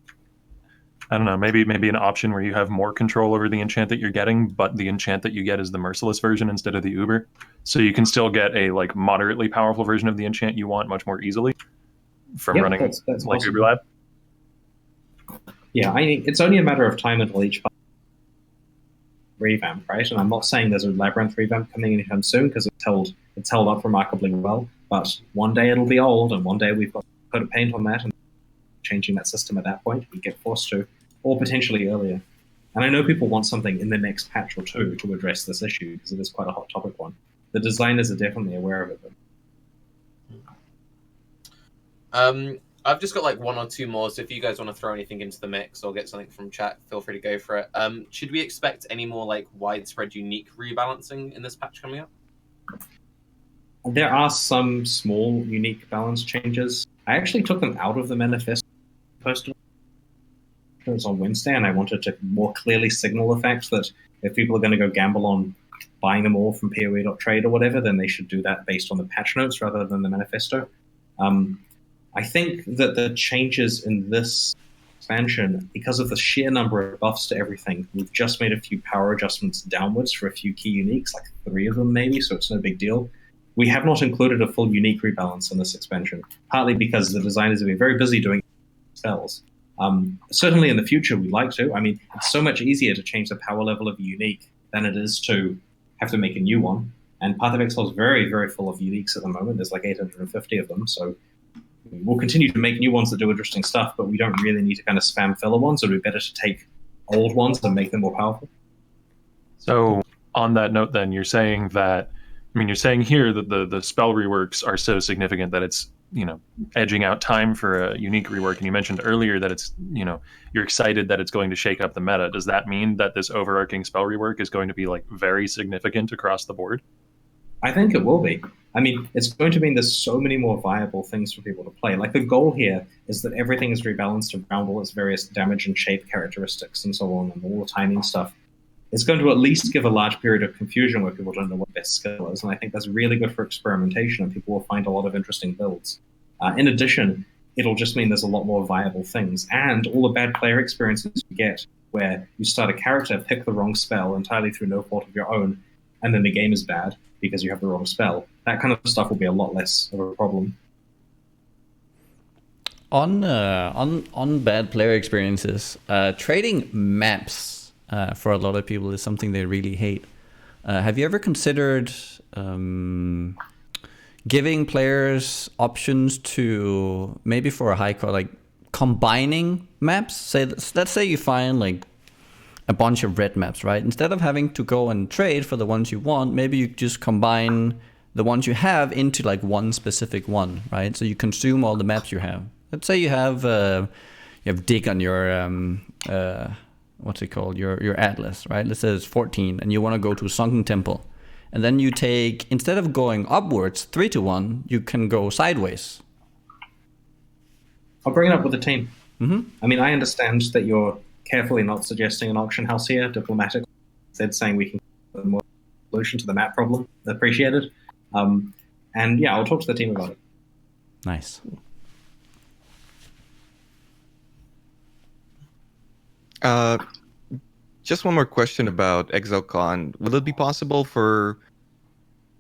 I don't know, maybe an option where you have more control over the enchant that you're getting, but the enchant that you get is the merciless version instead of the Uber. So you can still get a like moderately powerful version of the enchant you want much more easily from running that's like awesome. Uber Lab. Yeah, it's only a matter of time until each revamp, right? And I'm not saying there's a Labyrinth revamp coming anytime soon because it's held up remarkably well. But one day it'll be old, and one day we've got to put a paint on that, and changing that system at that point, we get forced to, or potentially earlier. And I know people want something in the next patch or two to address this issue because it is quite a hot topic one. The designers are definitely aware of it. I've just got like one or two more, so if you guys want to throw anything into the mix or get something from chat, feel free to go for it. Should we expect any more like widespread unique rebalancing in this patch coming up? There are some small, unique balance changes. I actually took them out of the manifesto posted. It was on Wednesday, and I wanted to more clearly signal the fact that if people are going to go gamble on buying them all from PoE.trade or whatever, then they should do that based on the patch notes rather than the manifesto. I think that the changes in this expansion, because of the sheer number of buffs to everything, we've just made a few power adjustments downwards for a few key uniques, like 3 of them maybe, so it's no big deal. We have not included a full unique rebalance in this expansion, partly because the designers have been very busy doing spells. Certainly in the future we'd like to. I mean, it's so much easier to change the power level of a unique than it is to have to make a new one. And Path of Exile is very, very full of uniques at the moment. There's like 850 of them, so we'll continue to make new ones that do interesting stuff, but we don't really need to kind of spam filler ones. It would be better to take old ones and make them more powerful. So on that note, then, you're saying that, you're saying here that the spell reworks are so significant that it's, edging out time for a unique rework. And you mentioned earlier that it's, you're excited that it's going to shake up the meta. Does that mean that this overarching spell rework is going to be like very significant across the board? I think it will be. I mean, it's going to mean there's so many more viable things for people to play. Like, the goal here is that everything is rebalanced around all its various damage and shape characteristics and so on, and all the timing stuff. It's going to at least give a large period of confusion where people don't know what their skill is, and I think that's really good for experimentation, and people will find a lot of interesting builds. In addition, it'll just mean there's a lot more viable things, and all the bad player experiences you get where you start a character, pick the wrong spell entirely through no fault of your own, and then the game is bad because you have the wrong spell. That kind of stuff will be a lot less of a problem. On bad player experiences, trading maps for a lot of people is something they really hate. Have you ever considered giving players options to, maybe for a high card, like combining maps? Let's say you find like a bunch of red maps, right? Instead of having to go and trade for the ones you want, maybe you just combine the ones you have into like one specific one, right? So you consume all the maps you have. Let's say you have dig on your what's it called? Your atlas, right? Let's say it's 14, and you want to go to Sunken Temple, and then you take, instead of going upwards 3-1, you can go sideways. I'll bring it up with the team. Mm-hmm. I mean, I understand that you're carefully not suggesting an auction house here, diplomatic. Instead, saying we can get a more solution to the map problem. Appreciated. And yeah, I'll talk to the team about it. Nice. Just one more question about ExileCon. Will it be possible for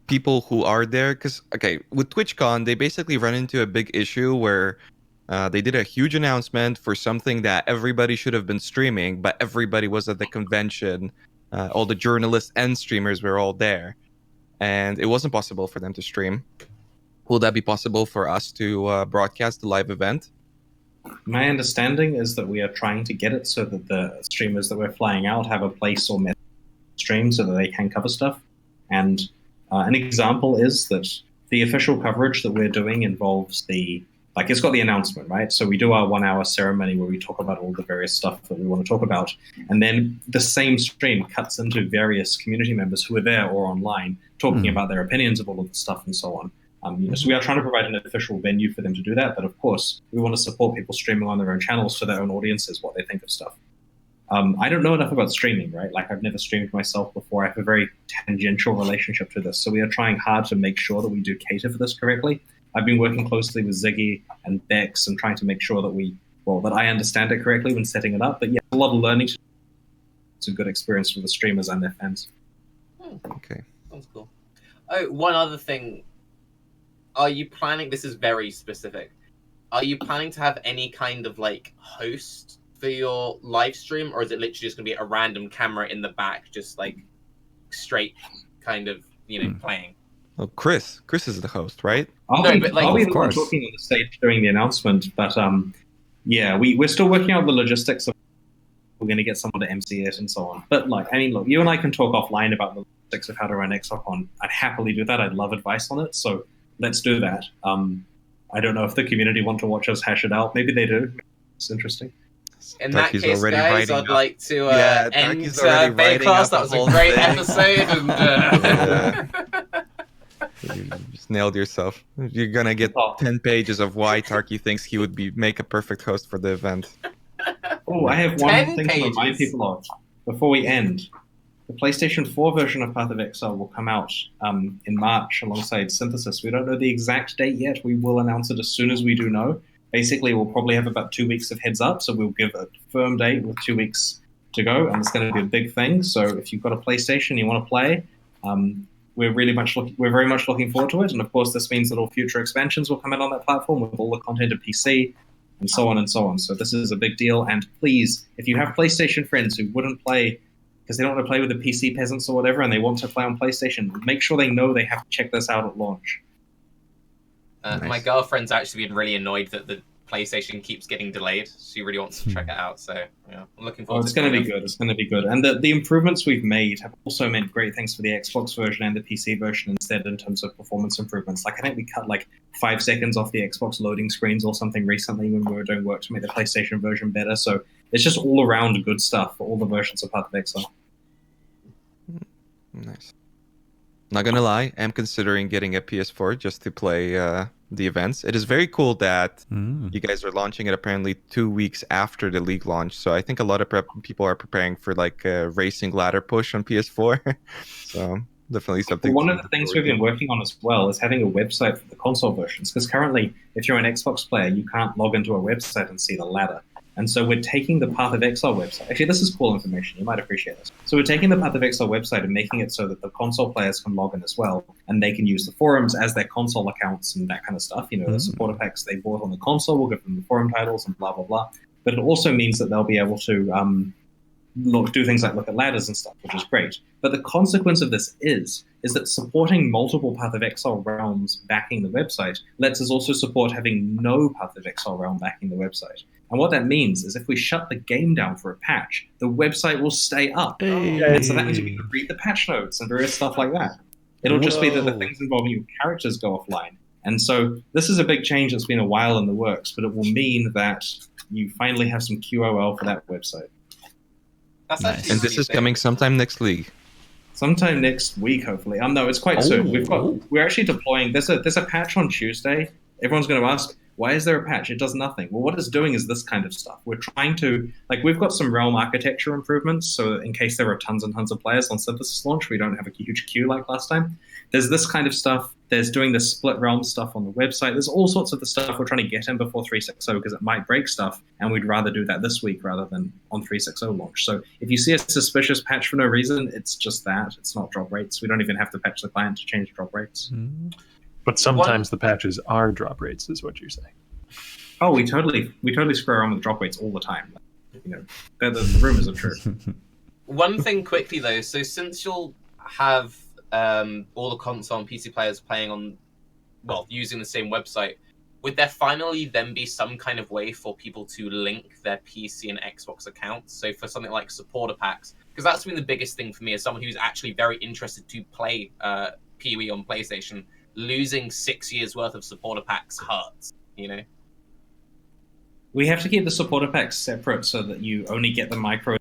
people who are there? Because, okay, with TwitchCon, they basically run into a big issue where they did a huge announcement for something that everybody should have been streaming, but everybody was at the convention. All the journalists and streamers were all there, and it wasn't possible for them to stream. Will that be possible for us to broadcast the live event? My understanding is that we are trying to get it so that the streamers that we're flying out have a place or method to stream so that they can cover stuff. And an example is that the official coverage that we're doing involves it's got the announcement, right? So we do our 1-hour ceremony where we talk about all the various stuff that we want to talk about. And then the same stream cuts into various community members who are there or online talking about their opinions of all of the stuff and so on. So we are trying to provide an official venue for them to do that, but of course, we want to support people streaming on their own channels for their own audiences, what they think of stuff. I don't know enough about streaming, right? Like, I've never streamed myself before. I have a very tangential relationship to this, so we are trying hard to make sure that we do cater for this correctly. I've been working closely with Ziggy and Bex and trying to make sure that that I understand it correctly when setting it up. But yeah, a lot of learning. It's a good experience for the streamers and their fans. Okay. Sounds cool. Oh, one other thing. Are you planning, this is very specific, are you planning to have any kind of like host for your live stream, or is it literally just going to be a random camera in the back, just like straight kind of, playing? Well, Chris is the host, right? I'll be the one talking on the stage during the announcement, but yeah, we're still working out the logistics of we're going to get someone to MC it and so on. But look, you and I can talk offline about the logistics of how to run ExileCon. I'd happily do that. I'd love advice on it, so let's do that. I don't know if the community want to watch us hash it out. Maybe they do. It's interesting. In that case, guys, I'd like to end Baeclast. That was a great episode. And, You just nailed yourself. You're gonna get 10 pages of why Tarke thinks he would make a perfect host for the event. Oh, I have one 10 thing to remind pages. people of before we end. The PlayStation 4 version of Path of Exile will come out in March alongside Synthesis. We don't know the exact date yet. We will announce it as soon as we do know. Basically, we'll probably have about 2 weeks of heads up, so we'll give a firm date with 2 weeks to go, and it's going to be a big thing. So if you've got a PlayStation and you want to play, we're very much looking forward to it. And of course, this means that all future expansions will come in on that platform with all the content of PC and so on and so on. So this is a big deal. And please, if you have PlayStation friends who wouldn't play because they don't want to play with the PC peasants or whatever, and they want to play on PlayStation, make sure they know they have to check this out at launch. Nice. My girlfriend's actually been really annoyed that the PlayStation keeps getting delayed. She really wants to check it out, so yeah, I'm looking forward to it. It's going to be good. It's going to be good. And the improvements we've made have also meant great things for the Xbox version and the PC version instead in terms of performance improvements. Like, I think we cut like 5 seconds off the Xbox loading screens or something recently when we were doing work to make the PlayStation version better. So it's just all around good stuff for all the versions of Path of Exile. Nice. Not gonna lie, I'm considering getting a PS4 just to play the events. It is very cool that you guys are launching it apparently 2 weeks after the League launch. So I think a lot of people are preparing for like a racing ladder push on PS4. So definitely something. One of the things we've been working on as well is having a website for the console versions. Because currently, if you're an Xbox player, you can't log into a website and see the ladder. And so we're taking the Path of Exile website. Actually, this is cool information. You might appreciate this. So we're taking the Path of Exile website and making it so that the console players can log in as well, and they can use the forums as their console accounts and that kind of stuff. You know, the supporter packs they bought on the console will give them the forum titles and blah, blah, blah. But it also means that they'll be able to do things like look at ladders and stuff, which is great. But the consequence of this is that supporting multiple Path of Exile realms backing the website lets us also support having no Path of Exile realm backing the website. And what that means is if we shut the game down for a patch, the website will stay up. And so that means we can read the patch notes and various stuff like that. It'll just be that the things involving your characters go offline. And so this is a big change that's been a while in the works, but it will mean that you finally have some QOL for that website. That's Nice. And this is coming sometime next league. Sometime next week, hopefully. No, it's quite soon. We're actually deploying. There's a patch on Tuesday. Everyone's going to ask, why is there a patch? It does nothing. Well, what it's doing is this kind of stuff. We're trying to, like, we've got some realm architecture improvements. So in case there are tons and tons of players on Synthesis launch, we don't have a huge queue like last time. There's this kind of stuff. There's doing the split realm stuff on the website. There's all sorts of the stuff we're trying to get in before 3.6.0 because it might break stuff, and we'd rather do that this week rather than on 3.6.0 launch. So if you see a suspicious patch for no reason, it's just that. It's not drop rates. We don't even have to patch the client to change drop rates. But sometimes the patches are drop rates, is what you're saying. Oh, we totally screw around with drop rates all the time. You know, the rumors are true. One thing quickly though, so since you'll have all the console and PC players playing on, well, using the same website, would there finally then be some kind of way for people to link their PC and Xbox accounts? So for something like supporter packs, because that's been the biggest thing for me as someone who's actually very interested to play PoE on PlayStation. Losing 6 years worth of supporter packs hurts, you know? We have to keep the supporter packs separate so that you only get the micro.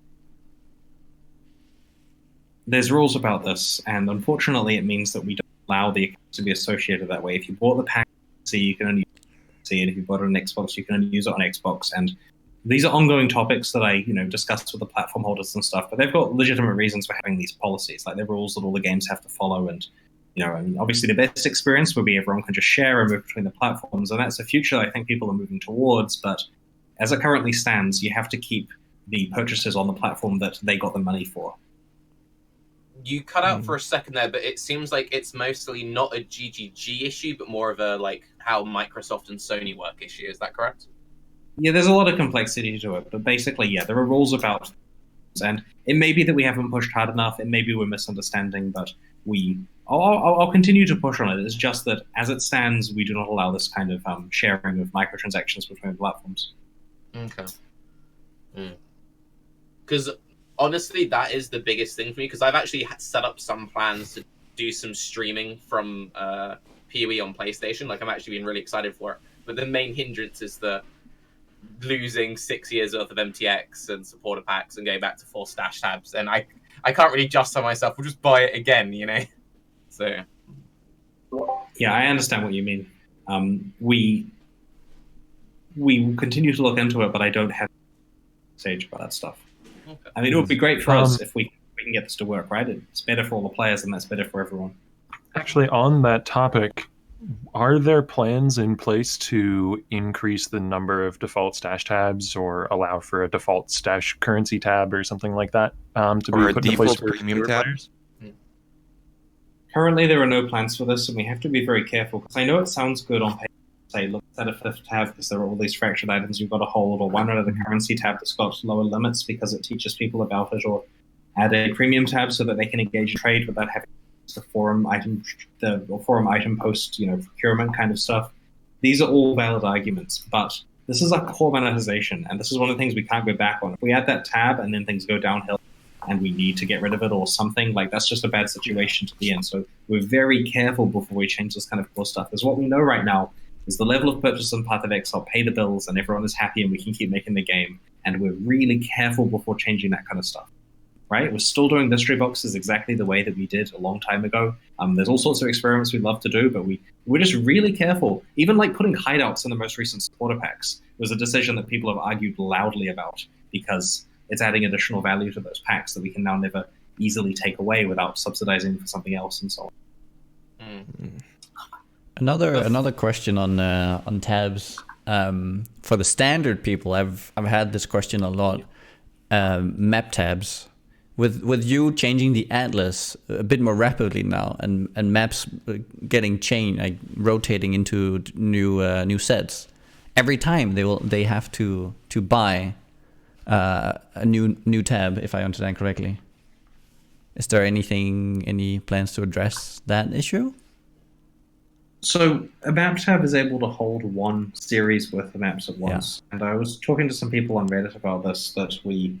There's rules about this, and unfortunately it means that we don't allow the accounts to be associated that way. If you bought the pack, you can only see it. If you bought it on Xbox, you can only use it on Xbox. And these are ongoing topics that I, discuss with the platform holders and stuff, but they've got legitimate reasons for having these policies. Like, they're rules that all the games have to follow, and obviously the best experience would be everyone can just share and move between the platforms, and that's the future I think people are moving towards. But as it currently stands, you have to keep the purchases on the platform that they got the money for. You cut out for a second there, but it seems like it's mostly not a GGG issue, but more of a, like, how Microsoft and Sony work issue. Is that correct? Yeah, there's a lot of complexity to it, but basically, yeah, there are rules about it, and it may be that we haven't pushed hard enough, it may be we're misunderstanding, but I'll continue to push on it. It's just that, as it stands, we do not allow this kind of sharing of microtransactions between platforms. Okay. Because honestly, that is the biggest thing for me, because I've actually set up some plans to do some streaming from PoE on PlayStation. Like, I'm actually been really excited for it. But the main hindrance is the losing 6 years worth of MTX and supporter packs and going back to 4 stash tabs. And I can't really justify myself. We'll just buy it again, So Yeah, I understand what you mean. We will continue to look into it, but I don't have stage about that stuff. Okay. I mean, it would be great for us if we can get this to work, right? It's better for all the players, and that's better for everyone. Actually, on that topic, are there plans in place to increase the number of default stash tabs or allow for a default stash currency tab or something like that to Or be a put in place default for premium newer tab? players? Currently, there are no plans for this, and we have to be very careful, because I know it sounds good on paper. Say, look, set a fifth tab because there are all these fractured items you've got to hold, or one out of the currency tab that's got lower limits because it teaches people about it, or add a premium tab so that they can engage in trade without having the forum item post, procurement kind of stuff. These are all valid arguments, but this is a core monetization, and this is one of the things we can't go back on. If we add that tab and then things go downhill and we need to get rid of it or something, like that's just a bad situation to be in. So we're very careful before we change this kind of core stuff. Because what we know right now is the level of purchase on Path of Exile pay the bills and everyone is happy and we can keep making the game. And we're really careful before changing that kind of stuff, right? We're still doing mystery boxes exactly the way that we did a long time ago. There's all sorts of experiments we love to do, but we're just really careful. Even like putting hideouts in the most recent supporter packs was a decision that people have argued loudly about because it's adding additional value to those packs that we can now never easily take away without subsidizing for something else and so on. Another question on tabs. For the standard people, I've had this question a lot. Map tabs. With you changing the atlas a bit more rapidly now, and maps getting changed, like rotating into new sets, every time they have to buy a new tab, if I understand correctly. Is there any plans to address that issue? So a map tab is able to hold one series worth of maps at once. Yeah. And I was talking to some people on Reddit about this, that we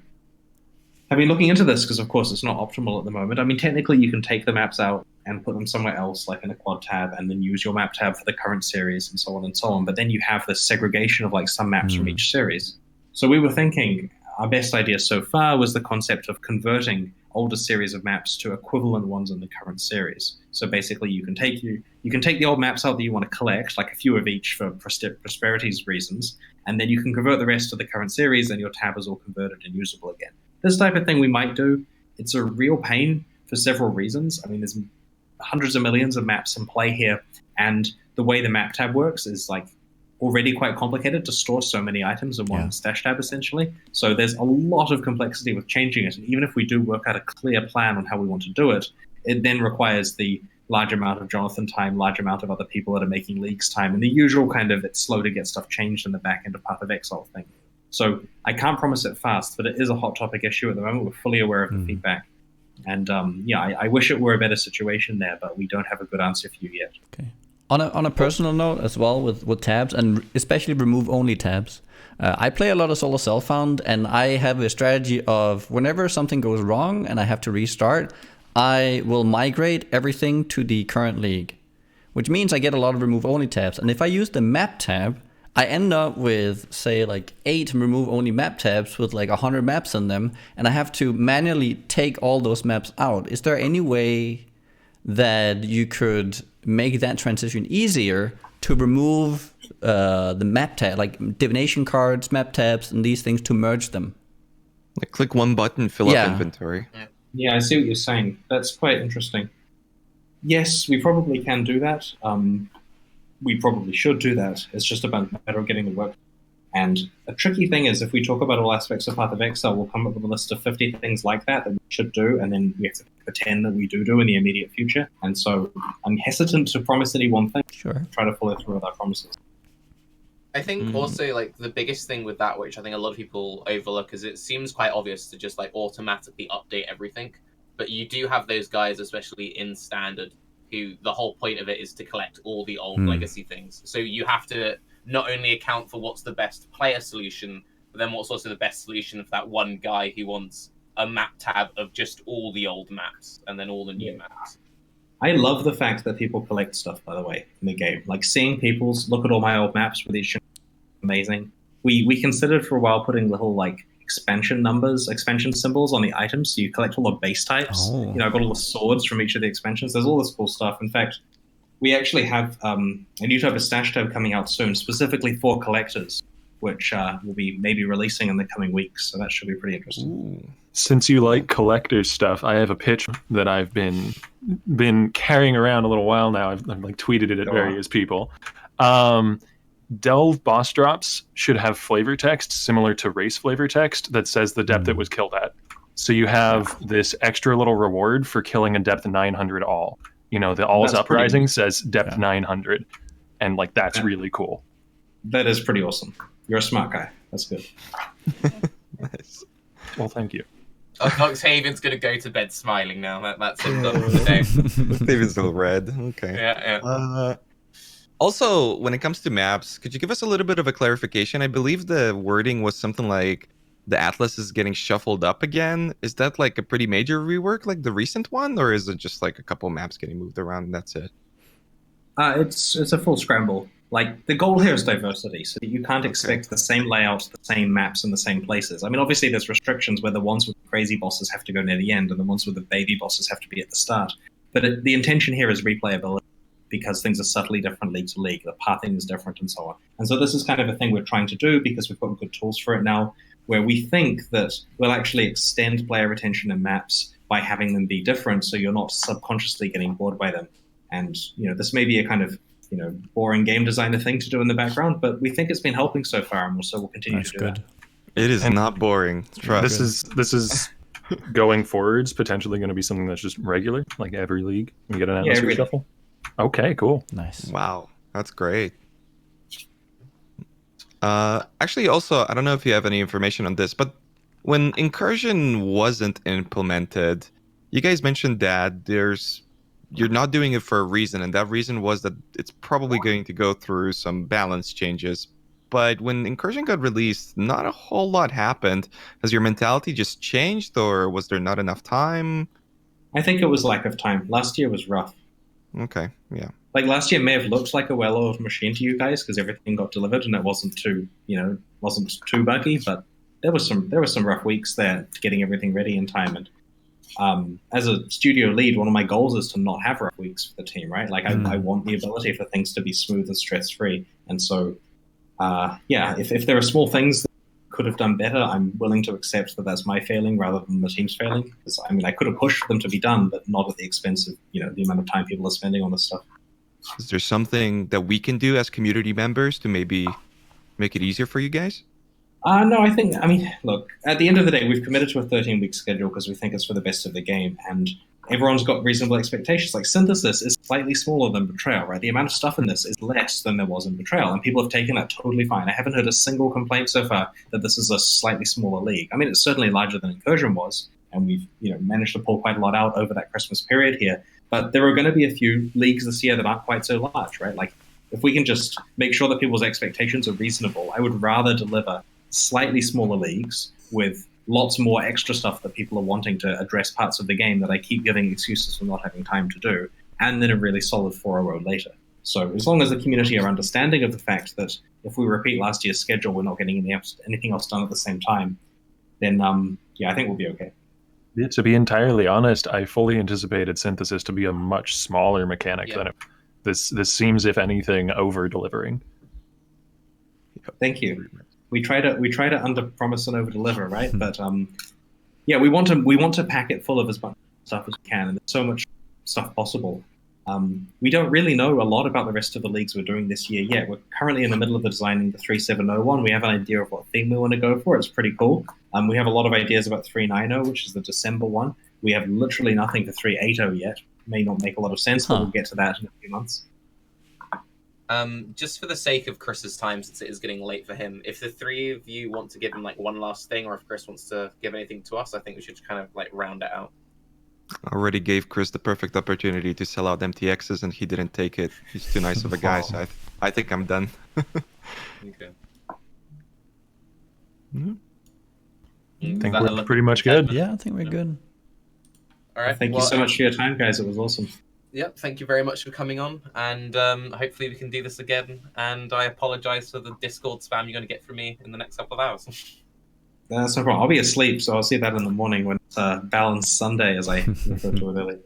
have been looking into this because, of course, it's not optimal at the moment. I mean, technically, you can take the maps out and put them somewhere else, like in a quad tab, and then use your map tab for the current series and so on and so on. But then you have this segregation of like some maps from each series. So we were thinking our best idea so far was the concept of converting older series of maps to equivalent ones in the current series. So basically, you can take the old maps out that you want to collect, like a few of each for prosperity's reasons, and then you can convert the rest to the current series, and your tab is all converted and usable again. This type of thing we might do. It's a real pain for several reasons. I mean, there's hundreds of millions of maps in play here, and the way the map tab works is like already quite complicated to store so many items in one stash tab, essentially. So there's a lot of complexity with changing it. And even if we do work out a clear plan on how we want to do it, it then requires the large amount of Jonathan time, large amount of other people that are making leagues time, and the usual kind of it's slow to get stuff changed in the back end of Path of Exile thing. So I can't promise it fast, but it is a hot topic issue at the moment. We're fully aware of the feedback. And I wish it were a better situation there, but we don't have a good answer for you yet. Okay. On a personal note as well with tabs, and especially remove only tabs, I play a lot of solo self-found, and I have a strategy of whenever something goes wrong and I have to restart, I will migrate everything to the current league, which means I get a lot of remove only tabs. And if I use the map tab, I end up with, say, like 8 remove only map tabs with like 100 maps in them, and I have to manually take all those maps out. Is there any way that you could make that transition easier to remove the map tab, like divination cards, map tabs, and these things, to merge them? Like click one button, fill up inventory. Yeah, I see what you're saying. That's quite interesting. Yes, we probably can do that. We probably should do that. It's just about matter of getting the work. And a tricky thing is, if we talk about all aspects of Path of Exile, we'll come up with a list of 50 things like that we should do, and then we have to pick the 10 that we do in the immediate future. And so I'm hesitant to promise any one thing. Sure. Try to follow through with our promises. I think also like the biggest thing with that, which I think a lot of people overlook, is it seems quite obvious to just like automatically update everything. But you do have those guys, especially in standard, who the whole point of it is to collect all the old legacy things. So you have to not only account for what's the best player solution, but then what's also the best solution for that one guy who wants a map tab of just all the old maps and then all the new maps. I love the fact that people collect stuff, by the way, in the game. Like seeing people's look at all my old maps with each amazing. We considered for a while putting little like expansion symbols on the items, so you collect all the base types. I've got all the swords from each of the expansions. There's all this cool stuff. In fact, we actually have a new type of stash tab coming out soon, specifically for collectors, which we'll be maybe releasing in the coming weeks. So that should be pretty interesting. Ooh. Since you like collector's stuff, I have a pitch that I've been carrying around a little while now. I've like tweeted it at various people. Delve boss drops should have flavor text similar to race flavor text that says the depth it was killed at. So you have this extra little reward for killing a depth 900 all. You know, the all's uprising says depth 900, and like that's really cool. That is pretty awesome. You're a smart guy. That's good. Nice. Well, thank you. Octavian's gonna go to bed smiling now. That's him done for the day. Octavian's still red. Okay. Yeah. Also, when it comes to maps, could you give us a little bit of a clarification? I believe the wording was something like the Atlas is getting shuffled up again. Is that like a pretty major rework, like the recent one, or is it just like a couple maps getting moved around and that's it? It's a full scramble. Like, the goal here is diversity, so you can't expect the same layouts, the same maps, in the same places. I mean, obviously there's restrictions where the ones with the crazy bosses have to go near the end, and the ones with the baby bosses have to be at the start. But the intention here is replayability, because things are subtly different league to league. The pathing is different and so on. And so this is kind of a thing we're trying to do because we've got good tools for it now, where we think that we'll actually extend player retention in maps by having them be different, so you're not subconsciously getting bored by them. And, you know, this may be a kind of, you know, boring game designer thing to do in the background, but we think it's been helping so far, and so we'll continue to do that. It is not boring. Trust. This is going forwards potentially going to be something that's just regular, like every league. We get an atmosphere shuffle. Okay, cool. Nice. Wow, that's great. Actually, also, I don't know if you have any information on this, but when Incursion wasn't implemented, you guys mentioned that you're not doing it for a reason, and that reason was that it's probably going to go through some balance changes. But when Incursion got released, not a whole lot happened. Has your mentality just changed, or was there not enough time? I think it was lack of time. Last year was rough. Okay, yeah. Like, last year may have looked like a well-oiled machine to you guys because everything got delivered and it wasn't too buggy, but there was some rough weeks there getting everything ready in time. And as a studio lead, one of my goals is to not have rough weeks for the team, right? Like, I want the ability for things to be smooth and stress-free. And so, if there are small things that I could have done better, I'm willing to accept that that's my failing rather than the team's failing. Because, I mean, I could have pushed them to be done, but not at the expense of, you know, the amount of time people are spending on this stuff. Is there something that we can do as community members to maybe make it easier for you guys? No, I mean, look, at the end of the day, we've committed to a 13-week schedule because we think it's for the best of the game, and everyone's got reasonable expectations. Like, Synthesis is slightly smaller than Betrayal, right? The amount of stuff in this is less than there was in Betrayal, and people have taken that totally fine. I haven't heard a single complaint so far that this is a slightly smaller league. I mean, it's certainly larger than Incursion was, and we've, you know, managed to pull quite a lot out over that Christmas period here. But there are going to be a few leagues this year that aren't quite so large, right? Like, if we can just make sure that people's expectations are reasonable, I would rather deliver slightly smaller leagues with lots more extra stuff that people are wanting to address parts of the game that I keep giving excuses for not having time to do, and then a really solid 4-0 later. So as long as the community are understanding of the fact that if we repeat last year's schedule, we're not getting anything else done at the same time, then I think we'll be okay. Yeah, to be entirely honest, I fully anticipated Synthesis to be a much smaller mechanic than it. This seems, if anything, over-delivering. Thank you. We try to under-promise and over-deliver, right? But we want to pack it full of as much stuff as we can, and there's so much stuff possible. We don't really know a lot about the rest of the leagues we're doing this year yet. We're currently in the middle of designing the 3701. We have an idea of what theme we want to go for. It's pretty cool. We have a lot of ideas about 390, which is the December one. We have literally nothing for 380 yet. May not make a lot of sense, but we'll get to that in a few months. Just for the sake of Chris's time, since it is getting late for him, if the three of you want to give him like one last thing, or if Chris wants to give anything to us, I think we should kind of like round it out. I already gave Chris the perfect opportunity to sell out MTXs, and he didn't take it. He's too nice of a guy, so I think I'm done. Okay. I think we're pretty much good. Yeah, I think we're good. All right. Thank you so much for your time, guys. It was awesome. Yep, thank you very much for coming on, and hopefully we can do this again. And I apologize for the Discord spam you're going to get from me in the next couple of hours. That's no problem. I'll be asleep, so I'll see that in the morning when it's Balance Sunday, as I referred to it earlier.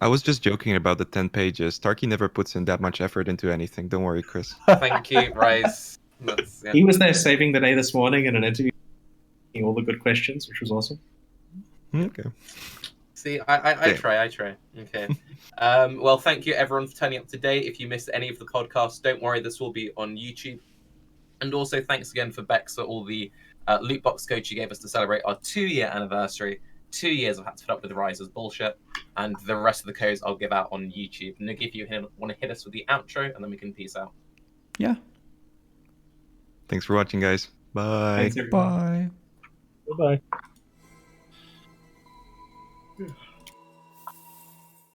I was just joking about the 10 pages. Tarke never puts in that much effort into anything. Don't worry, Chris. Thank you, Raiz. He was there saving the day this morning in an interview, asking all the good questions, which was awesome. Okay. See, I try. Okay. Well, thank you everyone for turning up today. If you missed any of the podcasts, don't worry, this will be on YouTube. And also, thanks again for Bex for all the loot box codes you gave us to celebrate our 2-year anniversary. 2 years I've had to put up with the Rise's bullshit. And the rest of the codes I'll give out on YouTube. And if you want to hit us with the outro, and then we can peace out. Yeah. Thanks for watching, guys. Bye. Thanks, everyone. Bye. Bye-bye.